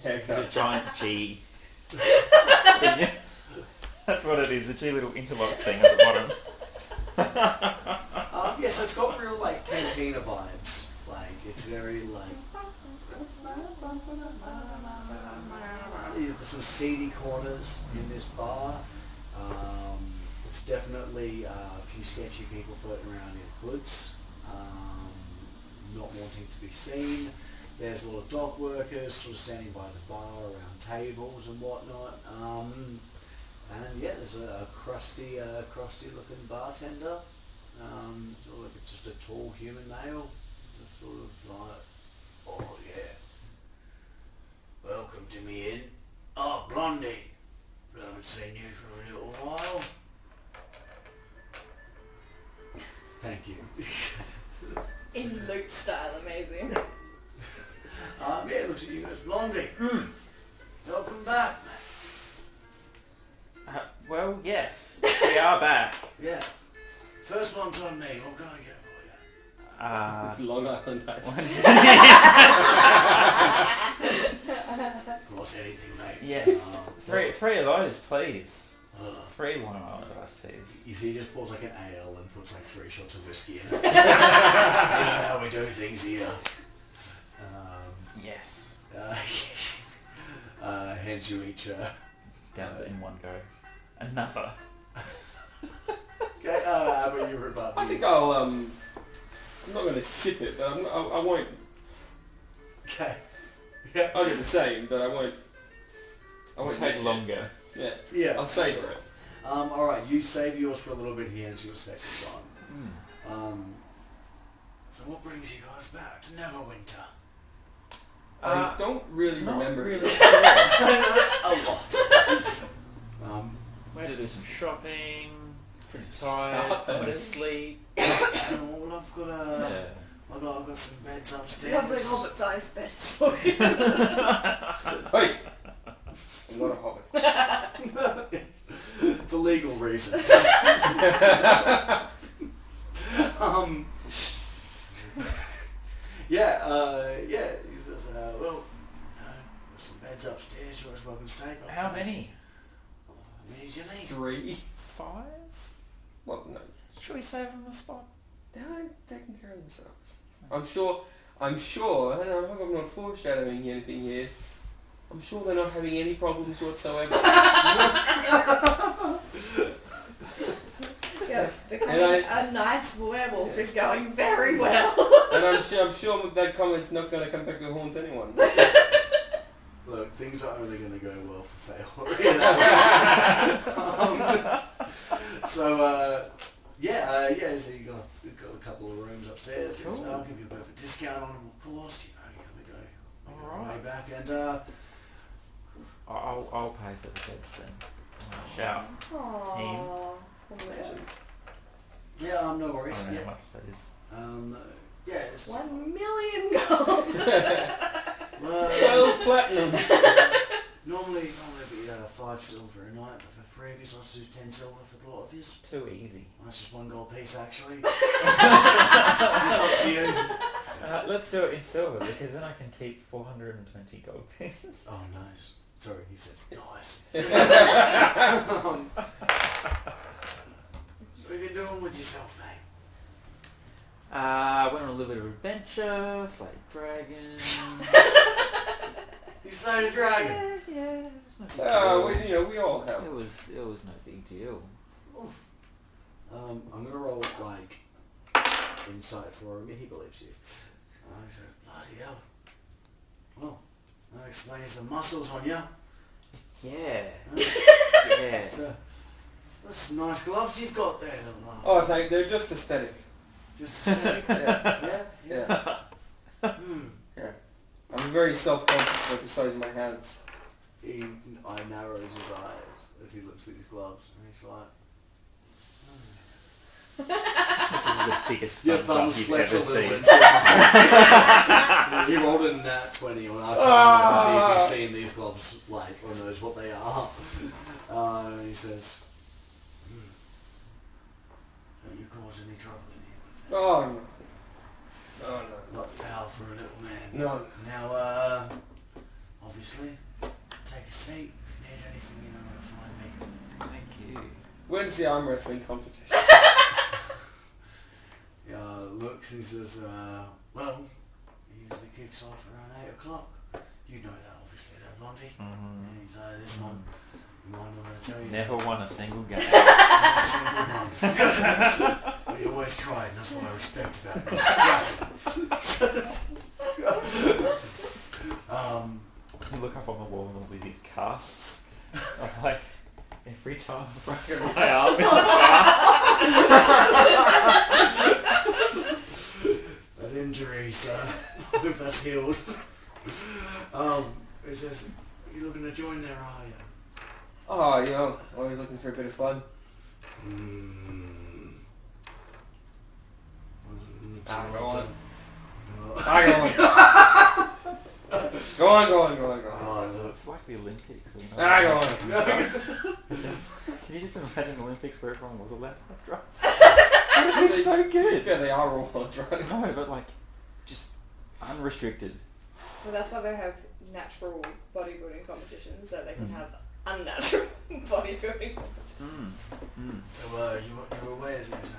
A haircut. giant G. That's what it is, a G little interlock thing at the bottom. Yeah, so it's got real like cantina vibes. Like it's very like there's some seedy corners in this bar. It's definitely a few sketchy people floating around in hoods, not wanting to be seen. There's a lot of dock workers sort of standing by the bar around tables and whatnot. And yeah, there's a crusty looking bartender. Sort of like just a tall human male. Just sort of like, oh yeah. Welcome to me inn. Oh, Blondie. I haven't seen you for a little while. Thank you. In Luke style, amazing. Yeah, it looks at you as Blondie. Welcome back, man. Well, yes, we are back. Yeah. First one's on me. What can I get for you? It's Long Island ice. Of course, anything, mate. Yes. Three of those, please. 3 Long Island iced teas. You see, he just pours like an ale and puts like 3 shots of whiskey in it. You know how we do things here. Yes. Hands you each. Downs it in one go. Another. Okay. How about you, Rhubarb? I think I'll I'm not going to sip it, but I won't. Okay. Yeah. I'll get the same, but I won't. I won't Take make longer. it. Yeah. Yeah. I'll savour it. All right. You save yours for a little bit. He hands you a second one. So what brings you guys back to Neverwinter? I don't really Not remember. really. A lot. We had to do some shopping. Pretty tired. Stop Somewhere to it. sleep. Well, I've got Yeah. I've got some beds upstairs. Lovely hobbit-sized bed for you. Hey! I'm not a hobbit. For legal reasons. Yeah. He says, well, there's some beds upstairs. You're always welcome to stay. But How many? How many do you need? 3? 5? Well, no. Should we save them the spot? They're taking care of themselves. I'm sure, and I hope I'm not foreshadowing anything here. I'm sure they're not having any problems whatsoever. Yes, becoming And a nice werewolf is going very well. And I'm sure that comment's not going to come back to haunt anyone. Look, things are only going to go well for Fail. So you've got a couple of rooms upstairs. Cool. So I'll give you a bit of a discount on them, of course. You know, we go Alright. way back, and I'll pay for the beds then. Shout. Team. yeah, no I worries. don't know Yeah, how much that is. it's 1 million gold. 12 platinum. normally it'd be 5 silver a night, but for 3 of you, I'll do 10 silver for the lot of you. Too easy. That's just 1 gold piece, actually. It's up to you. Let's do it in silver because then I can keep 420 gold pieces. Oh, nice. Sorry, he says nice. So what have you been doing with yourself, mate? Went on a little bit of adventure, slayed a dragon. You slayed a dragon? Yeah, it was no big Oh, deal. we all have. It was no big deal. Oof. I'm gonna roll like insight for him. He believes you. I said, bloody hell. Well, that explains the muscles on you. Yeah. Yeah. That's some nice gloves you've got there, little man. Oh, thank. They're just aesthetic. Just aesthetic. Yeah. Yeah. Yeah. Yeah. I'm very self-conscious about the size of my hands. He narrows his eyes as he looks at his gloves, and he's like, This is the biggest your thumbs up thumbs you've flex a ever little seen. bit. You rolled a nat 20 on Arcana to see if he's seen these gloves, like, or knows what they are. And he says, don't you cause any trouble in here with them? Oh no. Oh Not foul for a little man. no. No. Now, obviously, take a seat. If you need anything, you know where to find me. Thank you. When's the arm wrestling competition? Looks and says, well, it usually kicks off around 8 o'clock. You know that, obviously, that Blondie. Mm-hmm. And he's this one, you mind what I tell you? Never won a single game. Not a single one. But you always tried, and that's what I respect about you. You look up on the wall and all these casts. I'm like, Every time I've broken my arm in the bar. That injury, so I hope that's healed. It says, you're looking to join there, are you? Oh, you know, always looking for a bit of fun. Go on. Go on. Oh, look. It's like the Olympics. You know? Go on. Can you just imagine the Olympics where everyone was allowed to have drugs? It's so good. Yeah, they are all on drugs. No, but like, just unrestricted. Well, that's why they have natural bodybuilding competitions, so they can have unnatural bodybuilding competitions. So, you're aware there's a bit of a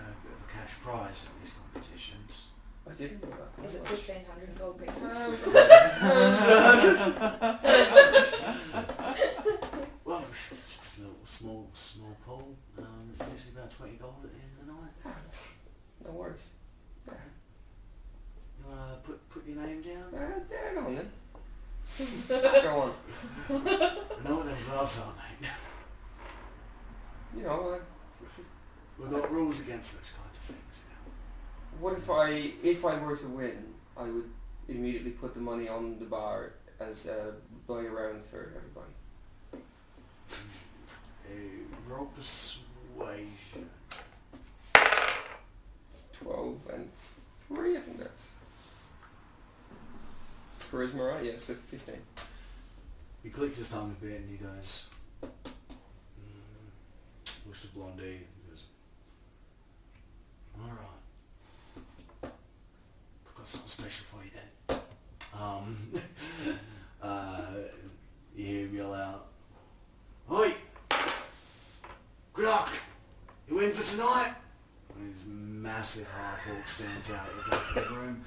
cash prize in these competitions. I didn't know that. Is it 1,500 gold pieces? Well, it's just a little small pool. Usually about 20 gold at the end of the night. No worries. You wanna put your name down? Yeah, go on then. Go on. I know what them gloves are, mate. You know, We've got rules against those kinds of things. what if I were to win, I would immediately put the money on the bar as a buy around for everybody. Roll persuasion. 12 and 3, I think that's. Charisma, right? Yeah, so 15. He clicks his tongue a bit and he goes, looks to Blondie and goes, alright. I've got something special for you then. You hear him yell out, oi! Good luck! You in for tonight? And his massive half-orc stands out of the back of the room.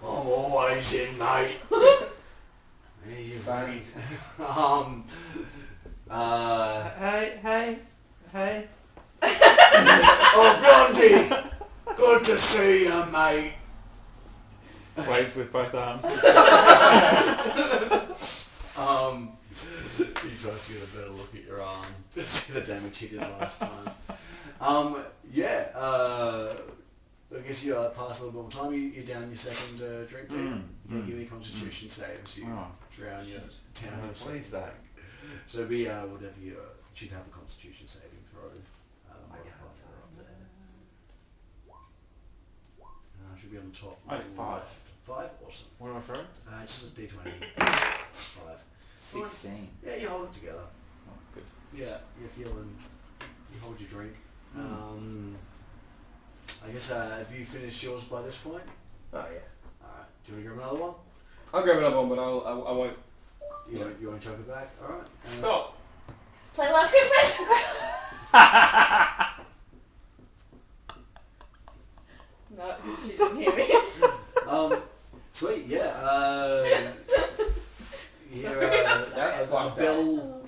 I'm always in, mate. There you Fine. Hey. Oh, Blondie! Good to see you, mate. Waves with both arms. He tries to get a better look at your arm to see the damage he did last time. I guess you pass a little bit more time. You're down your second drink, do you? You can give me constitution saves. You drown your town. What is that? So it'd be whatever you should have a constitution saving throw. Should be on the top. Oh, 5. 5? Awesome. What do I throw? It's just a d20. 5. 16. Yeah, you hold it together. Oh, good. Yeah, you're feeling. You hold your drink. I guess have you finished yours by this point? Oh, yeah. Alright. Do you want to grab another one? I'll grab another one, but I won't. You won't chuck it back? Alright. Stop! Play Last Christmas! No, she didn't hear me. Sweet, yeah. You hear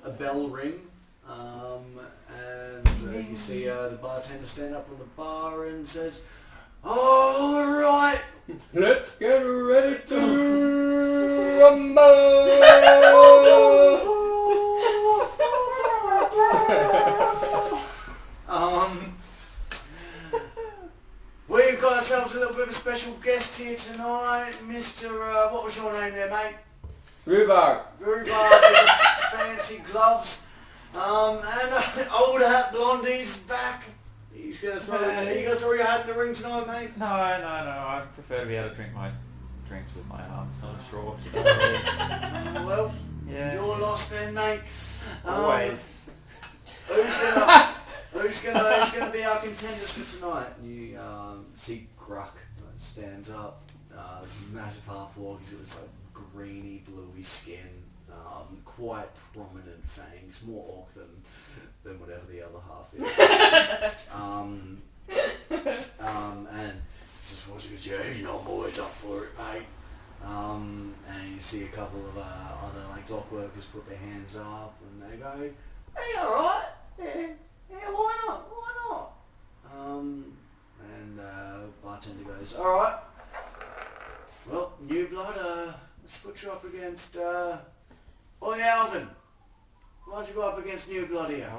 a bell ring, and you see the bartender stand up from the bar and says, "All right, Let's get ready to rumble! We've got ourselves a little bit of a special guest here tonight, Mr. What was your name there, mate? Rhubarb. Rhubarb with the fancy gloves. And old hat Blondie's back. He's gonna throw your hat in the ring tonight, mate. No. I prefer to be able to drink my drinks with my arms, not a straw. Well, Yeah. you're lost then, mate. Always. Who's gonna be our contenders for tonight? You see Gruck stands up, massive half-orc. He's got this like greeny, bluey skin, quite prominent fangs, more orc than whatever the other half is. And he says, "What's it, yeah, I'm always up for it, mate." And you see a couple of other like dock workers put their hands up and they go, "Hey, all right, yeah, why not? And bartender goes, "All right, well, new blood, let's put you up against, Alvin. why don't you go up against New Blood here?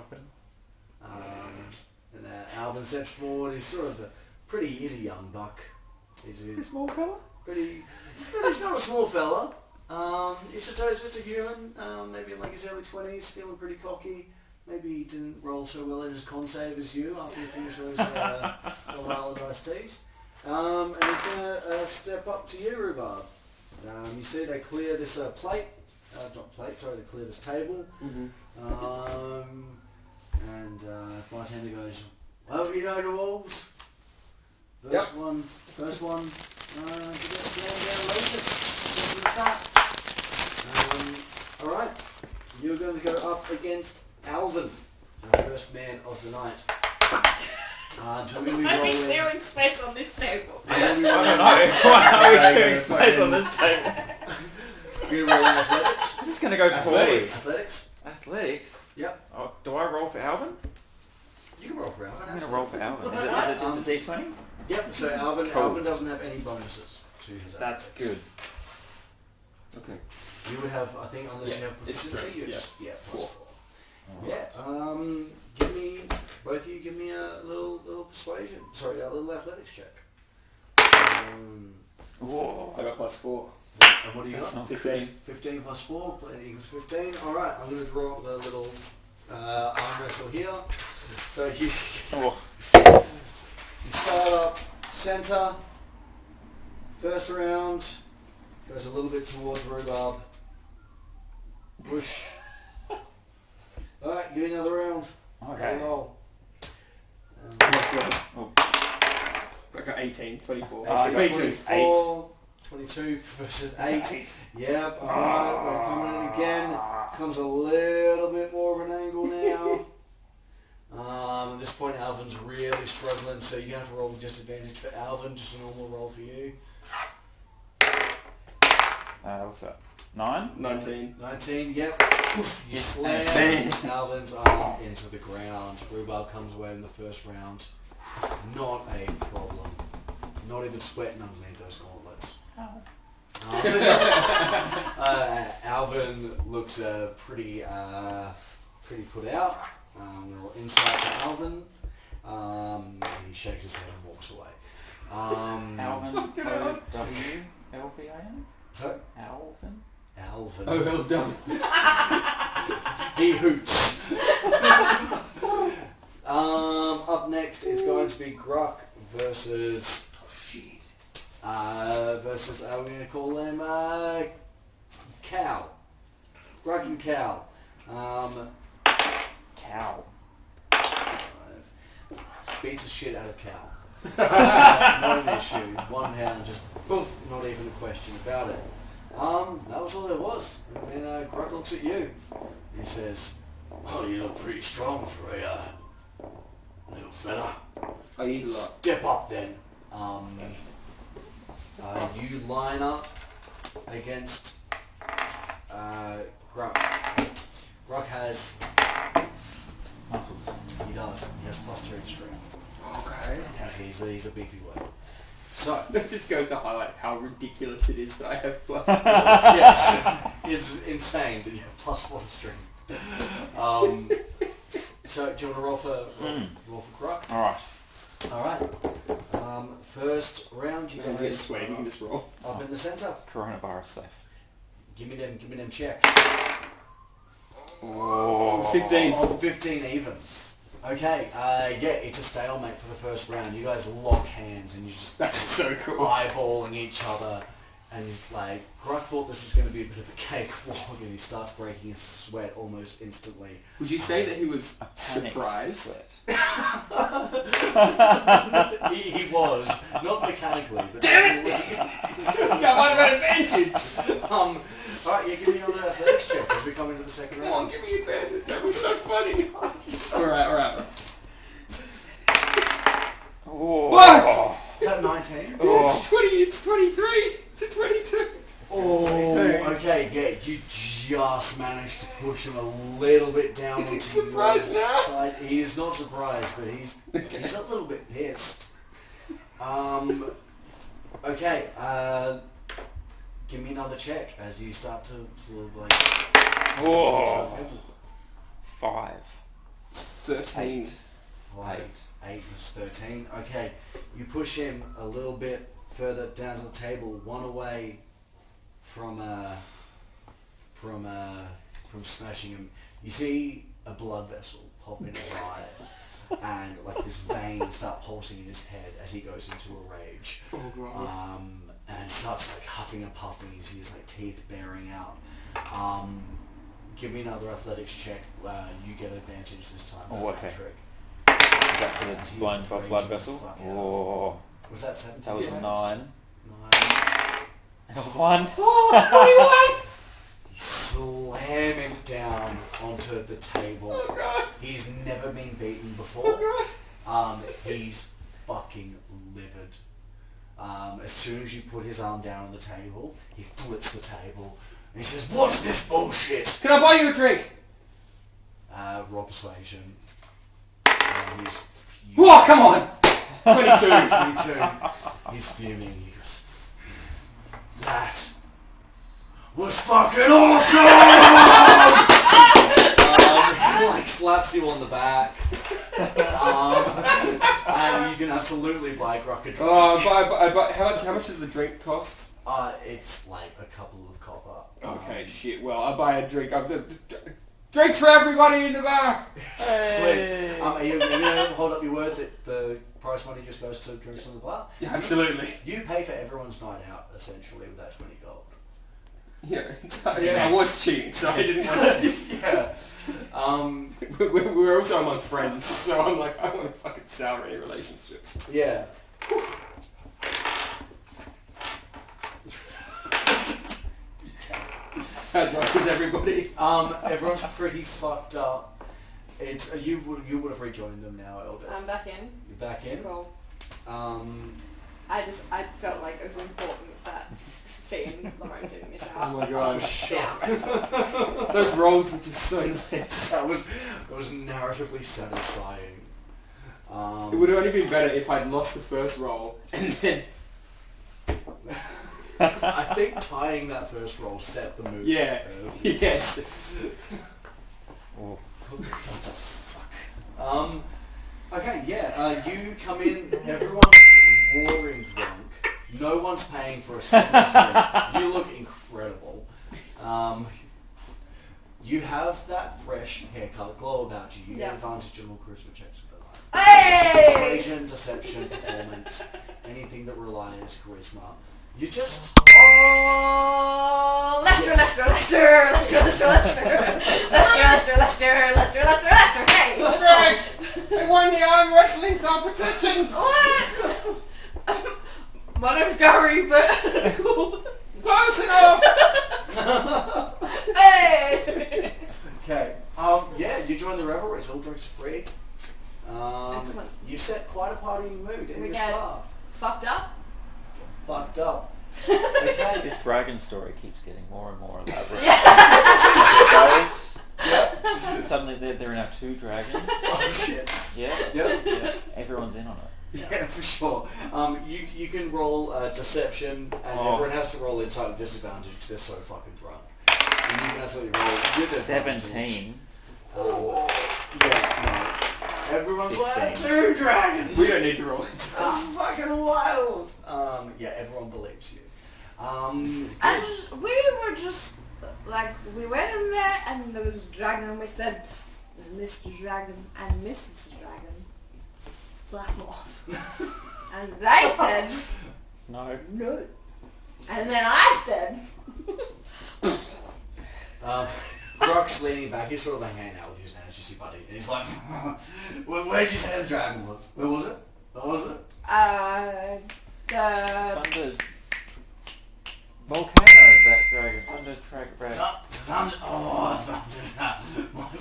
And Alvin steps forward. He's sort of he's a young buck. He's a Small fella? he's not a small fella. He's just a human, maybe in like his early 20s, feeling pretty cocky. Maybe he didn't roll so well in his con save as you after you finished those Valhalla dice teas. And he's going to step up to you, Rhubarb. You see they clear this they clear this table. And bartender goes, well, you know the rules. First one, to get slammed down later. Simple as that. Alright, you're going to go up against Alvin, the first man of the night. So we're going to be Why are we rolling. clearing space on this table? I don't know. Why are we clearing space on this table? You're rolling athletics. This is going to go forwards. Athletics. Athletics? Yep. Oh, do I roll for Alvin? You can roll for Alvin. I'm going to roll for Alvin. Is it just a D20? Yep. So Alvin doesn't have any bonuses to his. That's athletics. good. Okay. You would have, I think, unless you have it's proficiency, straight, you yeah. just plus 4. Alright. Both of you give me a little persuasion. Sorry, a little athletics check. Whoa. I got +4. And what do you That's got? not 15. 15 plus 4 equals 15. Alright, I'm going to draw the little arm wrestle here. So you start up center. First round goes a little bit towards Rhubarb. Push. Alright, give me another round. Okay. Roll. Oh. I got 18, 24. I got 24, 22 versus 8. Yep, alright, we're coming in again. Comes a little bit more of an angle now. At this point, Alvin's really struggling, so you have to roll with disadvantage for Alvin, just a normal roll for you. What's that? 9? 19. 19, yep. You slam Alvin's arm into the ground. Rhubarb comes away in the first round. Not a problem. Not even sweating underneath those gauntlets. Alvin looks pretty put out. I'm going to roll insight to Alvin. He shakes his head and walks away. Alvin, O-W-L-V-I-N? So, Alvin? Alvin. Oh, well done. He hoots. Up next, it's going to be Gruck versus. Oh shit. Versus, I'm going to call him Cal. Gruck and Cal. Cow. Beats the shit out of Cal. Not an issue. 1 pound, just poof, not even a question about it. That was all there was. And then Gruck looks at you. He says, "Oh, you look pretty strong for a little fella. I eat a lot. Step up then." You line up against Gruck. Gruck has. He does. He has +3 strength. Okay. He's a beefy one. So. That just goes to highlight how ridiculous it is that I have +4. Yes, it's insane that you have +1 strength. So, do you want to roll for Gruck? Alright. All right. First round, you Hands getting guys sweaty, you can just roll. up in the centre. Coronavirus safe. Give me them checks. Oh. 15. 15 even. Okay. It's a stalemate for the first round. You guys lock hands and you just That's so cool. eyeballing each other. And he's like, Gruck thought this was going to be a bit of a cakewalk, and he starts breaking his sweat almost instantly. Would you say that he was Panic surprised? sweat. he was, not mechanically, but Damn it! Come on, I've got advantage! Alright, give me another athletics check as we come into the second Come on, round. give me advantage. That was so funny. Alright. Oh. What? Is that 19? It's 20, it's 23 to 22. Oh, 22. okay, you just managed to push him a little bit down. Is he onto surprised your now? side. He is not surprised, but he's a little bit pissed. Okay, give me another check as you start to sort of like. Oh. 13. 5, 8 is 13. Okay, you push him a little bit further down to the table, one away from smashing him. You see a blood vessel pop in his eye, and like this vein start pulsing in his head as he goes into a rage. Oh god. And starts like huffing and puffing. You see his like teeth bearing out. Give me another athletics check. You get advantage this time. Oh, okay. Trick. Is that for the He's blind raging blood the vessel? fuck out. Oh, Was that 17? that was a 9. 9. 1. Slam him down onto the table. Oh god. He's never been beaten before. He's fucking livid. As soon as you put his arm down on the table, he flips the table and he says, "What's this bullshit?" Can I buy you a drink? Roll persuasion. He's fuming. Whoa, come on! 22. 22. He's fuming. He goes, "That was fucking awesome!" He like slaps you on the back. And you can absolutely buy Grok a drink. Oh, how much does the drink cost? It's like a couple of copper. Okay, shit. Well, I buy a drink. Drinks for everybody in the bar. Sweet. Are you gonna hold up your word that the prize money just goes to drinks on the bar? Yeah, absolutely. You pay for everyone's night out essentially with that 20 gold. Yeah, I was cheating, so I didn't want to. Yeah. We're also among friends, so I'm like, I don't want to fucking sour any relationships. Yeah. How drunk is everybody? Everyone's pretty fucked up. It's you would have rejoined them now, Elder. I'm back in. You're back in. Cool. I I felt like it was important that Fee and Lauren didn't miss Oh out. my gosh. Yeah. Those rolls were just so nice. that was narratively satisfying. It would have only been better if I'd lost the first roll and then... I think tying that first roll set the mood. Yeah. Yes. Oh. What the fuck? Okay, yeah. You come in. Everyone's roaring drunk. No one's paying for a single drink. You look incredible. You have that fresh haircut glow about you. You get advantage on all charisma checks for that. Hey! Persuasion, deception, performance, anything that relies charisma. You just... Oh, Lester, hey! Greg! I won the arm wrestling competition! What? My name's Gary, but cool. Close enough! Hey! Okay. Yeah, you join the revelry. It's all drinks free. Excellent. You set quite a partying mood in We this get bar. fucked up. Fucked up. Okay. This dragon story keeps getting more and more elaborate. Yeah. Suddenly there are now 2 dragons. Oh shit. Yeah? Yeah. Yeah. Everyone's in on it. Yeah, for sure. You can roll deception, and everyone has to roll inside disadvantage because they're so fucking drunk. And you can absolutely roll with advantage. 17. Yeah, no. Everyone's like 15. 2 dragons. We don't need to roll it. That's fucking wild. Yeah, everyone believes you. And we were just like, we went in there and there was a dragon and we said, Mr. Dragon and Mrs. Dragon, black off. And they said, No. no. And then I said, Brock's leaning back. He's sort of like hanging out with his hands, just your buddy. And he's like, where'd you say the dragon was? Where was it? What was it? Thunder. Volcano, that dragon. Thunder dragon. Thunder.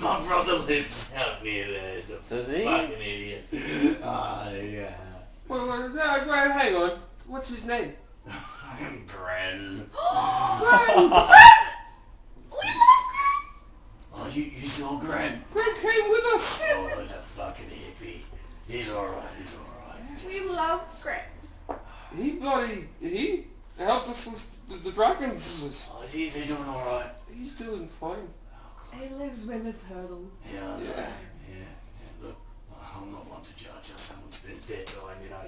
My brother lives out near there. He's a Does he? fucking idiot. Yeah. Well, hang on. What's his name? Gren. Gren! Oh, you saw Gren? Gren came with us! Oh, the fucking hippie. He's alright, we love Greg. He helped us with the dragon business. Oh, is he doing alright? He's doing fine. He lives with a turtle. Yeah. Yeah. The I'm not one to judge how someone's been dead time, you know.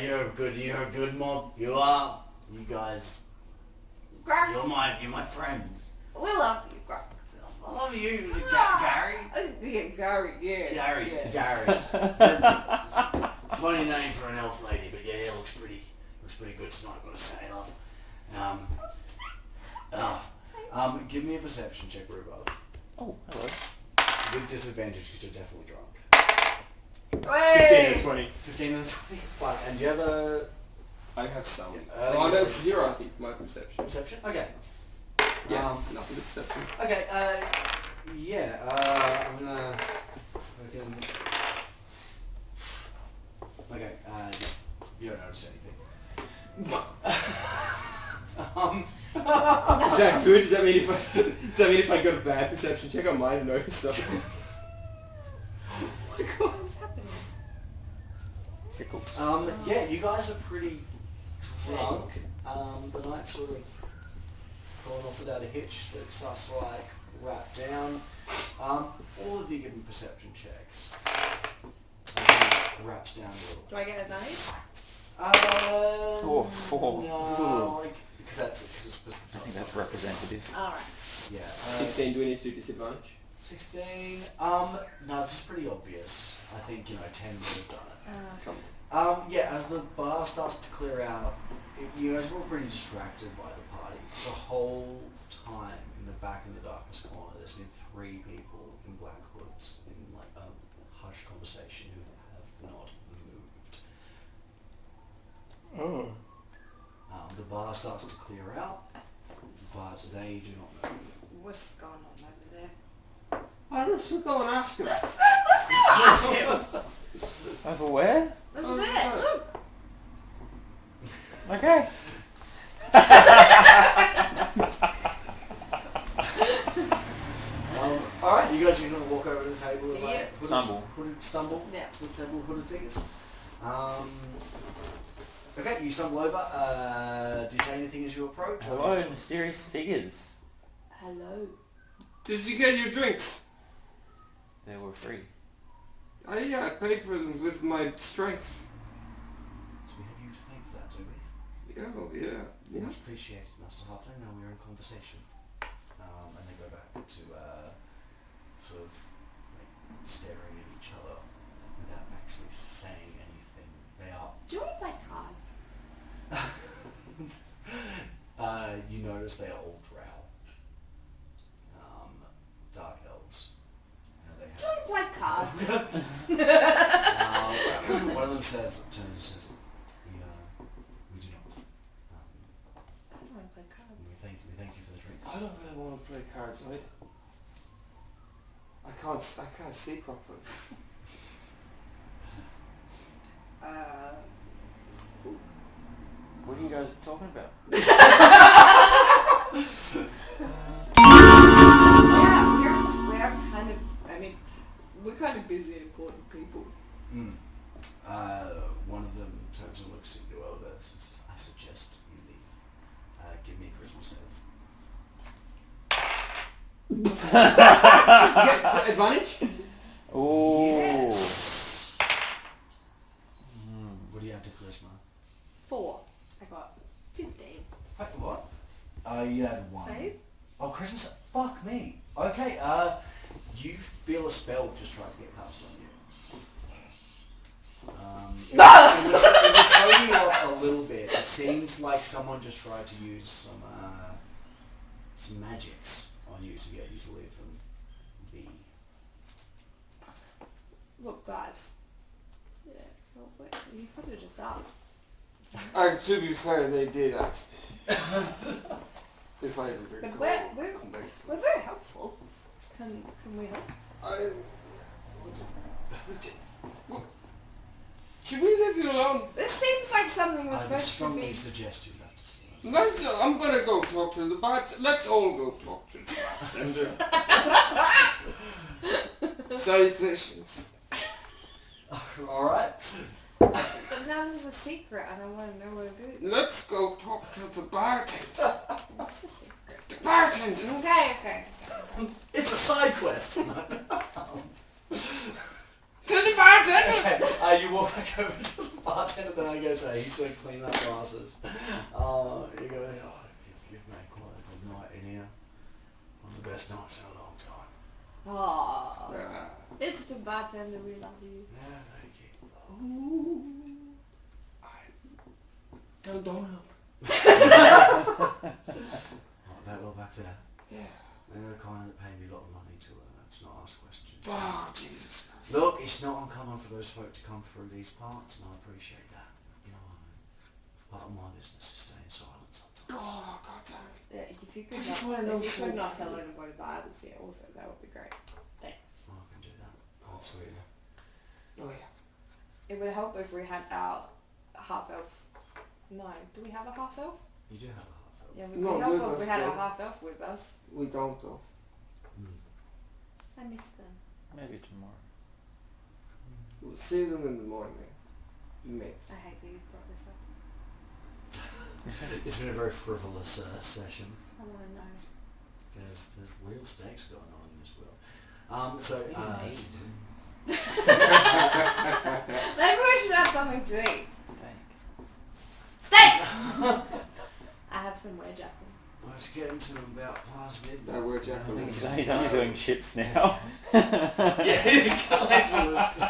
You're a good mob. You are. You guys, Greg, you're my friends. we love you, Greg. I love you. Is it Gary? Yeah, Gary, yeah. Gary. Funny name for an elf lady, but yeah, it looks pretty good tonight, I've got to say, love. Give me a perception check, Rhubarb. Oh, hello. With disadvantage because you're definitely drunk. 15 and 20. 15 and 20. Fine. And do you have a I have some. Yeah, Oh, no, it's 0, I think, for my perception. perception? Okay. Yeah, nothing but perception. Okay, I'm gonna fucking... Okay, you don't notice anything. Is that good? Does that mean if I got a bad perception check, I might have noticed something? What's happening? Pickles. Yeah, you guys are pretty drunk. The night's sort of going off without a hitch, but it starts to like wrap down. All of you give me perception checks. As it wraps down a little. Do I get advantage? Oh, 4. No, like, because it's I think that's representative. Alright. yeah. 16, do we need to do disadvantage? 16. No, this is pretty obvious. I think 10 would have done it. Yeah, as the bar starts to clear out, you guys were all pretty distracted by the party. The whole time, in the back in the darkest corner, there's been 3 people in black hoods in like a hushed conversation who have not moved. Oh. The bar starts to clear out, but they do not move. What's going on over there? I should go and ask him. Over where? Over there, look! Okay. Alright, you guys are going to walk over to the table and like, Stumble. Stumble? Yeah. To the table of hooded figures. Okay, you stumble over. Do you say anything as you approach? or Hello, just- mysterious figures. Hello. Did you get your drinks? They were free. I paid for them with my strength. So we have you to thank for that, do we? Oh, yeah. Much appreciated, Master Halfling. Now we're in conversation. And they go back to sort of like staring at each other without actually saying anything. They are. Do you want to play cards? You notice they are all drow. Dark elves. They Do you want to play cards? one of them says, we do not. I don't want to play cards. We thank you for the drinks. I don't really want to play cards, mate. I can't see properly. What are you guys talking about? We're kind of busy and important people. One of them turns and looks at you over and says, I suggest you leave. Give me a charisma save. Get advantage? Oh. Yes. What do you have to charisma? 4. I got 15. Wait, what? You had 1. Save? Oh, Christmas. Fuck me. Okay, you feel a spell just try to get cast on you. It was throwing you off a little bit. It seemed like someone just tried to use some magics on you to get you to leave them be. Look, guys. Yeah, well, wait, you probably just asked. To be fair, they did ask. If I ever But recall, we're come back to we're very helpful. Can we help? Should we leave you alone? This seems like something we're I would supposed to strongly be. suggest you left us alone. I'm gonna go talk to the bart. Let's all go talk to the bartender. Salutations. Alright. But now there's a secret and I want to know what it is. Let's go talk to the bartender. What's the secret? The bartender. Okay. It's a side quest. To the bartender. bartender! You walk back over to the bartender, then I go say, he said clean up glasses. You go, you've made quite a good night in here. One of the best nights in a long time. Aww. It's the bartender, we love you. Yeah, thank you. Don't help. Like that lot back there. Yeah. They're the kind that pay me a lot of money to not ask questions. Oh, Jesus. Look, it's not uncommon for those folk to come through these parts, and I appreciate that. You know what I mean? Part of my business is staying silent sometimes. Oh, God damn it. Yeah, if you I just wanna know could so not bad. tell anybody that I was here also, that would be great. Thanks. I can do that. Absolutely. Oh, yeah. It would help if we had our half-elf. No, do we have a half-elf? You do have a half elf. Yeah, we No, would help with if we us, had a though. half-elf with us. We don't, though. I miss them. Maybe tomorrow. We'll see them in the morning. Maybe. I hate that you brought this up. It's been a very frivolous session. I want to know. There's real stakes going on in this world. Maybe we should have something to eat. Steak. Steak! I have some jackal. Let's get into them about past midnight. That word jackal is- He's only doing chips now. Yeah, it's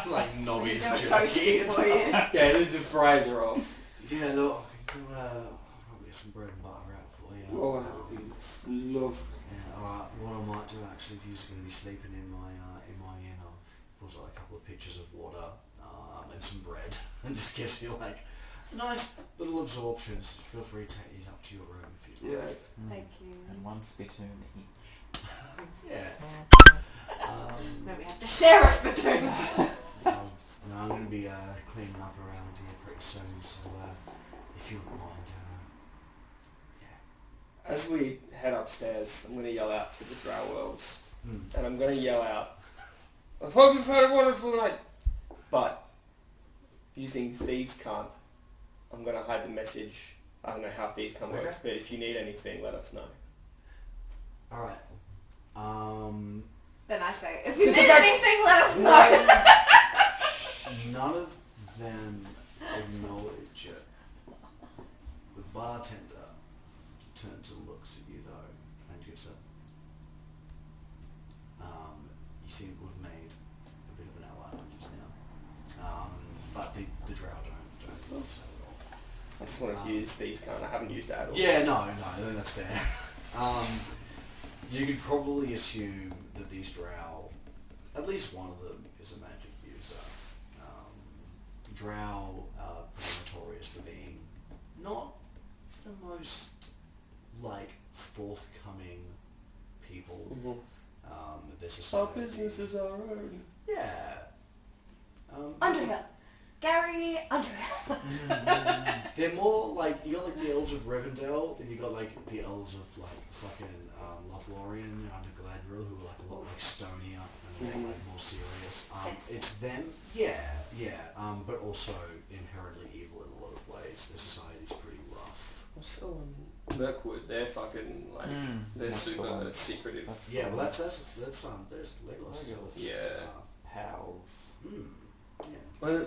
like nobby's They're jerky. toasty for you. Yeah, the fries are off. Yeah, look, I can probably get some bread and butter out for you. Oh, that would be lovely. Yeah, alright, what I might do actually, if you're going to be sleeping in my inn, I'll put like a couple of pitchers of water and some bread, and just gives you like nice little absorptions. Feel free to take these up to your room if you'd like. Yeah. Thank you. And one spittoon each. Yeah. Maybe we have to share a spittoon. No, I'm going to be cleaning up around here pretty soon, so if you wouldn't mind, As we head upstairs, I'm going to yell out to the drow elves. Hmm. And I'm going to yell out, I hope you've had a wonderful night. But, using Thieves' Can't, I'm going to hide the message. I don't know how Thieves' Can't works, but if you need anything, let us know. Alright. Then I say, if you Just need about- anything, let us know. None of them acknowledge it. The bartender turns and looks at you though and gives up. You seem to have made a bit of an ally just now. But the drow don't love that at all. I just wanted to use Thieves' Can't. I haven't used that at all. Yeah, no, I think that's fair. You could probably assume that these drow, at least one of them is a magic user. Drow are pretty notorious for being not the most, like, forthcoming people. Mm-hmm. Their Our society. business is our own. Yeah. Underhill. Gary Underhill. They're more like, you got like the elves of Rivendell, and you got like the elves of like fucking Lothlorien under Galadriel, who are like a lot like stonier and a lot like more serious. It's them, but also inherently evil in a lot of ways. Their society's pretty rough. I'm still in Mirkwood. They're fucking like they're that's the super one. secretive. That's Yeah, the well one. there's Legolas. Legolas. Yeah. Pals. Yeah. Well,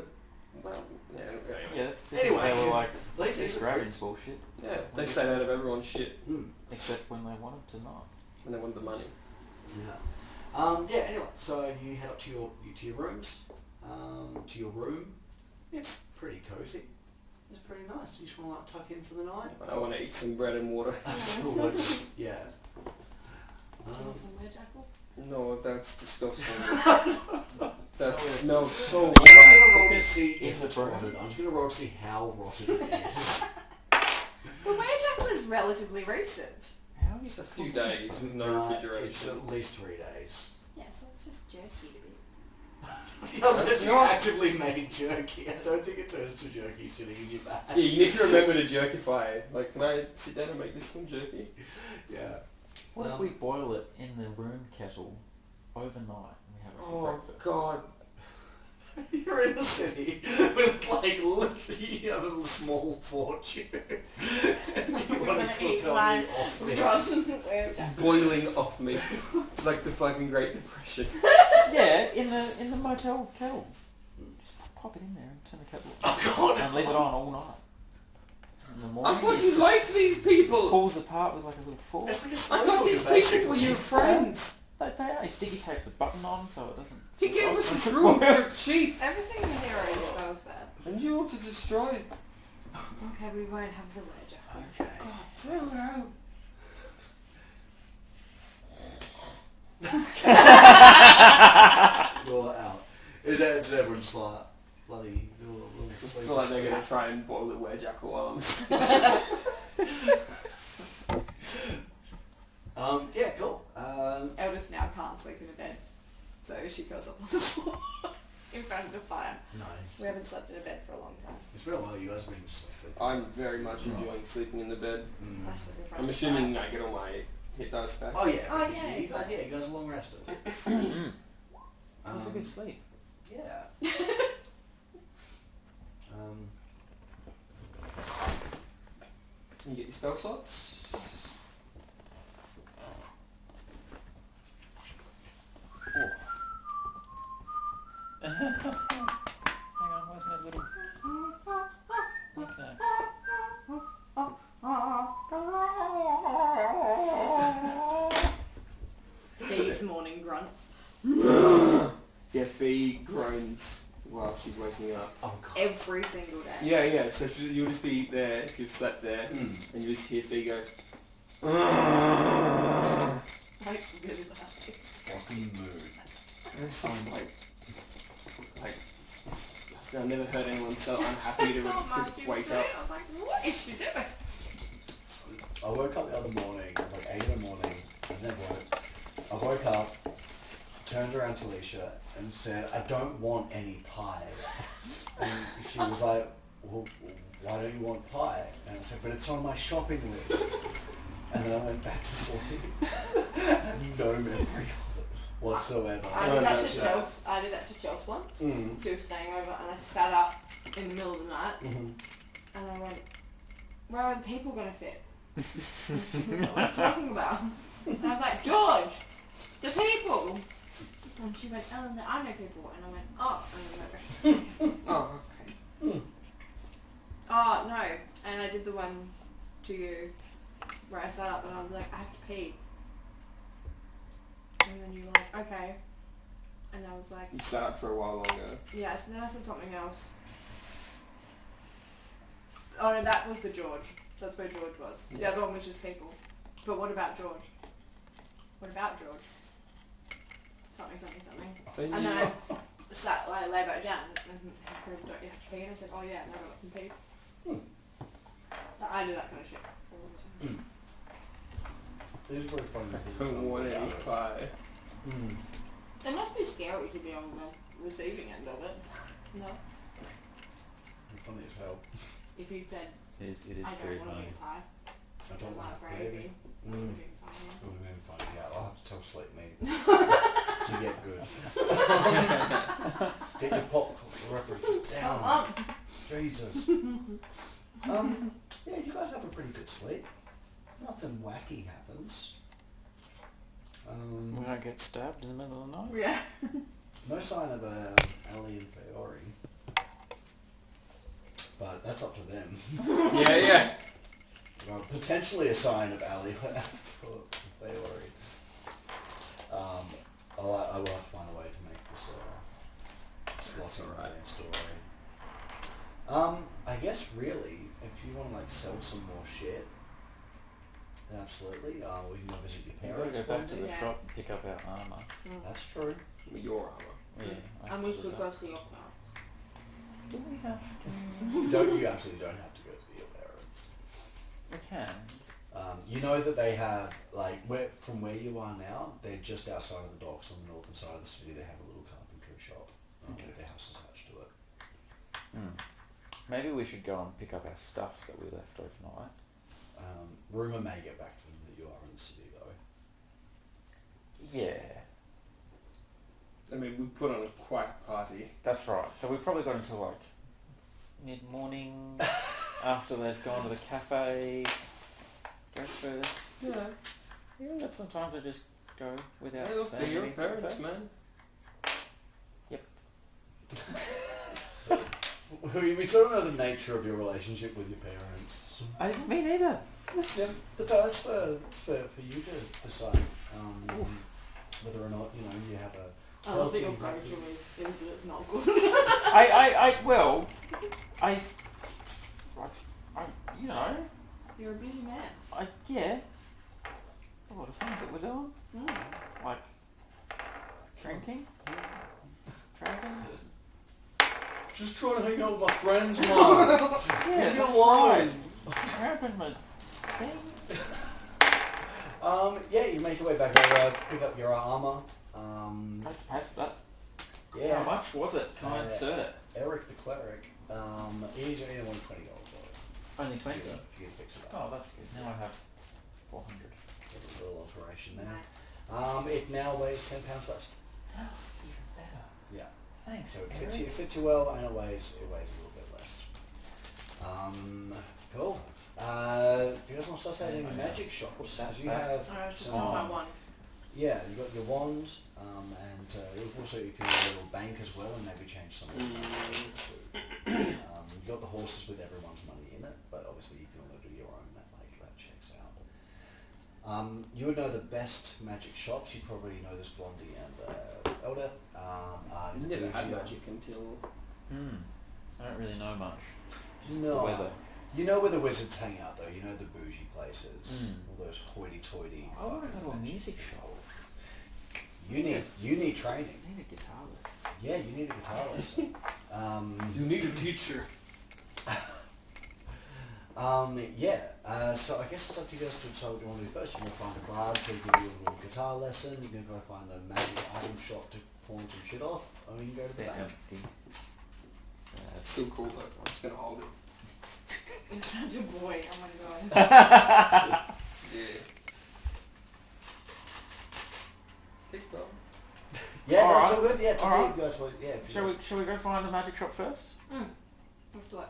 yeah. Anyway. Yeah, Anyway. they were like, Like, this dragons bullshit. Yeah, they stayed out of everyone's shit Except when they wanted to not. when they wanted the money. Yeah. Anyway, so you head up to your rooms, to your room. It's pretty cozy. It's pretty nice. You just want to like tuck in for the night. I want to eat some bread and water. Absolutely. Yeah. Somewhere, jackal. No, that's disgusting. That smells so I'm not bad. gonna roll to see if In the it's bread. rotted. I'm just gonna roll to see how rotted it is. The jackal is relatively recent. How is A few days with no It's refrigeration. at least 3 days. Yeah, so it's just jerky to me. Unless you not- actively made jerky. I don't think it turns to jerky sitting in your bag. Yeah, you need to remember to jerkify. Like, can I sit down and make this some jerky? Yeah. What if we boil it in the room kettle overnight and we have it for Oh breakfast? God. You're in the city with like literally you have a little small fortune. And you We're want to gonna eat cook on one the off thing. jackal. Boiling off me. It's like the fucking Great Depression. Yeah, in the motel kettle. pop it in there and turn the kettle on. Oh God! And leave it on all night. In the I morning, thought you liked these people. pulls apart with like a little fork. It's like a I slow thought cooker, these people were basically. your friends. They are. You sticky tape the button on so it doesn't. He gave us his room for cheap, Everything in here already smells bad. and you want to destroy it. Okay, we won't have the wedge. Okay. God, throw it out. Roll it out. Is everyone just like bloody little I feel like they're going to try and boil the wedge-jackal while I'm... Yeah, cool. Eldest now can't sleep in a bed, so she goes up on the floor in front of the fire. Nice. We haven't slept in a bed for a long time. It's been a while. You guys have been just sleeping. I'm very much enjoying sleeping in the bed. Mm. I sleep in front I'm of the assuming fire. I get all my hit dice back. Oh yeah. Oh, yeah. You guys are long rested. It was a good sleep. Yeah. You get your spell slots. Hang on, where's my little... Okay. These morning grunts. Yeah, Fee groans while she's waking up. Oh god. Every single day. Yeah, so you'll just be there if you've slept there, Mm. and you just hear Fee go... Like, really loud. Fucking mood. And it's just like... I've never heard anyone so unhappy to wake up. I was like, what is she doing? I woke up the other morning, like 8 in the morning. I've never woke. I woke up, turned around to Alicia and said, "I don't want any pie." And she was like, "Well, why don't you want pie?" And I said, "But it's on my shopping list." And then I went back to sleep. I had no memory of it whatsoever. I did that to Chelsea. I did that to Chelsea once. Mm. She was staying over, and I sat up in the middle of the night, Mhm. and I went, "Where are the people going to fit?" What are you talking about? And I was like, "George, the people." And she went, "Ellen, I know people." And I went, "Oh," and I went, Oh, okay. "Oh no." And I did the one to you where I sat up and I was like, "I have to pee." And then you were like, "Okay." And I was like, You sat up for a while longer. yes. And then I said something else. Oh no, that was the George. That's where George was. The other one was just people. But what about George? What about George? Something. Then And you- then I lay back down and he said, "Don't you have to pee?" And I said, "Oh yeah," and I got up and peed. But I do that kind of shit all the time. It was very funny. don't want any pie. Mm. It must be scary to be on the receiving end of it. No? Funny as hell. If you said, It is "I very don't want to funny. be pie," I don't like like gravy. gravy. It would have been funny. It would have been funny, yeah. I'll have to tell Sleep Me to get good. Get your pop references down. Jesus. Yeah, you guys have a pretty good sleep. Nothing wacky happens. We don't get stabbed in the middle of the night. Yeah. No sign of Ali and Feori. But that's up to them. Yeah. Well, potentially a sign of Ali for Feori. I will have to find a way to make this slot alright story. I guess really, if you want to like sell some more shit, then absolutely. We can go visit your We've got to parents. go back to the Yeah. shop and pick up our armour. That's true. Your armor. Yeah. And we should go see your parents. Do we have to? You absolutely don't have to go to your parents. We can. You know that they have, like, from where you are now, they're just outside of the docks on the northern side of the city. They have a little carpentry shop with their house attached to it. Maybe we should go and pick up our stuff that we left overnight. Rumour may get back to them that you are in the city, though. Yeah, I mean, we put on a quiet party. that's right. So we probably got until like mid-morning after they've gone to the cafe, breakfast. Yeah. We've got some time to just go without Hey, look, saying they're your anything parents, first. man. Yep. We don't know the nature of your relationship with your parents. Me neither. Yeah, that's for you to decide whether or not you have a. I love that your go-to is that it's not good. You're a busy man. Yeah. A lot of things that we're doing. Like drinking. Just trying to hang out with my friends, Mom. Yeah, Leave me alone. Trapping my thing. Yeah, you make your way back over, pick up your armor. I paid for that. Yeah. How much was it? Can I insert it? Eric the cleric. He's only $120 for it. Only 20? If you can fix it up. Oh, that's good. Now I have 400. A little alteration there. It now weighs 10 pounds less. Oh, even better. Yeah. Thanks. So it fits you well, and it weighs a little bit less. Cool. Do you guys want to start any magic shops? You have Just on my one. yeah, you got your wand, and also you can get a little bank as well, and maybe change some of the money too. You got the horses with everyone's money in it, but obviously you can only do your own. That checks out. You would know the best magic shops. You probably know this Blondie and Elder. I never had magic until... I don't really know much. Just No. the weather. You know where the wizards hang out, though. You know the bougie places, all those hoity-toity. I want to go to a music shop. You need training. I need a guitarist. Yeah, you need a guitar lesson. You need a teacher. So I guess it's up to you guys to decide what you want to do first. You can go find a bard to give you a little guitar lesson. You can go find a magic item shop to pawn some shit off, or you can go to the They're bank. empty. So cool though. I'm just gonna hold it. You're such a boy. Oh my god. Yeah. Take them. Yeah, All that's right. all good. Yeah, All right. you guys want, yeah. if you guys- Shall we go find a magic shop first? Let's do it.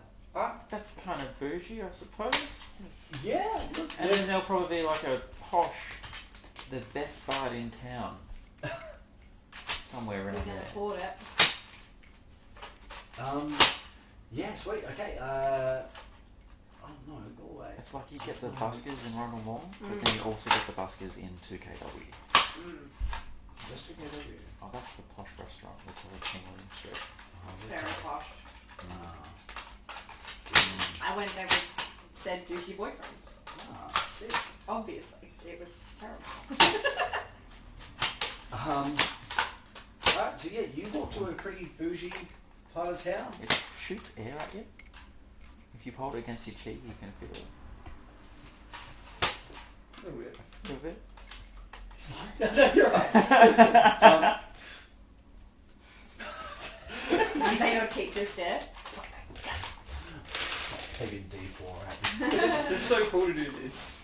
That's kind of bougie, I suppose. Yeah, look. And then there'll probably be like a posh, the best bard in town. Somewhere We around can there. afford it. Yeah, sweet. Okay. Oh no, go away. It's like you get the buskers in Ronald Mall, but then you also get the buskers in 2KW. Just to get over here. Oh, that's the posh restaurant with all the tingling shit. Very posh. Ah, I went there with said douchey boyfriend. sick. Obviously. It was terrible. Alright, so yeah, you walk to a pretty bougie part of town. It shoots air at you. If you hold it against your cheek, you can feel it. A little bit. A little bit. You're right. Is that your teacher's stare? Taking D4 at you. It's just so cool to do this.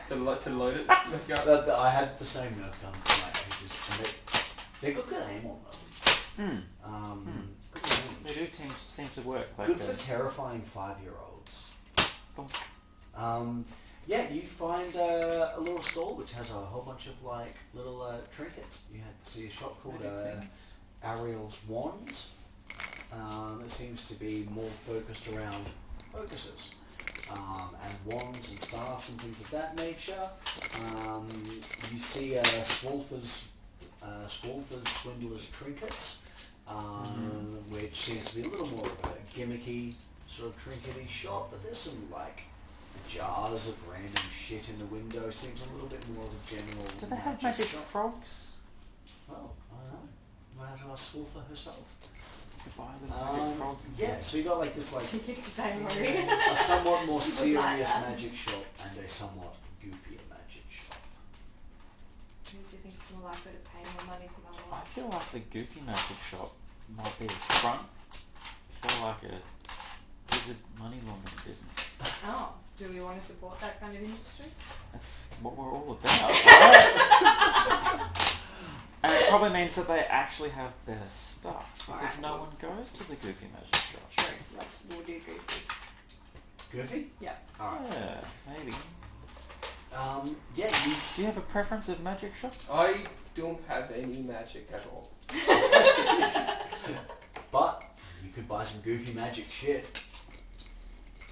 To load it. Like, I had the same Nerf gun for like ages, and they got good aim on them. Good They range. do seem to work. Like Good for terrifying 5-year-olds. Yeah, you find a little stall which has a whole bunch of like little trinkets. You see a shop called Ariel's Wand. It seems to be more focused around focuses and wands and staffs and things of that nature. You see Swolfer's Swindler's Trinkets, which seems to be a little more of a gimmicky sort of trinkety shop, but there's some like jars of random shit in the window. Seems a little bit more of a general. Do they have magic shop. frogs? Well, I don't know. You might have to ask Swolfer herself. To buy the magic frog? Yeah, so you got like this like Don't worry. a somewhat more She would like serious that. magic shop and a somewhat goofier magic shop. Who do you think is more likely to pay more money for my I life? feel like the goofy magic shop might be a front for like a wizard money laundering business. Oh, do we want to support that kind of industry? That's what we're all about. Right? And it probably means that they actually have better stuff because Alright. no one goes to the goofy magic shop. True. We'll do goofy. Goofy? Yeah. Alright. Yeah, maybe. Yeah, you Do you have a preference of magic shops? I don't have any magic at all. but you you could buy some goofy magic shit.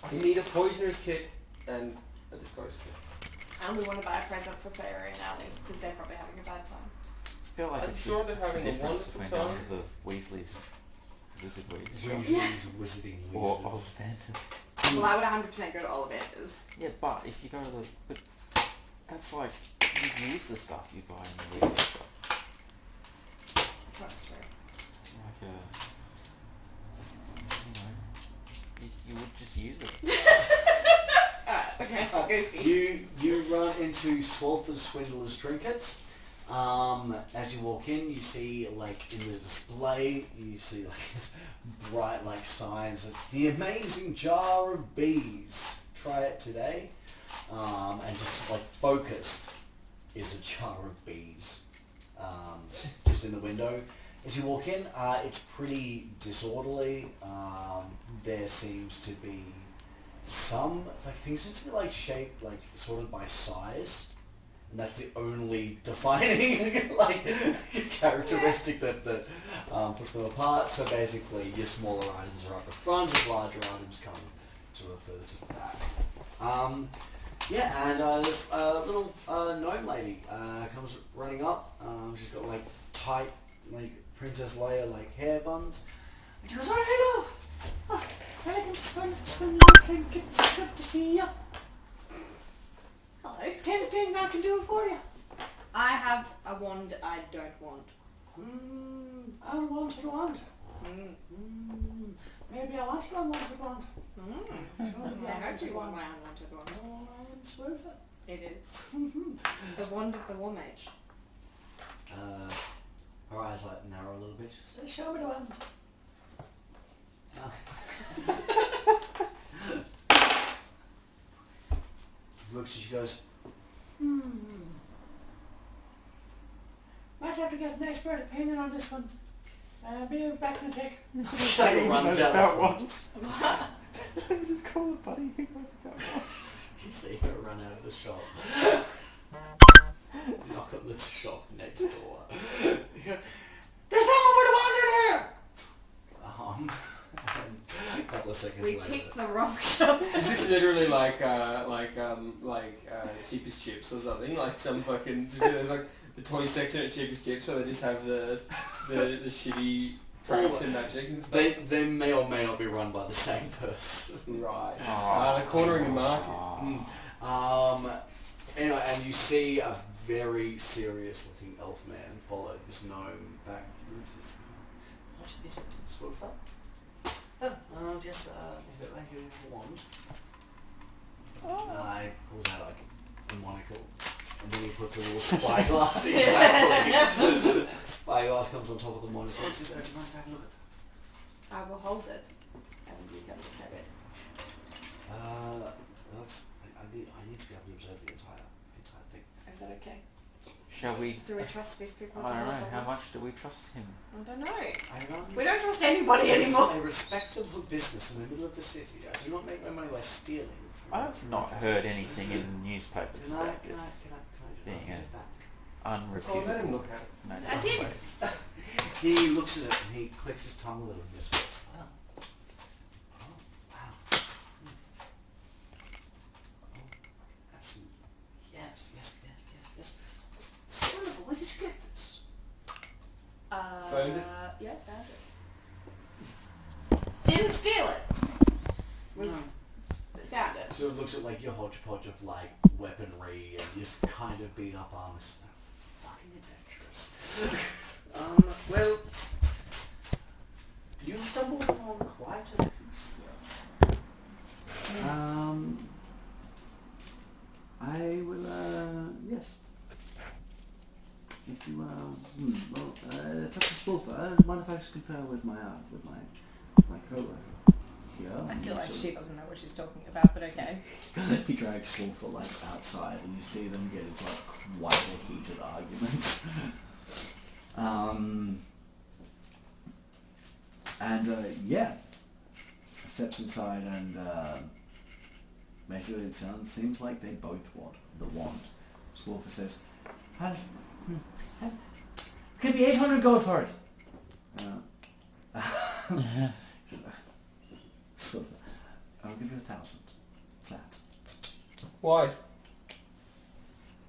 I need a poisoner's kit and a disguise kit. And we want to buy a present for Fairy and Ali because they're probably having a bad time. I feel like I'm it's sure the they're having a difference wonderful between time. going to the Weasleys, Wizard Weasleys, Weasley's wizarding or wizards. Ollivanders. Well, I would 100% go to Ollivanders. Yeah, but if you go to the... But that's like... You use the stuff you buy in the Weasley shop. That's true. Like you know... You would just use it. Alright, okay, goofy. You run into Swolfer's Swindler's Trinkets. As you walk in, you see, like, in the display, you see, like, this bright, like, signs of the amazing jar of bees. Try it today. And just, like, focused is a jar of bees. Just in the window. As you walk in, it's pretty disorderly. There seems to be some, like, things seem to be, like, shaped, like, sort of by size. And that's the only defining like characteristic that puts them apart. So basically, your smaller items are up the front, your larger items come sort of further to the back. And this little gnome lady comes running up. She's got like tight, like Princess Leia like hair buns. And she goes, "Oh, hello! Oh, elegant it's good to see you. Anything I can do for you?" I have a wand I don't want. I don't want a wand. Maybe I want an unwanted wand. Sure, I heard you want my unwanted wand. It's worth it. It is. The wand of the war mage. Her eyes like narrow a little bit. She says, "Show me the wand." Looks and she goes, might have to get an expert opinion on this one. Be back in a tick. She runs out the front. You just call it buddy. Who knows about what? You see her run out of the shop. Knock on the shop next door. There's someone with a wand in here! A couple of seconds We later. picked the wrong shop. Is this literally like Cheapest Chips or something? Like some fucking like the toy section at Cheapest Chips where they just have the shitty pranks and magic and stuff. They may or may not be run by the same person. Right. Oh. They're cornering the market. Anyway, and you see a very serious looking elf man follow this gnome back. What is it, Swolfer? Oh, just like a wand. He pulls out like a monocle, and then he puts a little spyglass. Exactly. Spyglass comes on top of the monocle. He says, "Do you mind if I have a look at I will hold it. And you can look at it. that?" I need to be able to observe the entire thing. Is that okay? Shall we... Do we trust these people? I don't know. How much do we trust him? I don't know. I run We don't trust anybody anymore. a respectable business in the middle of the city. I do not make my money by stealing. I've not heard anything in the newspapers Can I about this being get an it back? Oh, let him unreputable look at it. magic I did. place. He looks at it and he clicks his tongue a little and goes, "Wow. Oh, wow. Oh, absolutely. Yes. It's wonderful. Where did you get this?" Found it? Yeah, found it. Didn't steal it. No. Found it. Sort of looks at like your hodgepodge of like weaponry and just kind of beat up armor. Fucking adventurous. Well, you stumbled upon quite a piece. I will. Yes. If you Dr. Spulfer, mind if I just confer with my co-worker? Yeah. I feel like she doesn't know what she's talking about, but okay. He drags Spulfer like outside, and you see them get into like quite a heated argument. Steps inside and basically it seems like they both want the wand. Spulfer says, "Could be 800 gold for it." Why?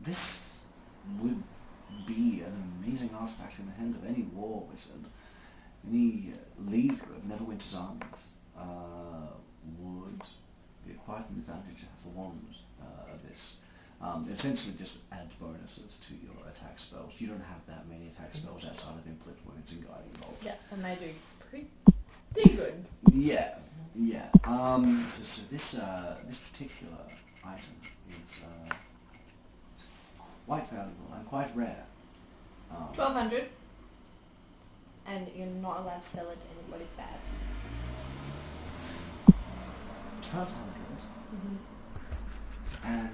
This would be an amazing artifact in the hand of any war wizard. Any leader of Neverwinter's armies would be quite an advantage to have a wand of this. It essentially just adds bonuses to your attack spells. You don't have that many attack spells outside of inflict wounds and guiding bolt. Yeah, and they do pretty good. Yeah. So this particular item is quite valuable and quite rare. 1,200. And you're not allowed to sell it to anybody bad. 1,200. Mm-hmm. And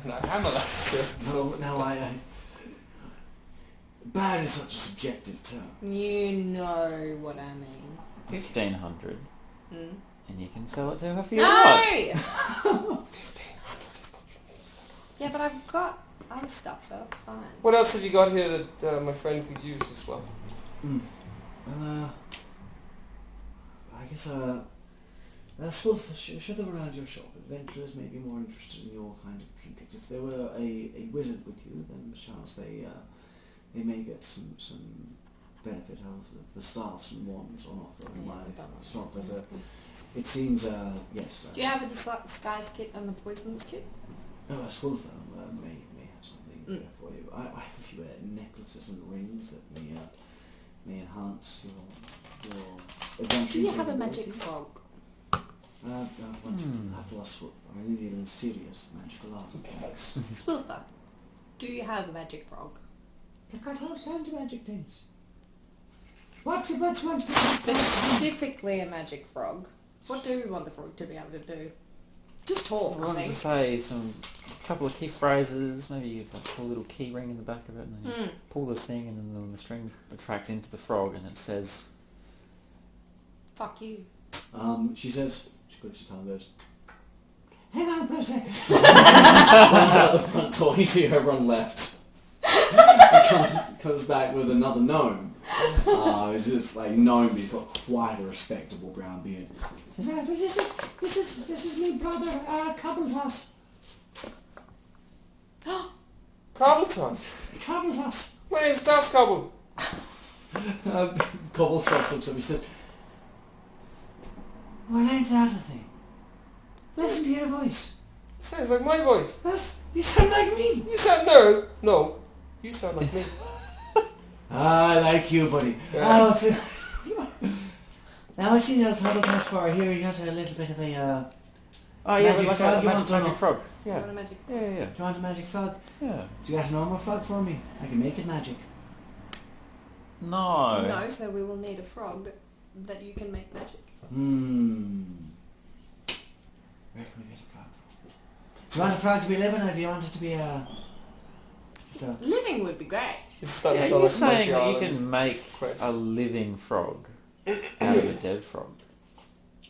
No, I'm allowed to. no, I bad is such a subjective term. You know what I mean. 1,500, Mm. and you can sell it to whoever you want. No! Yeah, but I've got other stuff, so it's fine. What else have you got here that my friend could use as well? Well, I guess sort of should have around your shop. Adventurers may be more interested in your kind of trinkets. If there were a wizard with you, then perchance they may get some benefit out of the staffs and wands on offer in my shop. But it seems, yes. Do you have a disguise kit and the poisons kit? Oh, a school firm may have something there for you. I have a few necklaces and rings that may enhance your adventure. Do you have a magic frog? I need even serious magical artifacts. Wilbur, do you have a magic frog? I've got all kinds of magic things. What Specifically a magic frog. What do we want the frog to be able to do? Just talk, I wanted to say a couple of key phrases. Maybe you like put a little key ring in the back of it, and then you pull the thing, and then the string attracts into the frog, and it says, Fuck you. She says, she clicks her tongue and goes, hang on for a second. Runs out the front door, you see her run left. comes back with another gnome. It's this like gnome, he's got quite a respectable brown beard. Says, this is me brother, Cobbletuss. Cobbletuss? Cobbletuss. My name's Das Cobble. Cobbletuss looks at me and says, well, ain't that a thing? Listen to your voice. Sounds like my voice. You sound like me. You sound no. You sound like me. I like you, buddy. Yeah. Now I see the little Cobbletuss for here. You got a little bit of a "Oh yeah, Magic like frog, a you want magic to- frog." You Yeah, want a magic yeah, yeah, Do you want a magic frog? yeah. Do you got a normal frog for me? I can make it magic. No. No, so we will need a frog that you can make magic. Where can we get a frog from? Do you want a frog to be living, or do you want it to be just a... Living would be great. Yeah, you're saying that you can make quest. a living frog out of a dead frog.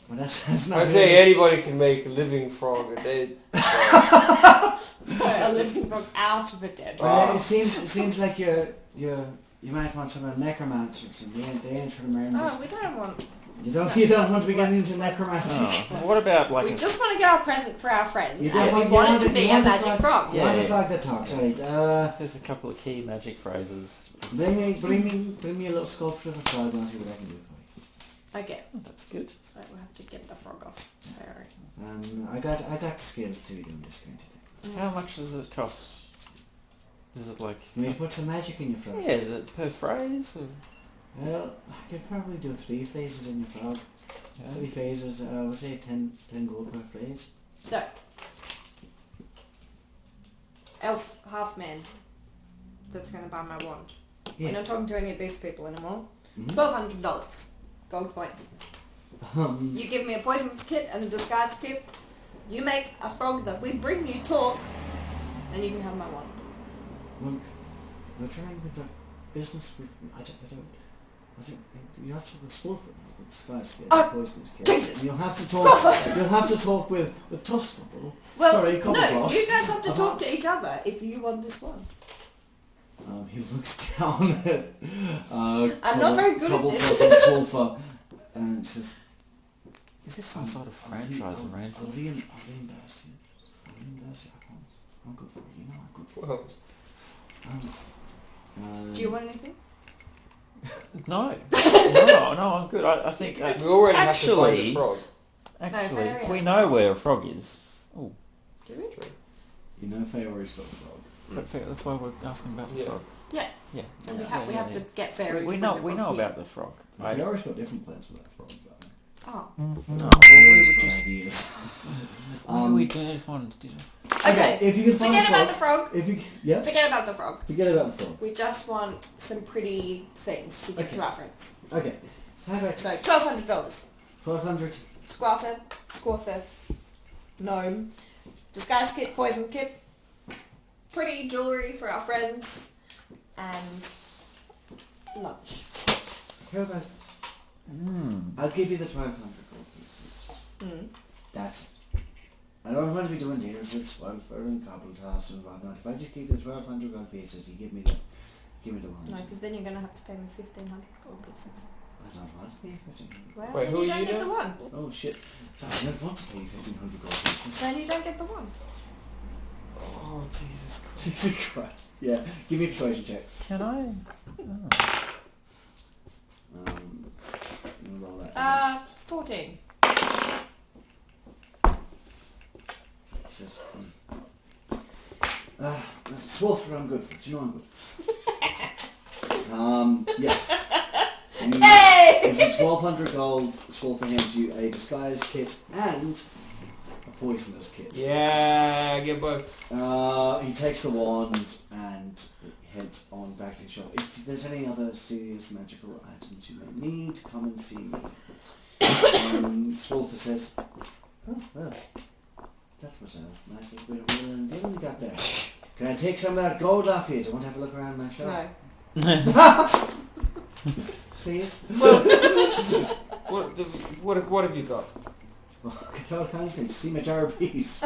Well, that's not I say anybody can make a living frog a dead frog. A living frog out of a dead Well, frog. it seems like you might want some necromancers, and they ain't from around Oh, this. we don't want... You don't want to be getting into necromancy. Oh. What about like We a... just want to get our present for our friend, You and don't we want- want you it to want- be you a want the magic frog- frog. Yeah. What the frog that talks? Right. There's a couple of key magic phrases. Bring me a little sculpture of a frog, and I'll see what I can do for you. Okay, Oh, that's good. so we'll have to get the frog off. Sorry. I got the skills to be doing this kind of thing. How much does it cost? Is it like... You may put some magic in your frog. Yeah, is it per phrase? Or... Well, I could probably do 3 phases in your frog. Yeah. 3 phases, I would say 10 gold per phase. So, elf, half man, that's going to buy my wand. We're not talking to any of these people anymore. Mhm. $1,200 gold points. You give me a poison kit and a disguise kit. You make a frog that we bring you talk, and you can have my wand. Well, we're trying with the business with... I don't you have to talk with Spolford, with Disguise Kit, Oh, Poisonous Kit. Jesus. And you'll have to talk with Tuskable. Well, Sorry, no, Cobblecloth. you guys have to talk to each other if you want this wand. He looks down at I'm not very good at this. Cobblecloth and Spolford, and says, Is this some sort of franchise arrangement? I'll reimburse you. I promise. I'm good for it. You know I'm good for it. Well, Do you want anything? No, I'm good. I think we already have to find actually, a frog. actually, No, we know where a frog is. Oh, Do we? You know Fairy's got a frog. that's why we're asking about the Yeah. frog. Yeah. Yeah. So we have to get fairy. We know about the frog. Fairy's got different plans for that frog, though. Oh. No, Well, we would just. ideas. We did find. Okay, if you can find Forget a about frog, the frog. if you yeah, Forget about the frog. forget about the frog. We just want some pretty things to give Okay. to our friends. Okay, how about So $1,200. 1200? Squarter, gnome, disguise kit, poison kit, pretty jewellery for our friends, and lunch. How about this? I'll give you the 1200 gold pieces. That's it. I don't want to be doing deals with Swelfer and Cobbletas and whatnot. If I just give you the 1200 gold pieces, you give me the one. No, because then you're going to have to pay me 1,500 gold pieces. I don't want to pay you 1500. Well, Wait, then who you are don't you get now? the one. Oh shit. Sorry, I don't want to pay you 1500 gold pieces. Then you don't get the one. Oh, Jesus Christ. Jesus Christ. Yeah, give me a persuasion check. Can I? Roll that. 14. Jesus. Swolfer, I'm good for it. You know I'm good. Yes. Hey! 1200 gold, Swolfer hands you a disguise kit and a poisonous kit. Yeah, get both. He takes the wand and heads on back to the shop. If there's any other serious magical items you may need, come and see me. Swolfer says, oh, well, that was a nice little bit of wheeling and dealing we got there. Can I take some of that gold off you? Do you want to have a look around my shop? No. Please? What have you got? Well, I can tell all kinds of things. See my jar of bees.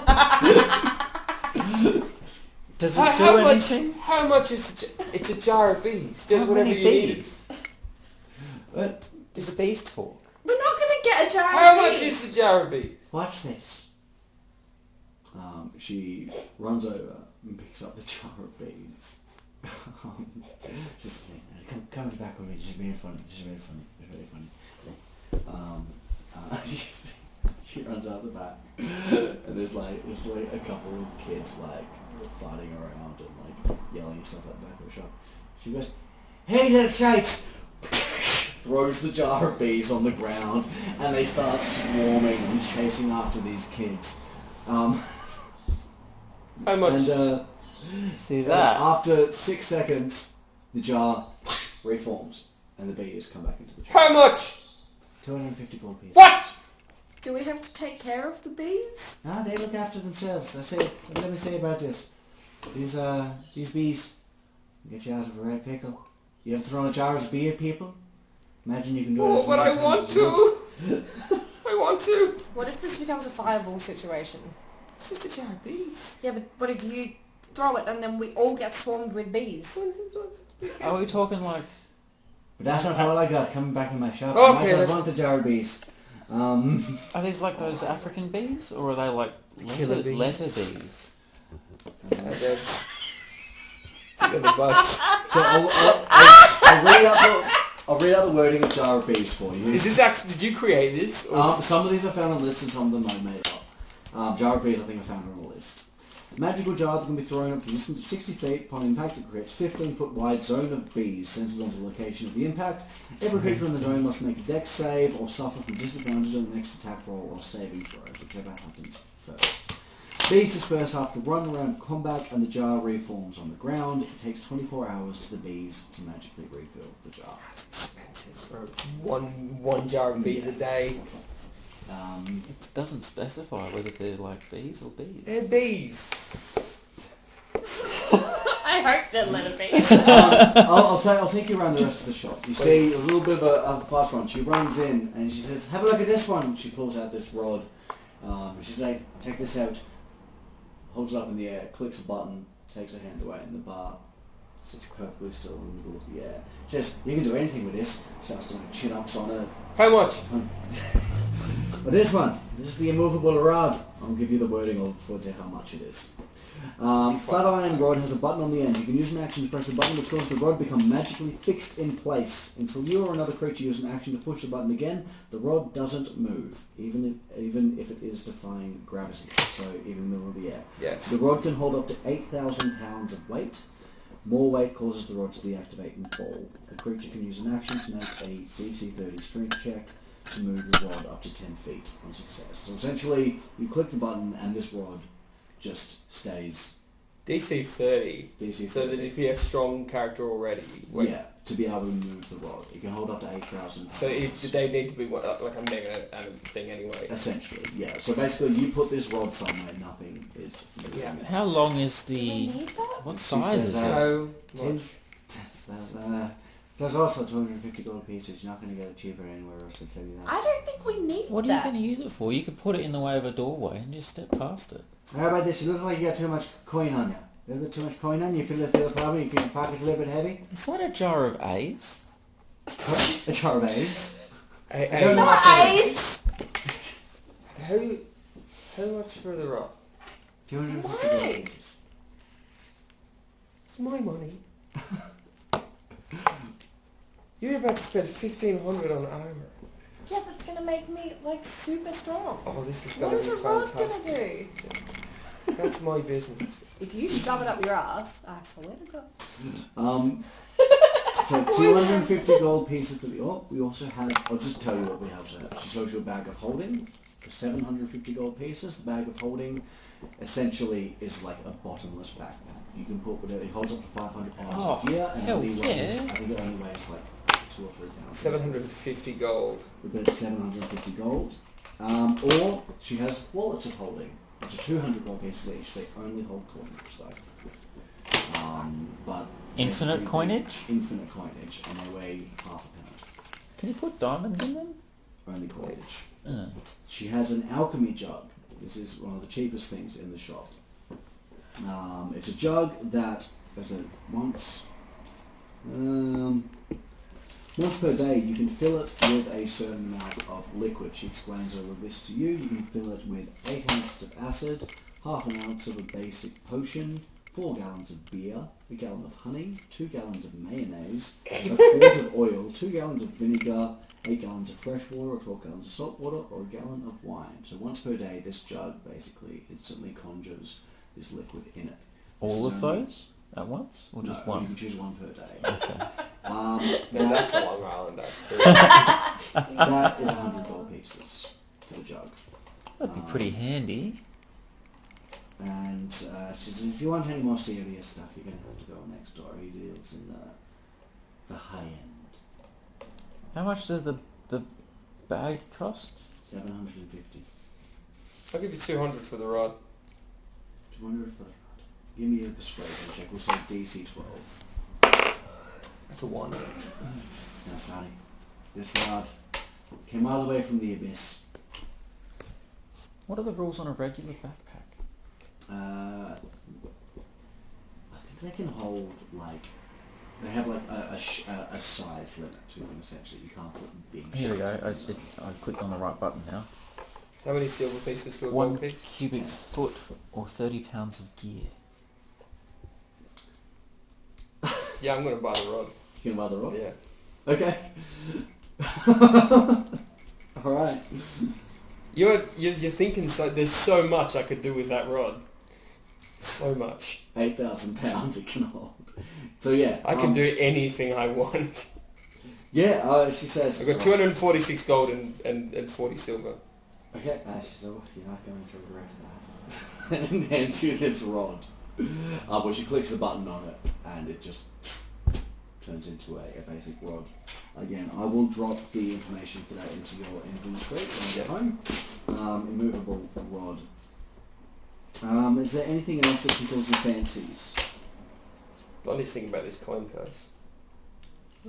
Does it do anything? How much is it's a jar of bees? Does How whatever many you need. bees? What? Do the bees talk? We're not going to get a jar How of much bees. is the jar of bees? Watch this. She runs over and picks up the jar of bees. Just come back with me. This is really funny. It's really funny. She runs out the back, and there's like a couple of kids like fighting around and like yelling and stuff at the back of the shop. She goes, "Hey, little shites!" Throws the jar of bees on the ground, and they start swarming and chasing after these kids. How much? And See that? after 6 seconds, the jar reforms, and the bees come back into the jar. How much? 250 gold pieces. What? Do we have to take care of the bees? Ah, they look after themselves. Let me say about this. These bees get you out of a red pickle. You ever thrown a jar of bee at people? Imagine you can do it. Oh, as but many I times want as you to. I want to. What if this becomes a fireball situation? It's just a jar of bees. Yeah, but what if you throw it and then we all get swarmed with bees? Are we talking like? But that's not all I got coming back in my shop. Okay, I let's- want the jar of bees. Are these like those African bees, or are they like Killer bees. letter bees? And then the other bugs. So I'll read out the wording of jar of bees for you. Is this actually? Did you create this? Or Some of these I found on lists and some of them I made up. Jar of bees I think I found on a list. Magical jar that can be thrown up to a distance of 60 feet upon impact. It creates 15-foot wide zone of bees centered on the location of the impact. Every creature in the zone must make a dex save or suffer from disadvantage on the next attack roll or saving throw, whichever happens first. Bees disperse after one round of combat and the jar reforms on the ground. It takes 24 hours for the bees to magically refill the jar. expensive for one jar of bees a day. It doesn't specify whether they're like bees or bees. They're bees. I hope they're little bees. I'll take you around the rest of the shop. You see a little bit of a fast run. She runs in and she says, "Have a look at this one." She pulls out this rod. She's like, "Take this out." Holds it up in the air, clicks a button, takes her hand away, and the bar sits perfectly still in the middle of the air. She says, "You can do anything with this." Starts doing chin-ups on her. How much? But this one, this is the immovable rod. I'll give you the wording of for how much it is. Flat iron rod has a button on the end. You can use an action to press the button, which causes the rod become magically fixed in place. Until you or another creature use an action to push the button again, the rod doesn't move, even if it is defying gravity, so even in the middle of the air. Yes. The rod can hold up to 8,000 pounds of weight. More weight causes the rod to deactivate and fall. The creature can use an action to make a DC 30 strength check to move the rod up to 10 feet on success. So essentially, you click the button and this rod just stays DC 30. DC 30. So that if you have strong character already... Yeah, to be able to move the rod. It can hold up to 8,000 pounds. So they need to be like a mega thing anyway. Essentially, yeah. So basically, you put this rod somewhere, nothing is moving. Yeah. How long is Do they the... need that? What size is it? How Ten- much? There's also 250 gold pieces. You're not going to get it cheaper anywhere else, to tell you that. I don't think we need What are you that. going to use it for? You could put it in the way of a doorway and just step past it. How about this? You look like you got too much coin on you. You got too much coin on you, feel the problem, you feel your pocket's a little bit heavy. Is that a jar of A's? A jar of AIDS. Hey, I don't know Not what AIDS! how much for the rod? 250 gold Why? pieces. It's my money. You're about to spend 1,500 on armor. Yeah, that's gonna make me like super strong. Oh, this is What going is to a be rod fantastic. gonna do? That's my business. If you shove it up your ass, I swear to God. So 250 gold pieces for the orc. We also have, I'll just tell you what we also have. She shows you a bag of holding for 750 gold pieces. The bag of holding essentially is like a bottomless backpack. You can put whatever, it holds up to 500 pounds of gear and it hell only weighs, yeah. I think it only weighs like 2 or 3 pounds. 750 gold. We've got 750 gold. Or she has wallets of holding, which are 200 gold pieces each. They only hold coinage though. But Infinite basically coinage? Infinite coinage, and they weigh half a pound. Can you put diamonds in them? Only coinage. Uh. She has an alchemy jug. This is one of the cheapest things in the shop. It's a jug that, once per day, you can fill it with a certain amount of liquid. She explains all of this to you. You can fill it with 8 ounces of acid, half an ounce of a basic potion, 4 gallons of beer, a gallon of honey, 2 gallons of mayonnaise, a quart of oil, 2 gallons of vinegar, 8 gallons of fresh water, or 12 gallons of salt water, or a gallon of wine. So once per day, this jug basically instantly conjures this liquid in it. All of those at once? Or just No, one? you can choose one per day. Okay. No, that's a Long Island ice too. That is 100 gold pieces for the jug. That'd be pretty handy. And she says, if you want any more serious stuff, you're going to have to go next door. He deals in the high end. How much does the bag cost? 750. I'll give you 200 for the rod. 200 for the rod. Give me a persuasion check. We'll say DC 12. That's a 1. Now, Sonny, this rod came all the way from the abyss. What are the rules on a regular backpack? I think they can hold they have like a size limit to them essentially. You can't put big. Here we go. shit in I clicked on the right button now. How many silver pieces to a 1 gold piece? cubic foot or 30 pounds of gear. Yeah, I'm going to buy the rod. You can buy the rod. Yeah. Okay. All right. You're thinking there's so much I could do with that rod. So much. 8,000 pounds it can hold. So yeah, I can do anything I want. Yeah, she says. I've got 246 gold and 40 silver. Okay, she says, oh, you're not going to regret that. And hands you this rod. Well, she clicks the button on it, and it just turns into a basic rod. Again, I will drop the information for that into your inventory when you get home. Immovable rod. Is there anything else that tickles your fancies? I'm just thinking about this coin purse.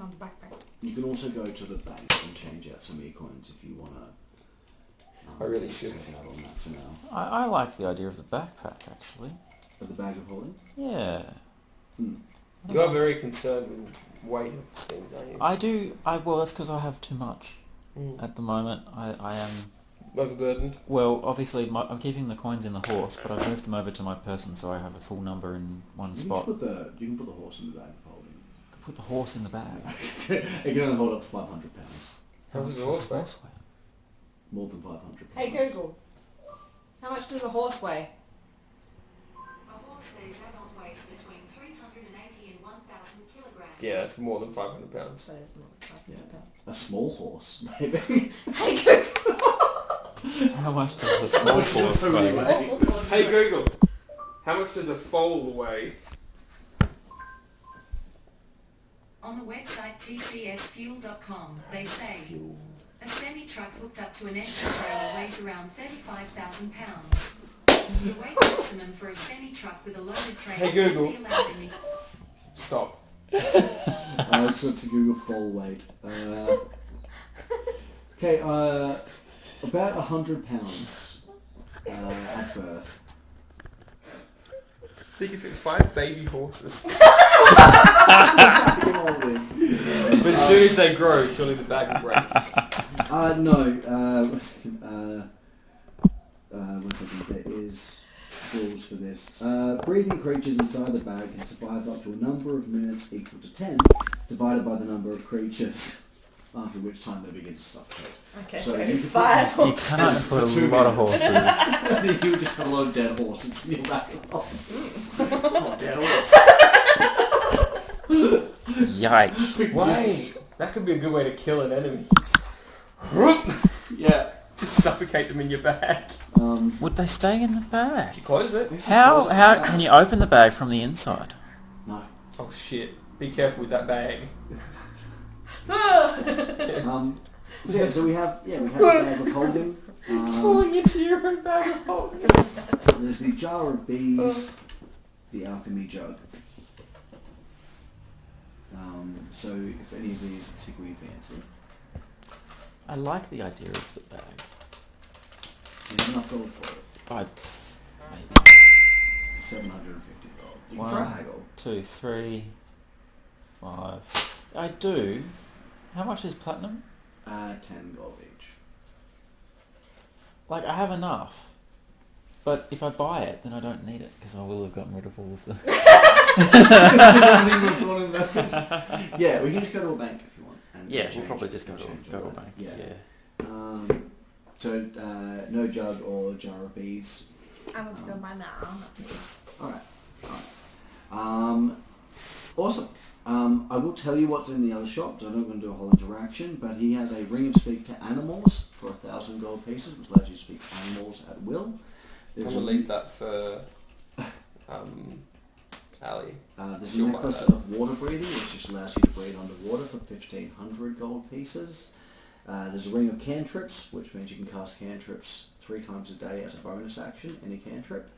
On the backpack. You can also go to the bank and change out some of your coins if you want to. I really should. Check out on that for now. I like the idea of the backpack, actually. Of the bag of holding? Yeah. You are very concerned with weight of things, aren't you? I do. Well, that's because I have too much Mm. at the moment. I am overburdened. Well, obviously, I'm keeping the coins in the horse, but I've moved them over to my person, so I have a full number in one You can spot. put the horse in the bag of holding. Put the horse in the bag. It can only hold up to 500 pounds. How much does a horse weigh? weigh? More than 500 pounds. Hey Google, how much does a horse weigh? A horse's adult weighs between 380 and 1,000 kilograms. Yeah, it's more than 500 pounds. So it's more than 500 pounds. A small horse, maybe. Hey Google. How much does a small horse weigh? Hey Google, how much does a foal weigh? On the website tcsfuel.com, they say a semi-truck hooked up to an engine trailer weighs around 35,000 pounds. The weight maximum for a semi-truck with a loaded trailer Hey, Google. is only allowed in the... Stop. So to Google full weight. Okay, about 100 pounds at birth. So you can fit 5 baby horses. But as soon as they grow, surely the bag will break. No. One second. There is rules for this. Breathing creatures inside the bag can survive up to a number of minutes equal to 10, divided by the number of creatures, after which time they begin to suffocate. Okay, So so you could 5 You horses. cannot put a 2 lot of minutes. horses. You just have a lot of dead horses in your back. Oh, dead horse. Yikes. Wait, that could be a good way to kill an enemy. Yeah, just suffocate them in your bag. Would they stay in the bag? You close it. How can you open the bag from the inside? No. Oh shit, be careful with that bag. So we have a bag of holding. Falling into your own bag of holding. There's the jar of bees, the alchemy jug. So if any of these are particularly fancy, I like the idea of the bag. there's enough gold for it. Maybe 750 gold. You can One. try haggle. 2, 3, 5. I do. How much is platinum? 10 gold each. Like, I have enough. But if I buy it, then I don't need it, because I will have gotten rid of all of the... Yeah, we can just go to a bank if you want. And Yeah, change- we'll probably just go change to all a that. bank. Yeah. Yeah. So no jug or jar of bees. I want to go buy that. Alright. Awesome. I will tell you what's in the other shop, so I'm not going to do a whole interaction, but he has a ring of speak to animals for 1,000 gold pieces, which allows you to speak to animals at will. I'm There's gonna leave that for Ali. there's a You'll buy necklace that. of water breathing, which just allows you to breathe underwater for 1,500 gold pieces. There's a ring of cantrips, which means you can cast cantrips 3 times a day as a bonus action, any cantrip.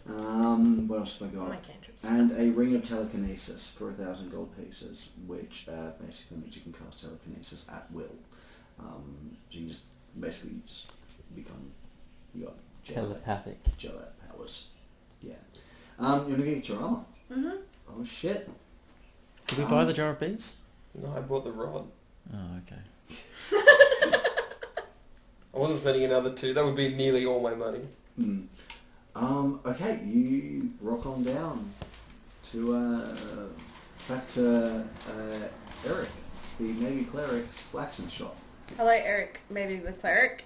What else have I got? My cantrips. And a ring of telekinesis for 1,000 gold pieces, which basically means you can cast telekinesis at will. So you can just basically just become, you got Telepathic. jet powers. Yeah. You're gonna get your armor. Mm-hmm. Oh shit. Did we buy the jar of bees? No, I bought the rod. Oh, okay. I wasn't spending another 2. That would be nearly all my money. Okay, you rock on down to back to Eric, the Navy Cleric's blacksmith shop. Hello, Eric. Maybe the cleric.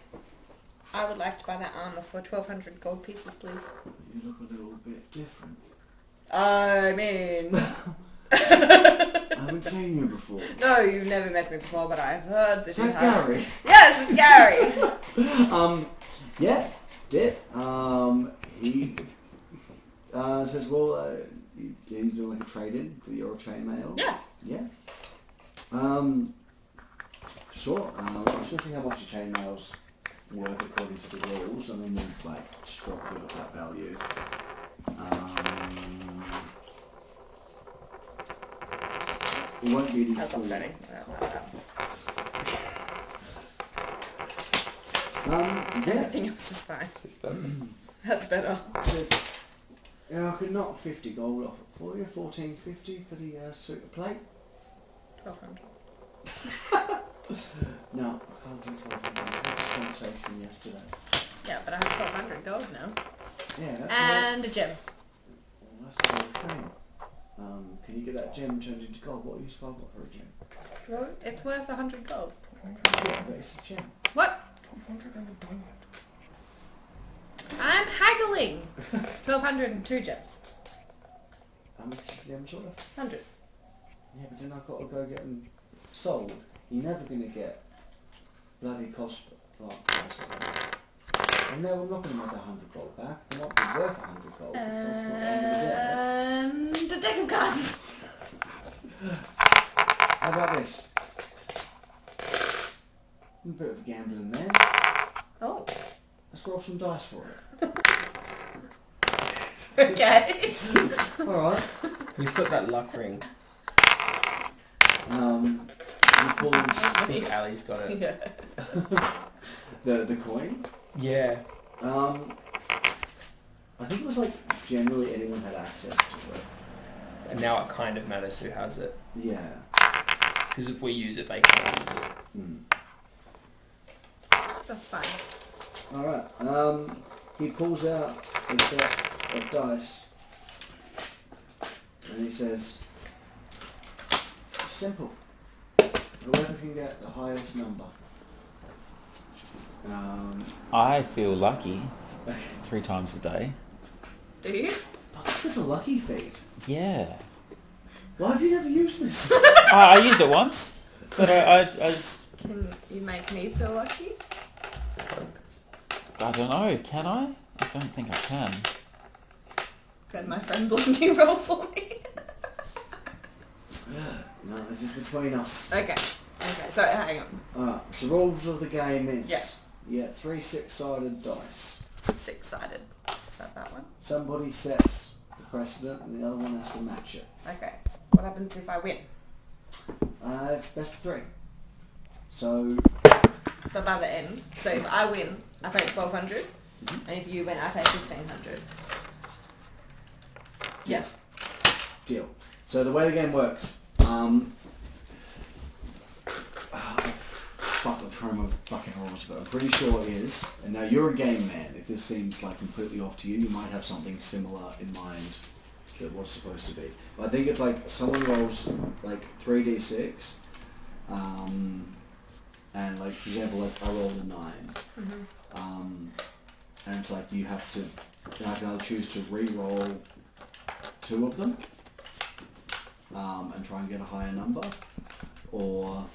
I would like to buy that armor for 1,200 gold pieces, please. You look a little bit different. I mean... I haven't seen you before. No, you've never met me before, but I've heard that Is you that have. Gary? Yes, it's Gary. Yeah, did. He says, well, you do like a trade-in for your chainmail? Yeah. Yeah. Sure. I'm just going to see how much your chainmail's worth according to the rules, and then we'll, like, struck you at that value. It won't be the That's full- upsetting. Yeah. Everything else is fine. It's better. That's better. Yeah, I could knock 50 gold off it for you. 1450 for the suit of plate. 1,200. No, I can't do 1200. I had this conversation yesterday. Yeah, but I have 1200 gold now. Yeah, that's And a gem. well, that's the whole thing. Can you get that gem turned into gold? What are you supposed to for a gem? Well, it's worth 100 gold. Yeah, but it's a gem. What? I'm haggling. 1200 and 2 gems. How much is the gems worth? 100. Yeah, but then I've got to go get them sold. You're never going to get bloody cost. I'm not going to make 100 gold back. I'm not going to be worth 100 gold. That's not the end of the day. And a deck of cards. How about this? I'm a bit of a gambling man. Oh. Let's roll some dice for it. Okay. Alright. Who's got that luck ring? He pulls I think Ali's got it. Yeah. the coin. Yeah. I think it was like generally anyone had access to it. And now it kind of matters who has it. Yeah. Because if we use it, they can't use it. That's fine. Alright. He pulls out a set of dice and he says, simple. Whoever can get the highest number. I feel lucky 3 times a day. Do you? That's a lucky feat. Yeah. Why have you never used this? I used it once, but I Can you make me feel lucky? don't know. Can I? I don't think I can. Can my friend Blondie roll for me? No, this is between us. Okay. Okay, so hang on. Alright, so rules of the game is Yeah. you get 3 6-sided dice. 6-sided. Is that one? Somebody sets the precedent and the other one has to match it. Okay. What happens if I win? It's best of 3. So, But by the end, so if I win, I pay 1200, and if you win, I pay 1500. Yes. deal. So the way the game works, fuck, I'm trying to remember fucking rules, but I'm pretty sure it is. And now you're a game man. If this seems like completely off to you, you might have something similar in mind to what's supposed to be. But I think it's like someone rolls like 3d6, and like for example, like I rolled a 9, and it's like you have to, I can either choose to re-roll 2 of them, and try and get a higher number, or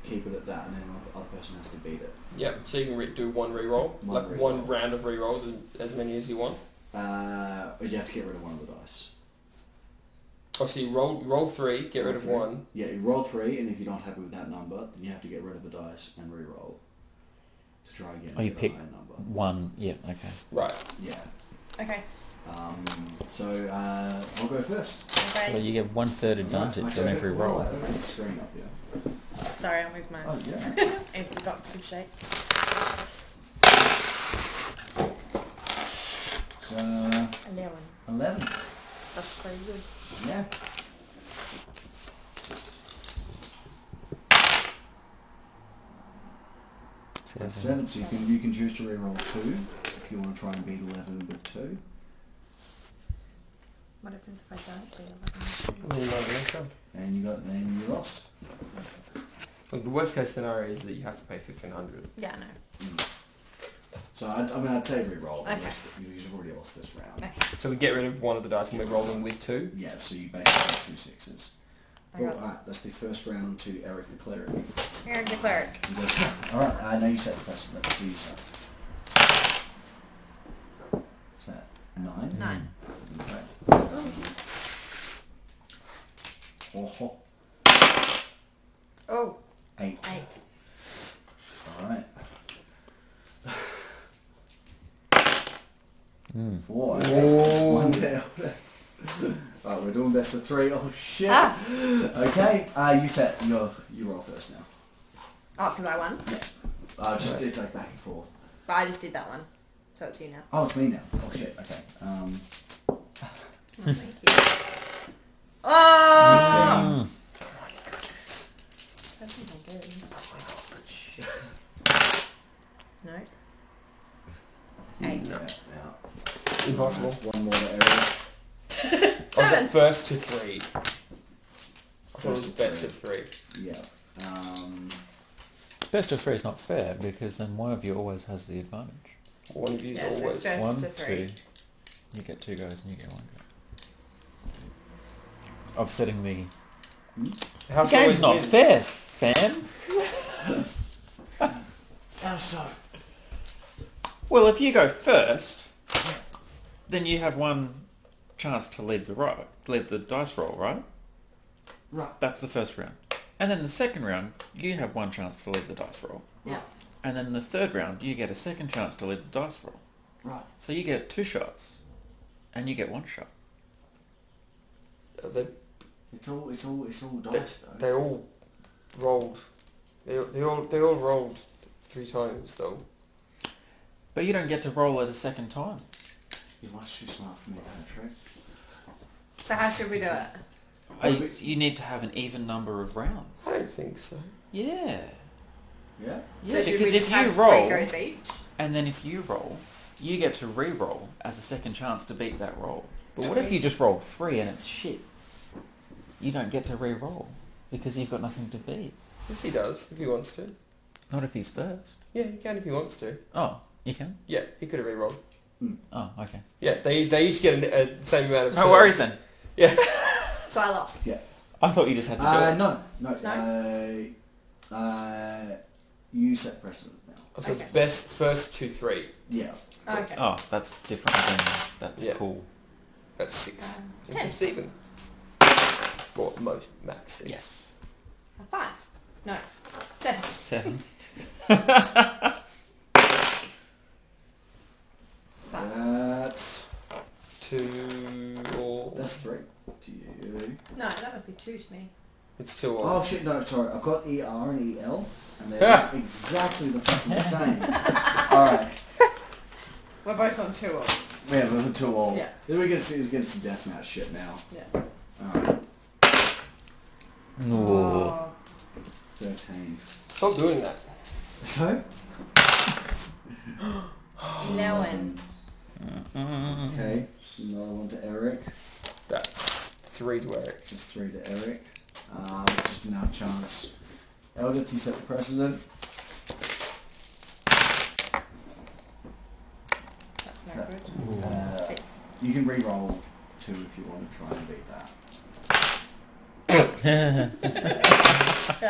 keep it at that, and then the other person has to beat it. Yep, so you can do one re-roll, one round of re-rolls, as many as you want. But you have to get rid of one of the dice. Oh, so you roll 3, get rid of 1. Yeah, you roll 3, and if you're not happy with that number, then you have to get rid of the dice and re-roll to try again. Oh, you get pick a higher number. 1. Yeah. Okay. Right. Yeah. Okay. So I'll go first. So Okay. you get 1/3 advantage on every roll. I don't have the screen up here. Sorry, I'll move mine. Oh yeah. Empty box of shape. So 11. 11. That's pretty good. Yeah. That's 7. So you can choose to re-roll 2 if you want to try and beat 11 with 2. What happens if I don't beat 11? And you lost. Look, the worst case scenario is that you have to pay 1500. Yeah, I know. So I'd say re-roll. Okay. You've already lost this round. Okay. So we get rid of one of the dice and we're rolling with 2. Yeah, so you basically have 2 6s. I got- Alright, that's the first round to Eric the Cleric. Here, the cleric. He goes, alright, I know you set the precedent, so you start. Is that 9? 9. Okay. Oh, Oh, 8. 8. Alright. Mm. 4. Okay. 1 down. Right, we're doing best of 3. Oh shit. Ah. Okay, you roll first now. Oh, because I won? Yeah. Just it's like back and forth. But I just did that one. So it's you now. Oh, it's me now. Oh shit. Okay. Oh, thank you. Oh! Mm. That's possible. One more to Eric. I was at first to 3. I thought it was best of 3. Yeah. Best of 3 is not fair because then one of you always has the advantage. One of you is Yeah, so always. first 1, to 3. 2. You get 2 goes and you get 1 go. Offsetting the House game's always not wins. fair, fam. How so? Well, if you go first, then you have 1 chance to lead the dice roll, right? Right. That's the first round. And then the second round, you have 1 chance to lead the dice roll. Yeah. And then the third round, you get a second chance to lead the dice roll. Right. So you get 2 shots, and you get 1 shot. They, It's all dice though. they all rolled. They all rolled 3 times though. But you don't get to roll it a second time. You're much too smart for me, Patrick. So how should we do it? You need to have an even number of rounds. I don't think so. Yeah. Yeah? So should because we if just you have roll, 3 goes each? and then if you roll, you get to re-roll as a second chance to beat that roll. But what if you just roll 3 and it's shit? You don't get to re-roll because you've got nothing to beat. Yes, he does if he wants to. Not if he's first. Yeah, he can if he wants to. Oh, you can? Yeah, he could have re-rolled. Oh, okay. Yeah, they each get the same amount of. No worries then. Yeah. So I lost. Yeah. I thought you just had to do it. No. You set precedent now. So Okay. it's best first to 3. Yeah. Okay. Oh, that's different than that's Yeah. cool. That's 6. 10. It's even. Or most max 6. Yes. 5. No. 7. 7. That's 2 or that's 3 to you. No, that would be 2 to me. it's 2 or. Oh shit! No, sorry. I've got ER and EL, and they're exactly the fucking same. All right. We're both on 2 all. Yeah, we're 2 all. Yeah. Then we get some deathmatch shit now. Yeah. All right. Oh. 13. Stop doing that. So. 11. Okay. Another one to Eric. That's 3 to Eric. Just 3 to Eric. Just another chance. Eldith, you set the precedent. That's no good. 6. You can re-roll 2 if you want to try and beat that.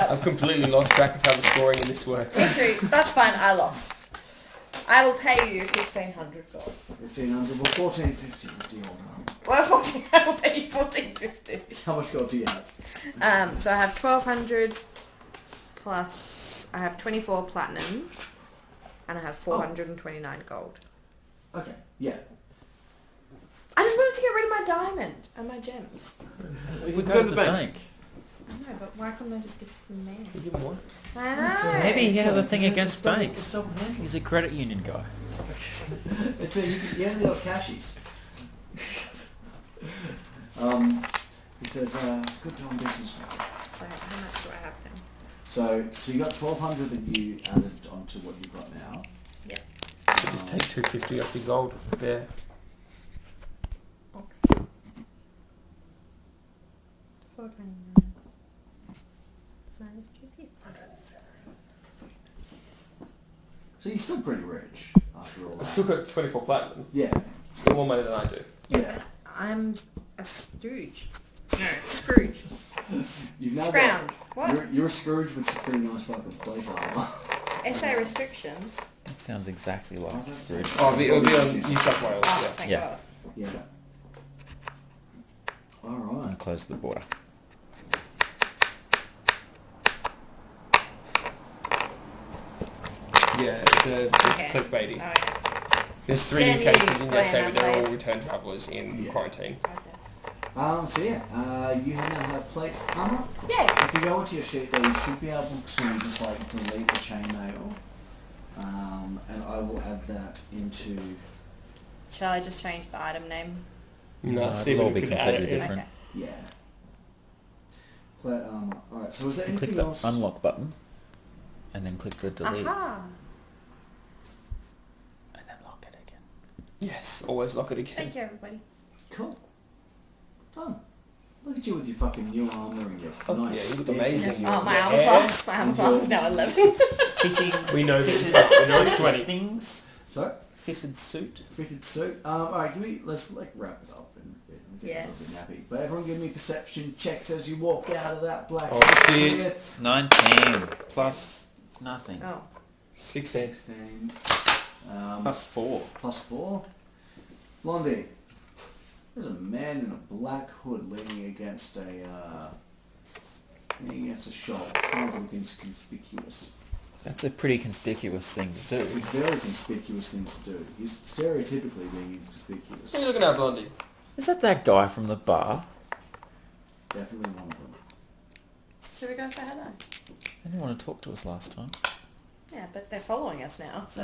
I've completely lost track of how the scoring in this works. That's fine, I lost. I will pay you 1,500 gold. 1,500, well 1,450 do you want? Well, 14, I will pay you 1,450. How much gold do you have? So I have 1,200 plus, I have 24 platinum, and I have 429 gold. Okay, yeah. I just wanted to get rid of my diamond and my gems. We could go to the bank. I know, but why couldn't I just give it to the man? You give him one. I know. Maybe he has a thing against Stop- banks. stop hanking. He's a credit union guy. You only got cashies. He says, good doing business. So how much do I have now? So you got 1,200 that you added onto what you've got now. Yep. So just take 250 off your gold. Yeah. Okay. 429 minus 250. So you're still pretty rich after all I've that. still got 24 platinum. Yeah, You've got more money than I do. yeah. I'm a Scrooge. No, Scrooge. You've now Scrounge. got. What? You're a Scrooge with some pretty nice fucking plate armor. SA restrictions. That sounds exactly like Scrooge. Oh, it'll be on New South Wales. Oh, Yeah. thank Yeah. God. Yeah. All right. And close the border. Yeah, it's Okay. Cliff Beatty. Oh, okay. There's 3 Then new you cases in there plan saying that they're all later. return travellers in Yeah. quarantine. Okay. So yeah, you now have plate armor. Yeah. If you go into your sheet, there you should be able to just like delete the chainmail, and I will add that into. Shall I just change the item name? No, it'll Stephen all be could add it completely in. different. Okay. Yeah. Plate armor. All right. So is there You click anything the else? unlock button, and then click the delete, Aha. and then lock it again. Yes, always lock it again. Thank you, everybody. Cool. Done. Look at you with your fucking new armour and your nice. Yeah, you look stick. amazing. Oh, my Your armor hair. class. My armor class is now 11. Fitting. We know this. Fitted We're not 20. things. Sorry? Fitted suit. Fitted suit. Alright, let's wrap it up and get Yeah. a little bit nappy. But everyone give me perception checks as you walk out of that black Oh, shit. 19 plus nothing. Oh. 16. 16. Plus 4. Plus 4. Blondie. There's a man in a black hood leaning against a shop. Kind of looking conspicuous. That's a pretty conspicuous thing to It's a do. very conspicuous thing to do. He's stereotypically being conspicuous. Who are you looking at, Blondie? Is that guy from the bar? It's definitely one of them. Should we go say hello? They didn't want to talk to us last time. Yeah, but they're following us now, so.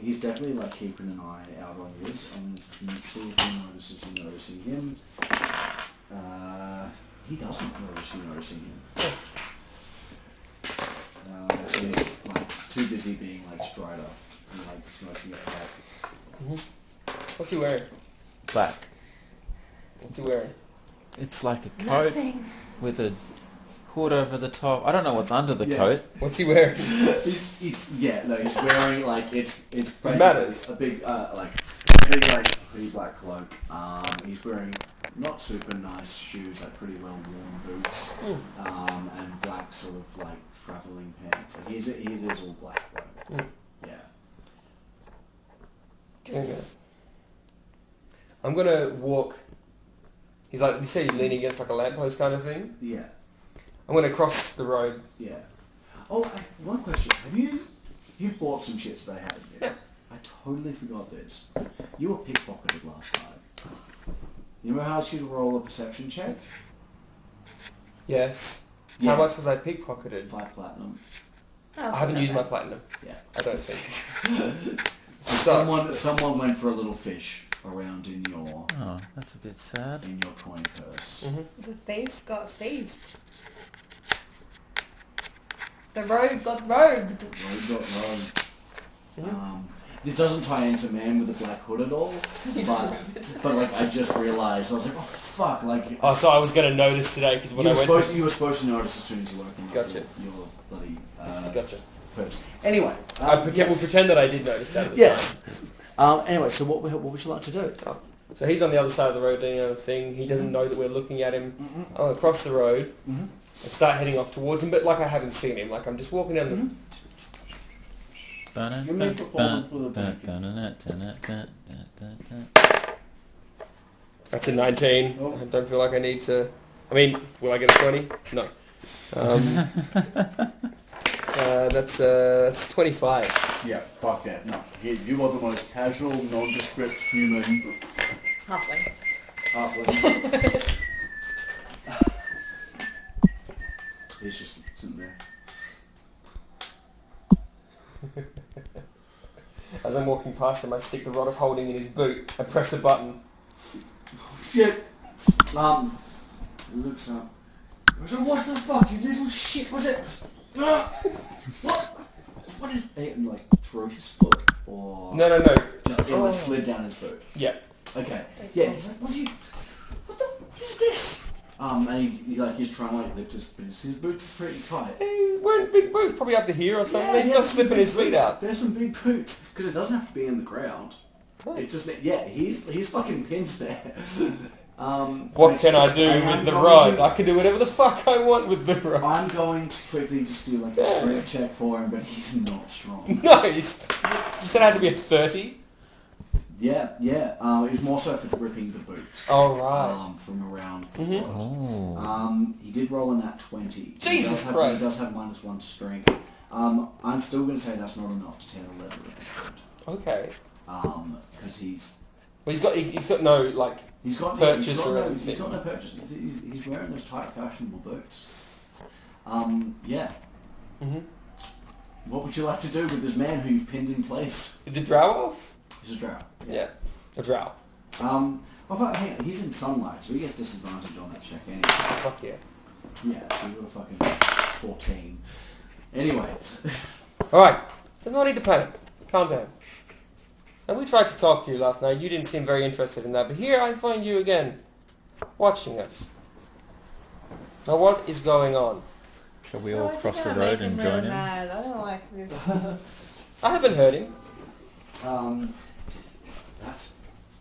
He's definitely like keeping an eye out on you. I'm going to see if he notices you noticing him. He doesn't notice you noticing him. So he's like too busy being like Strider and like smoking a pipe. What's he wearing? Black. What's he wearing? It's like a coat Nothing. with a hood over the top. I don't know what's under the Yes. coat. What's he wearing? He's wearing like it's basically matters. a big like pretty black cloak. He's wearing not super nice shoes, like pretty well worn boots, and black sort of like travelling pants. Like he is all black though. Yeah. Okay. I'm gonna walk. He's like, you say he's leaning against like a lamppost kind of thing. Yeah. I'm gonna cross the road. Yeah. Oh, one question. Have you bought some shit today, haven't you? Yeah. I totally forgot this. You were pickpocketed last time. You remember how she roll a perception check? Yes. Yeah. How much was I pickpocketed? 5 platinum. Oh, I haven't used my platinum. Yeah. I don't think. Someone went for a little fish around in your Oh, that's a bit sad. coin purse. The thief got thieved. The rogue got rogued. Rogue got rogue. This doesn't tie into Man with the Black Hood at all, but like I just realised I was like, oh fuck, like. Oh, so I was gonna notice today because when I went. You were supposed to notice as soon as you woke up. Gotcha. Your bloody. Gotcha. Purse. Anyway, We'll pretend that I did notice that. At the yes. Anyway, so what would you like to do? time. So he's on the other side of the road doing another thing. He doesn't know that we're looking at him. I'm gonna cross the road and start heading off towards him, but like I haven't seen him. Like I'm just walking down the. You may perform for the That's a 19. Oh. I don't feel like I need to. I mean, will I get a 20? No. That's 25. Yeah, fuck that. No, you are the most casual, nondescript human. Halfway. Halfway. He's just sitting there. As I'm walking past him, I stick the rod of holding in his boot. I press the button. Shit. He looks up. So what the fuck, you little shit? What's it? What is it? And like through his foot or No. just it like slid down his boot. Yeah. Okay. Yeah. He's like, what the is this? And he's trying to like lift his boots are pretty tight. He's wearing big boots, probably up to here or something. He's not some slipping big his feet boots. out. There's some big boots because it doesn't have to be in the ground. It's just he's fucking pinned there. What can I do with the rod? I can do whatever the fuck I want with the rod. I'm going to quickly just do like a strength check for him, but he's not strong. No, you said it had to be a 30. Yeah. It was more so for gripping the boot. Oh, right. From around. Oh. He did roll in that 20. Jesus He Christ. does have -1 to strength. I'm still going to say that's not enough to tear the leather of the boot. Okay. Because he's got no, like, purchase he's got or no, anything. He's got no purchase. He's wearing those tight, fashionable boots. Yeah. What would you like to do with this man who you've pinned in place? Is it drow? He's a drow. Yeah. A drow. Hang on, he's in sunlight, so he gets disadvantage on that check anyway. Fuck yeah. Yeah, so you got a fucking 14. Anyway. Alright. There's no need to panic. Calm down. And we tried to talk to you last night. You didn't seem very interested in that. But here I find you again, watching us. Now what is going on? Shall we all cross the road and join in? Mad. I don't like this. I haven't heard him. That's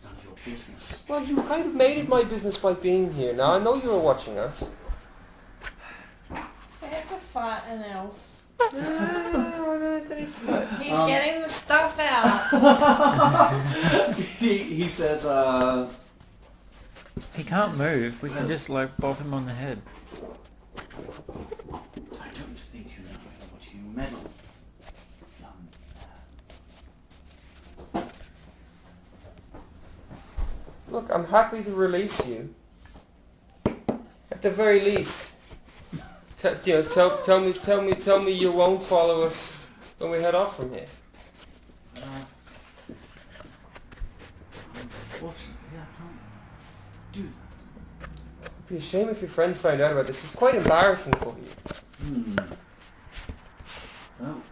none of your business. Well, you kind of made it my business by being here. Now I know you were watching us. I have to fight an elf. He's getting the stuff out. he says, He can't move. We can just like bop him on the head. I don't think you know what you meddle. Look, I'm happy to release you. At the very least, tell me you won't follow us when we head off from here. Unfortunately, I can't do that. It'd be a shame if your friends found out about this. It's quite embarrassing for you. Well,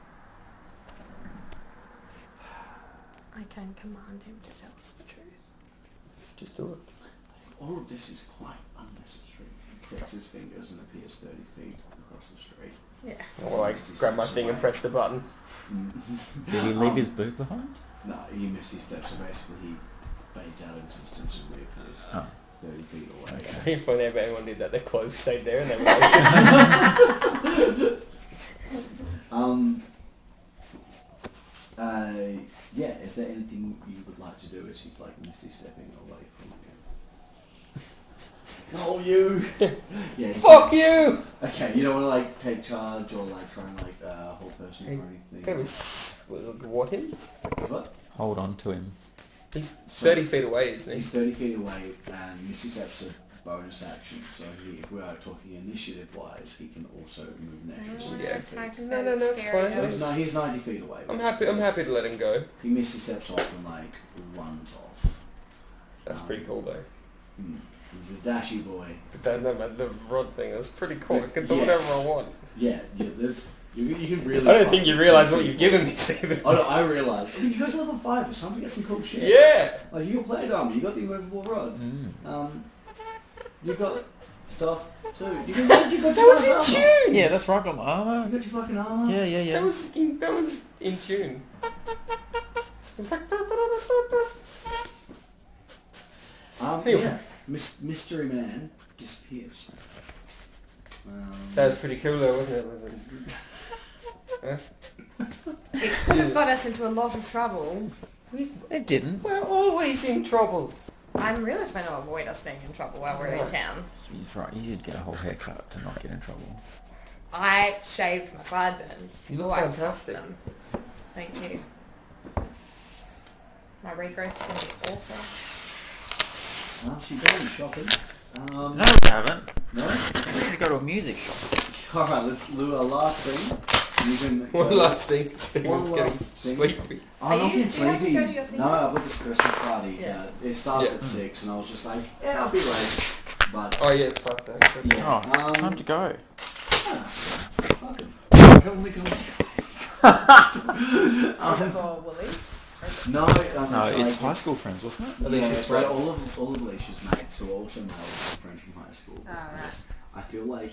I can command him to tell us the truth. Just do it. all of this is quite unnecessary. He clicks his fingers and appears 30 feet across the street. Yeah. Well, I grab my thing and press the button. Did he leave his boot behind? No, he missed his step, so basically he fades out of existence and reappears 30 feet away. If only everyone did that, their clothes stayed there and they were yeah, is there anything you would like to do as he's like misty stepping away from you? Oh, you! Yeah. Fuck you! Okay, you don't want to like take charge or like try and like hold person or anything? Can we what him? What? Hold on to him. He's 30 feet away, isn't he? He's 30 feet away and Misty Step's a bonus action, so if we are talking initiative-wise, he can also move next. Yeah. No, it's fine. So he's 90 feet away. I'm happy to let him go. He Misty Steps off and like runs off. That's pretty cool though. He's a dashy boy. But the rod thing was pretty cool. I can do Yes. whatever I want. Yeah, you can really... I don't think you realise what you've given me, Stephen. Oh no, I realise. You guys are level 5, it's time to get some cool shit. Yeah! Like, you got plate armor, you got the immovable rod. You got stuff too. You got your armor. Tune! Yeah, that's right. Got my armor. You got your fucking armor. Yeah. That was in tune. It was like... Anyway. Yeah, Mystery Man disappears. That was pretty cool though, wasn't it? Huh? It could have got us into a lot of trouble. It didn't. We're always in trouble. I'm really trying to avoid us being in trouble while we're in town. He's right. You did get a whole haircut to not get in trouble. I shaved my sideburns. You look I fantastic. them. Thank you. My regrowth is going to be awful. She's going shopping. No, we haven't. No? We need to go to a music shop. Alright, let's do a last thing. You can One last thing, Stephen's One getting last thing. sleepy. Oh, I'm not getting Do you have to sleepy. go to your thing? No, I've got this Christmas party. Yeah. It starts Yeah. at 6 and I was just like, yeah, I'll be late. But, Oh yeah, it's fucked that. yeah. Oh, time to go. Fuck him. I don't want to go. For Willie. No, No, it's it's like, high school friends, wasn't it? yeah, Alicia's it's like friends. all of Alicia's mates who are also male friends from high school. Oh, right. I feel like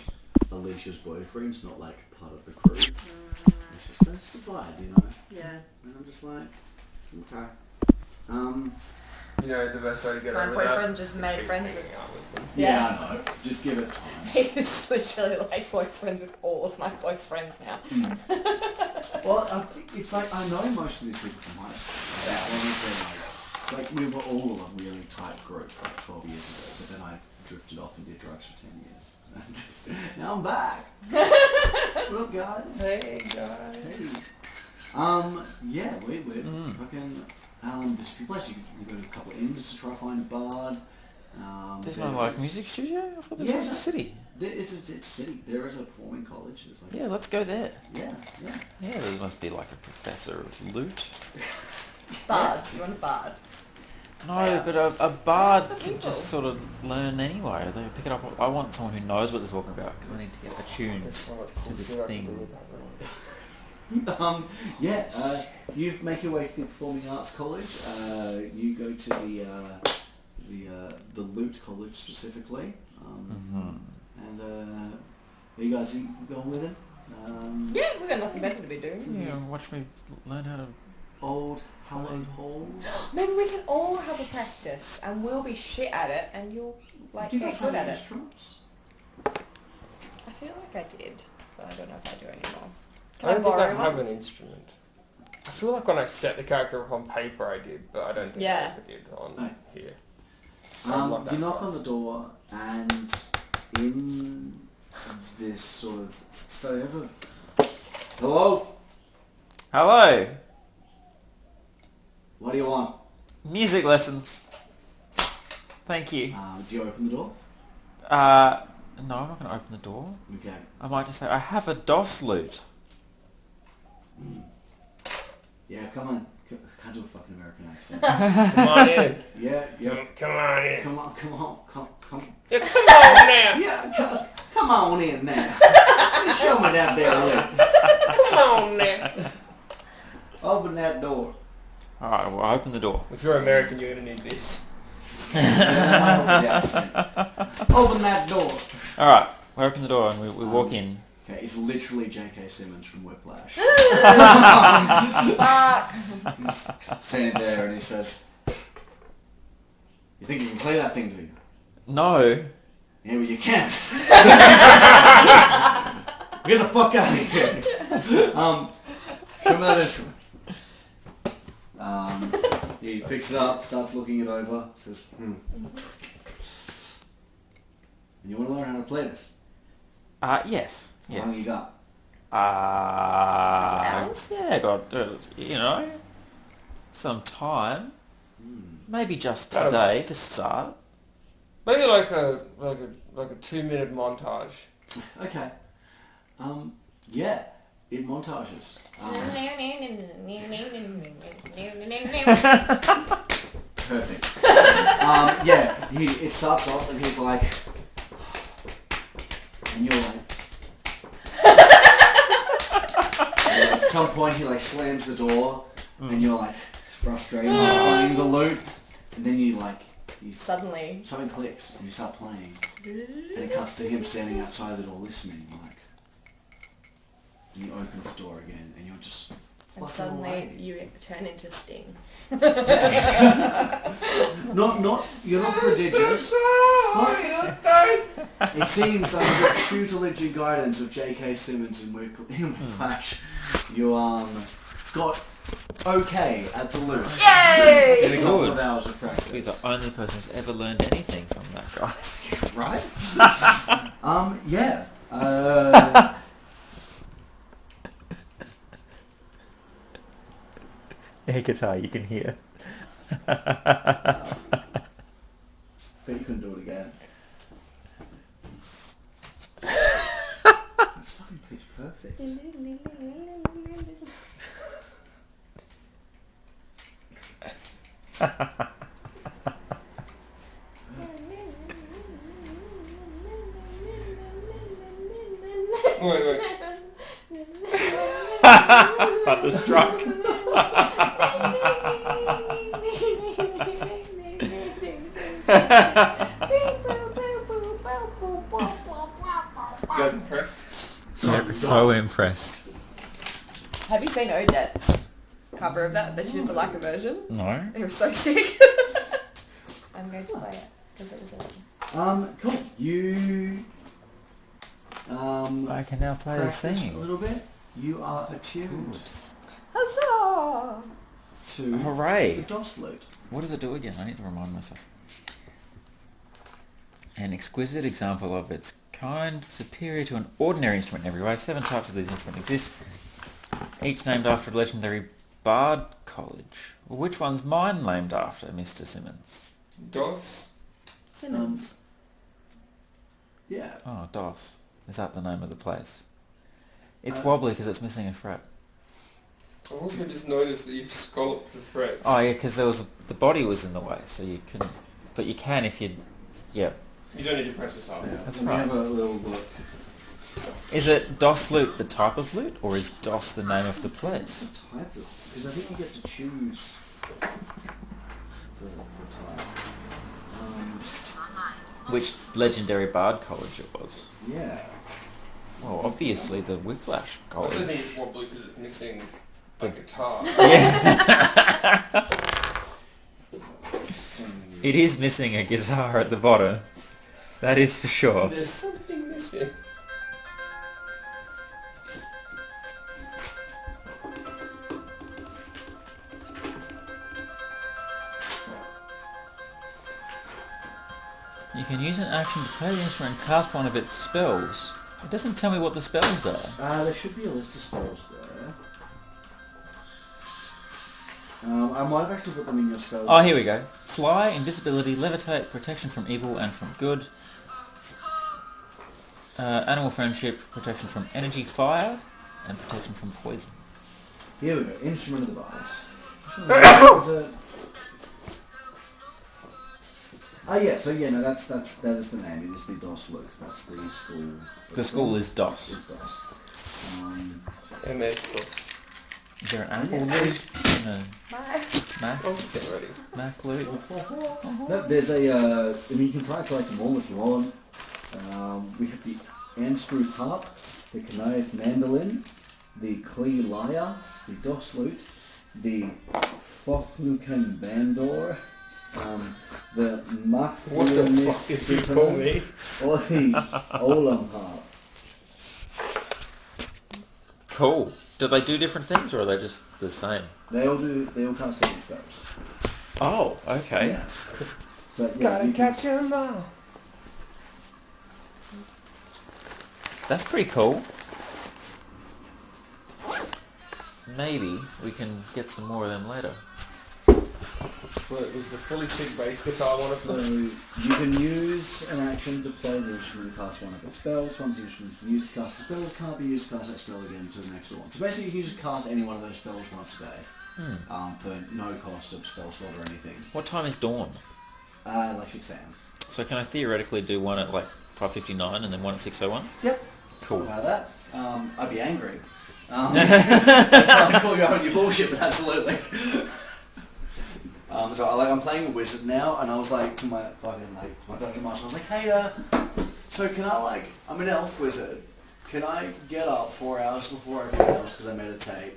Alicia's boyfriend's not like part of the crew. It's just that's the vibe, you know. Yeah. And I'm just like, okay. You know, the best way to get My over that. boyfriend just made friends with hanging out with them. Yeah, I know. Just give it time. He's literally like boyfriends with all of my boyfriends now. Well, I think it's like I know most of these people from high school. Like, honestly, like we were all a really tight group like 12 years ago, but then I drifted off and did drugs for 10 years. Now I'm back. What up, guys? Hey guys. Hey. Yeah, we're fucking. There's a few places you can go to a couple of inns to try to find a bard. There's no like music studio? I thought this was a city. It's a city. There is a performing college. There's like Yeah, let's go there. yeah. Yeah, there must be like a professor of loot. Bards. You want a bard? No, but a bard The can people. just sort of learn anyway. They pick it up. I want someone who knows what they're talking about because I need to get attuned There's so much to cool this shit I can thing. do with that. You make your way to the Performing Arts College. You go to the Lute College specifically. And are you guys going with it? Yeah, we've got nothing better to be doing. Yeah, watch me learn how to... Old hallowed halls. Maybe we can all have a practice and we'll be shit at it and you'll like Do you get guys good have at it. instruments? I feel like I did, but I don't know if I do anymore. I Can I don't think borrow I have one? an instrument. I feel like when I set the character up on paper I did, but I don't think I Yeah. ever did on No. here. I'd love that You knock on first. the door, and in this sort of study over. Hello. Hello! What do you want? Music lessons. Thank you. Do you open the door? No, I'm not going to open the door. Okay. I might just say, I have a DOS lute. Yeah, come on. I can't do a fucking American accent. Come on in. Yeah. Come on in. Come on. Yeah, come on now. Yeah, come on in now. Show me that there lip. Come on now. Open that door. Alright, well, I open the door. If you're American, you're going to need this. Open that door. Alright, we open the door and we walk in. Okay, it's literally J.K. Simmons from Whiplash. He's standing there and he says, "You think you can play that thing, do you?" No. Yeah, well, you can't. Get the fuck out of here. Show me that instrument. He picks it up, starts looking it over, says, And you want to learn how to play this? Yes. How long you got? Yeah, got, some time. Maybe just today to start. Maybe like a 2-minute montage. Okay. Yeah, it montages. Perfect. It starts off and he's like, and you're like, and at some point he like slams the door and you're like frustrated playing the lute, and then you like, Suddenly. something clicks and you start playing and it cuts to him standing outside the door listening, like, and you open the door again and you're just And plucking suddenly away. you turn into Sting. Not you're not prodigious. It seems under the tutelage and guidance of J.K. Simmons in Whiplash, you got okay at the lute. Yay! In a couple of Good. hours of practice. You're the only person who's ever learned anything from that guy. Right? Yeah. Air guitar, you can hear. Bet you couldn't do it again. It's fucking pitch perfect. Wait. Thunderstruck. You guys impressed? Yeah, so impressed. Have you seen Odette's cover of that? But she did the Leica version. No. It was so sick. I'm going to play it because it was awesome. Cool. You I can now play the practice a thing. little bit. You are attuned Huzzah! to the Hooray! DOS lute. What does it do again? I need to remind myself. An exquisite example of its kind, superior to an ordinary instrument in every way. 7 types of these instruments exist, each named after a legendary bard college. Well, which one's mine named after, Mr. Simmons? DOS? Simmons. Yeah. Oh, DOS. Is that the name of the place? It's wobbly because it's missing a fret. I've also just noticed that you've scalloped the frets. Oh yeah, because the body was in the way, so you couldn't. But you can if you. Yeah. You don't need to press this hard. Yeah. That's Let me right. have a little look. Is it DOS loot the type of loot, or is DOS the name of the place? The type of, because I think you get to choose the type. Which legendary bard college it was? Yeah. Well, obviously the Whiplash I also college. think it's wobbly because it's missing the guitar. It is missing a guitar at the bottom. That is for sure. There's something missing. You can use an action to play the instrument and cast one of its spells. It doesn't tell me what the spells are. There should be a list of spells there. I might have actually put them in your spell. Oh, here we go. Fly, invisibility, levitate, protection from evil and from good. Animal friendship, protection from energy, fire, and protection from poison. Here we go. Instrument of the Bards. Yeah. So yeah, no, that is the name. It is the DOS loop. That's the school. The school is DOS. Is DOS. MS DOS. Is there an apple Yeah. loot? No. Mac? Oh, get ready. Mac loot? No, there's a. I mean, you can try to collect them all if you want. We have the Anstruthe harp, the Knife mandolin, the Klee lyre, the DOS lute, the Fokluken bandor, the Mach What the fuck did you call me? or the Olam harp. Cool. Do they do different things, or are they just the same? They all cast different spells. Oh, okay. Yeah. But, yeah, Gotta you catch 'em all. That's pretty cool. Maybe we can get some more of them later. Well, it was the fully sick bass guitar one of So them. you can use an action to play the instrument and cast one of its spells. Once the instrument is used to cast the spell, can't be used to cast that spell again to the next one. So basically you can just cast any one of those spells once a day. For no cost of spell slot or anything. What time is dawn? Like 6 a.m. So can I theoretically do one at like 5:59 and then one at 6:01? Yep. Cool. About that, I'd be angry. I can't call you out on your bullshit, but absolutely. So I'm playing a wizard now, and I was like to my dungeon master, I was like, hey, so can I I'm an elf wizard. Can I get up 4 hours before everyone else because I meditate,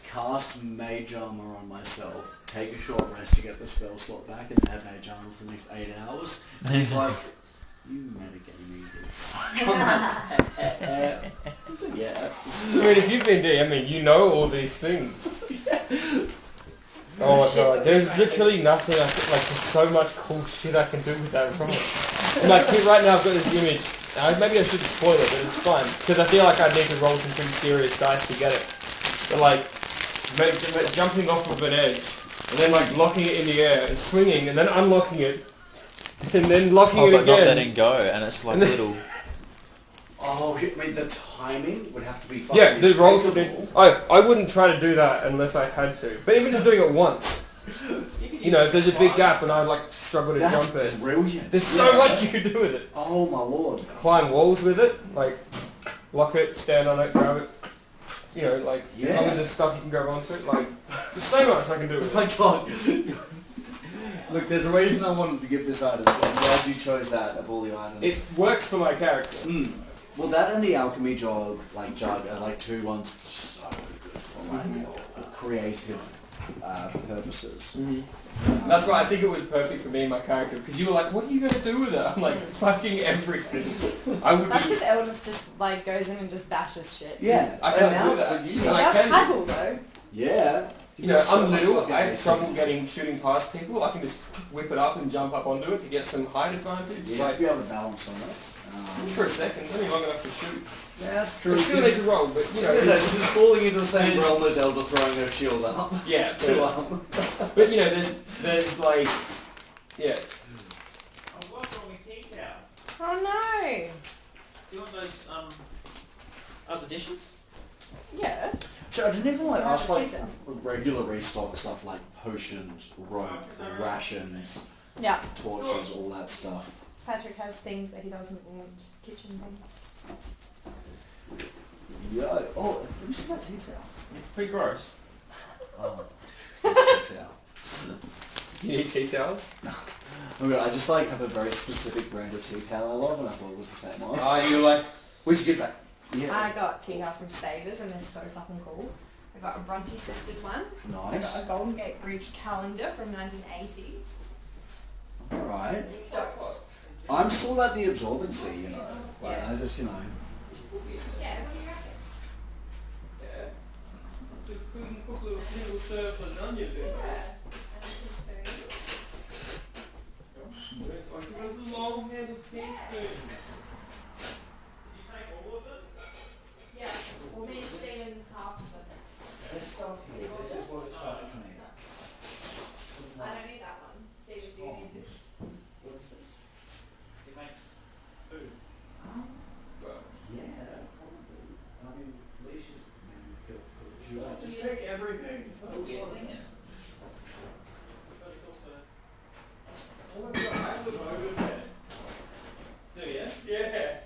cast mage armor on myself, take a short rest to get the spell slot back, and have mage armor for the next 8 hours? And he's like, you metagaming dude. I said, yeah. I mean, if you've been there, I mean, you know all these things. Oh my god, there's literally nothing I can, there's so much cool shit I can do with that remote. And right now I've got this image, maybe I should spoil it, but it's fine, because I feel like I need to roll some pretty serious dice to get it. But jumping off of an edge, and then locking it in the air, and swinging, and then unlocking it, and then locking it but again. not letting go, and it's like little... Oh, I mean, the timing would have to be fucking... Yeah, the rolls would be... I wouldn't try to do that unless I had to. But even just doing it once. You know, if there's a big gap and I struggle to That's jump it. brilliant. There's so much you could do with it. Oh my lord. Climb walls with it, lock it, stand on it, grab it. You know, as long as there's stuff you can grab onto it, there's so much I can do with Oh my it. god. Look, there's a reason I wanted to give this item. I'm glad you chose that of all the items. It works for my character. Well, that and the alchemy jug are two ones so good for creative purposes. That's why I think it was perfect for me and my character, because you were like, what are you going to do with it? I'm like, fucking everything. I would That's do... because Eldith just goes in and just bashes shit. Yeah, I can't do that. She And I does can... haggle though. Yeah. You know, So I'm much little, fucking I have basic. trouble shooting past people. I can just whip it up and jump up onto it to get some height advantage. You have to be able to balance on it. For a second, it's only long enough to shoot. Yeah, that's true. It still needs a roll, but you know. This is falling into the same There's- realm as Elder throwing her shield up. Yeah, To, but you know, there's yeah. I've got all my tea towels. Oh no. Do you want those, other dishes? Yeah. So I didn't even ask Potato. regular restock stuff like potions, rope, rations, Yeah. torches, all that stuff. Patrick has things that he doesn't want. Kitchen things. Yo. Oh, let me see that tea towel. It's pretty gross. Oh, it's tea towel. You need tea towels? Okay, I just like have a very specific brand of tea towel I love, and I thought it was the same one. Oh, you're like, Where'd you get that? I got tea towels from Savers and they're so fucking cool. I got a Bronte Sisters one. I Nice. got a Golden Gate Bridge calendar from 1980. Alright. I'm still at the absorbency, you know. Like, Yeah. I just, you know. Yeah, what do you reckon? yeah. You couldn't cook little single serve lasagnas in this. It's like those long-handled teaspoons. Yeah, well, me and Stephen half of it. This stuff here, this is what it's like for me. I don't need that one. Stephen, do you need this? What is this? It makes food. Yeah, probably. I mean, Leisha's made me feel good. She was like, Just take everything. Yeah, thing. But it's also... Oh my god, I look over there. Do you? Yeah.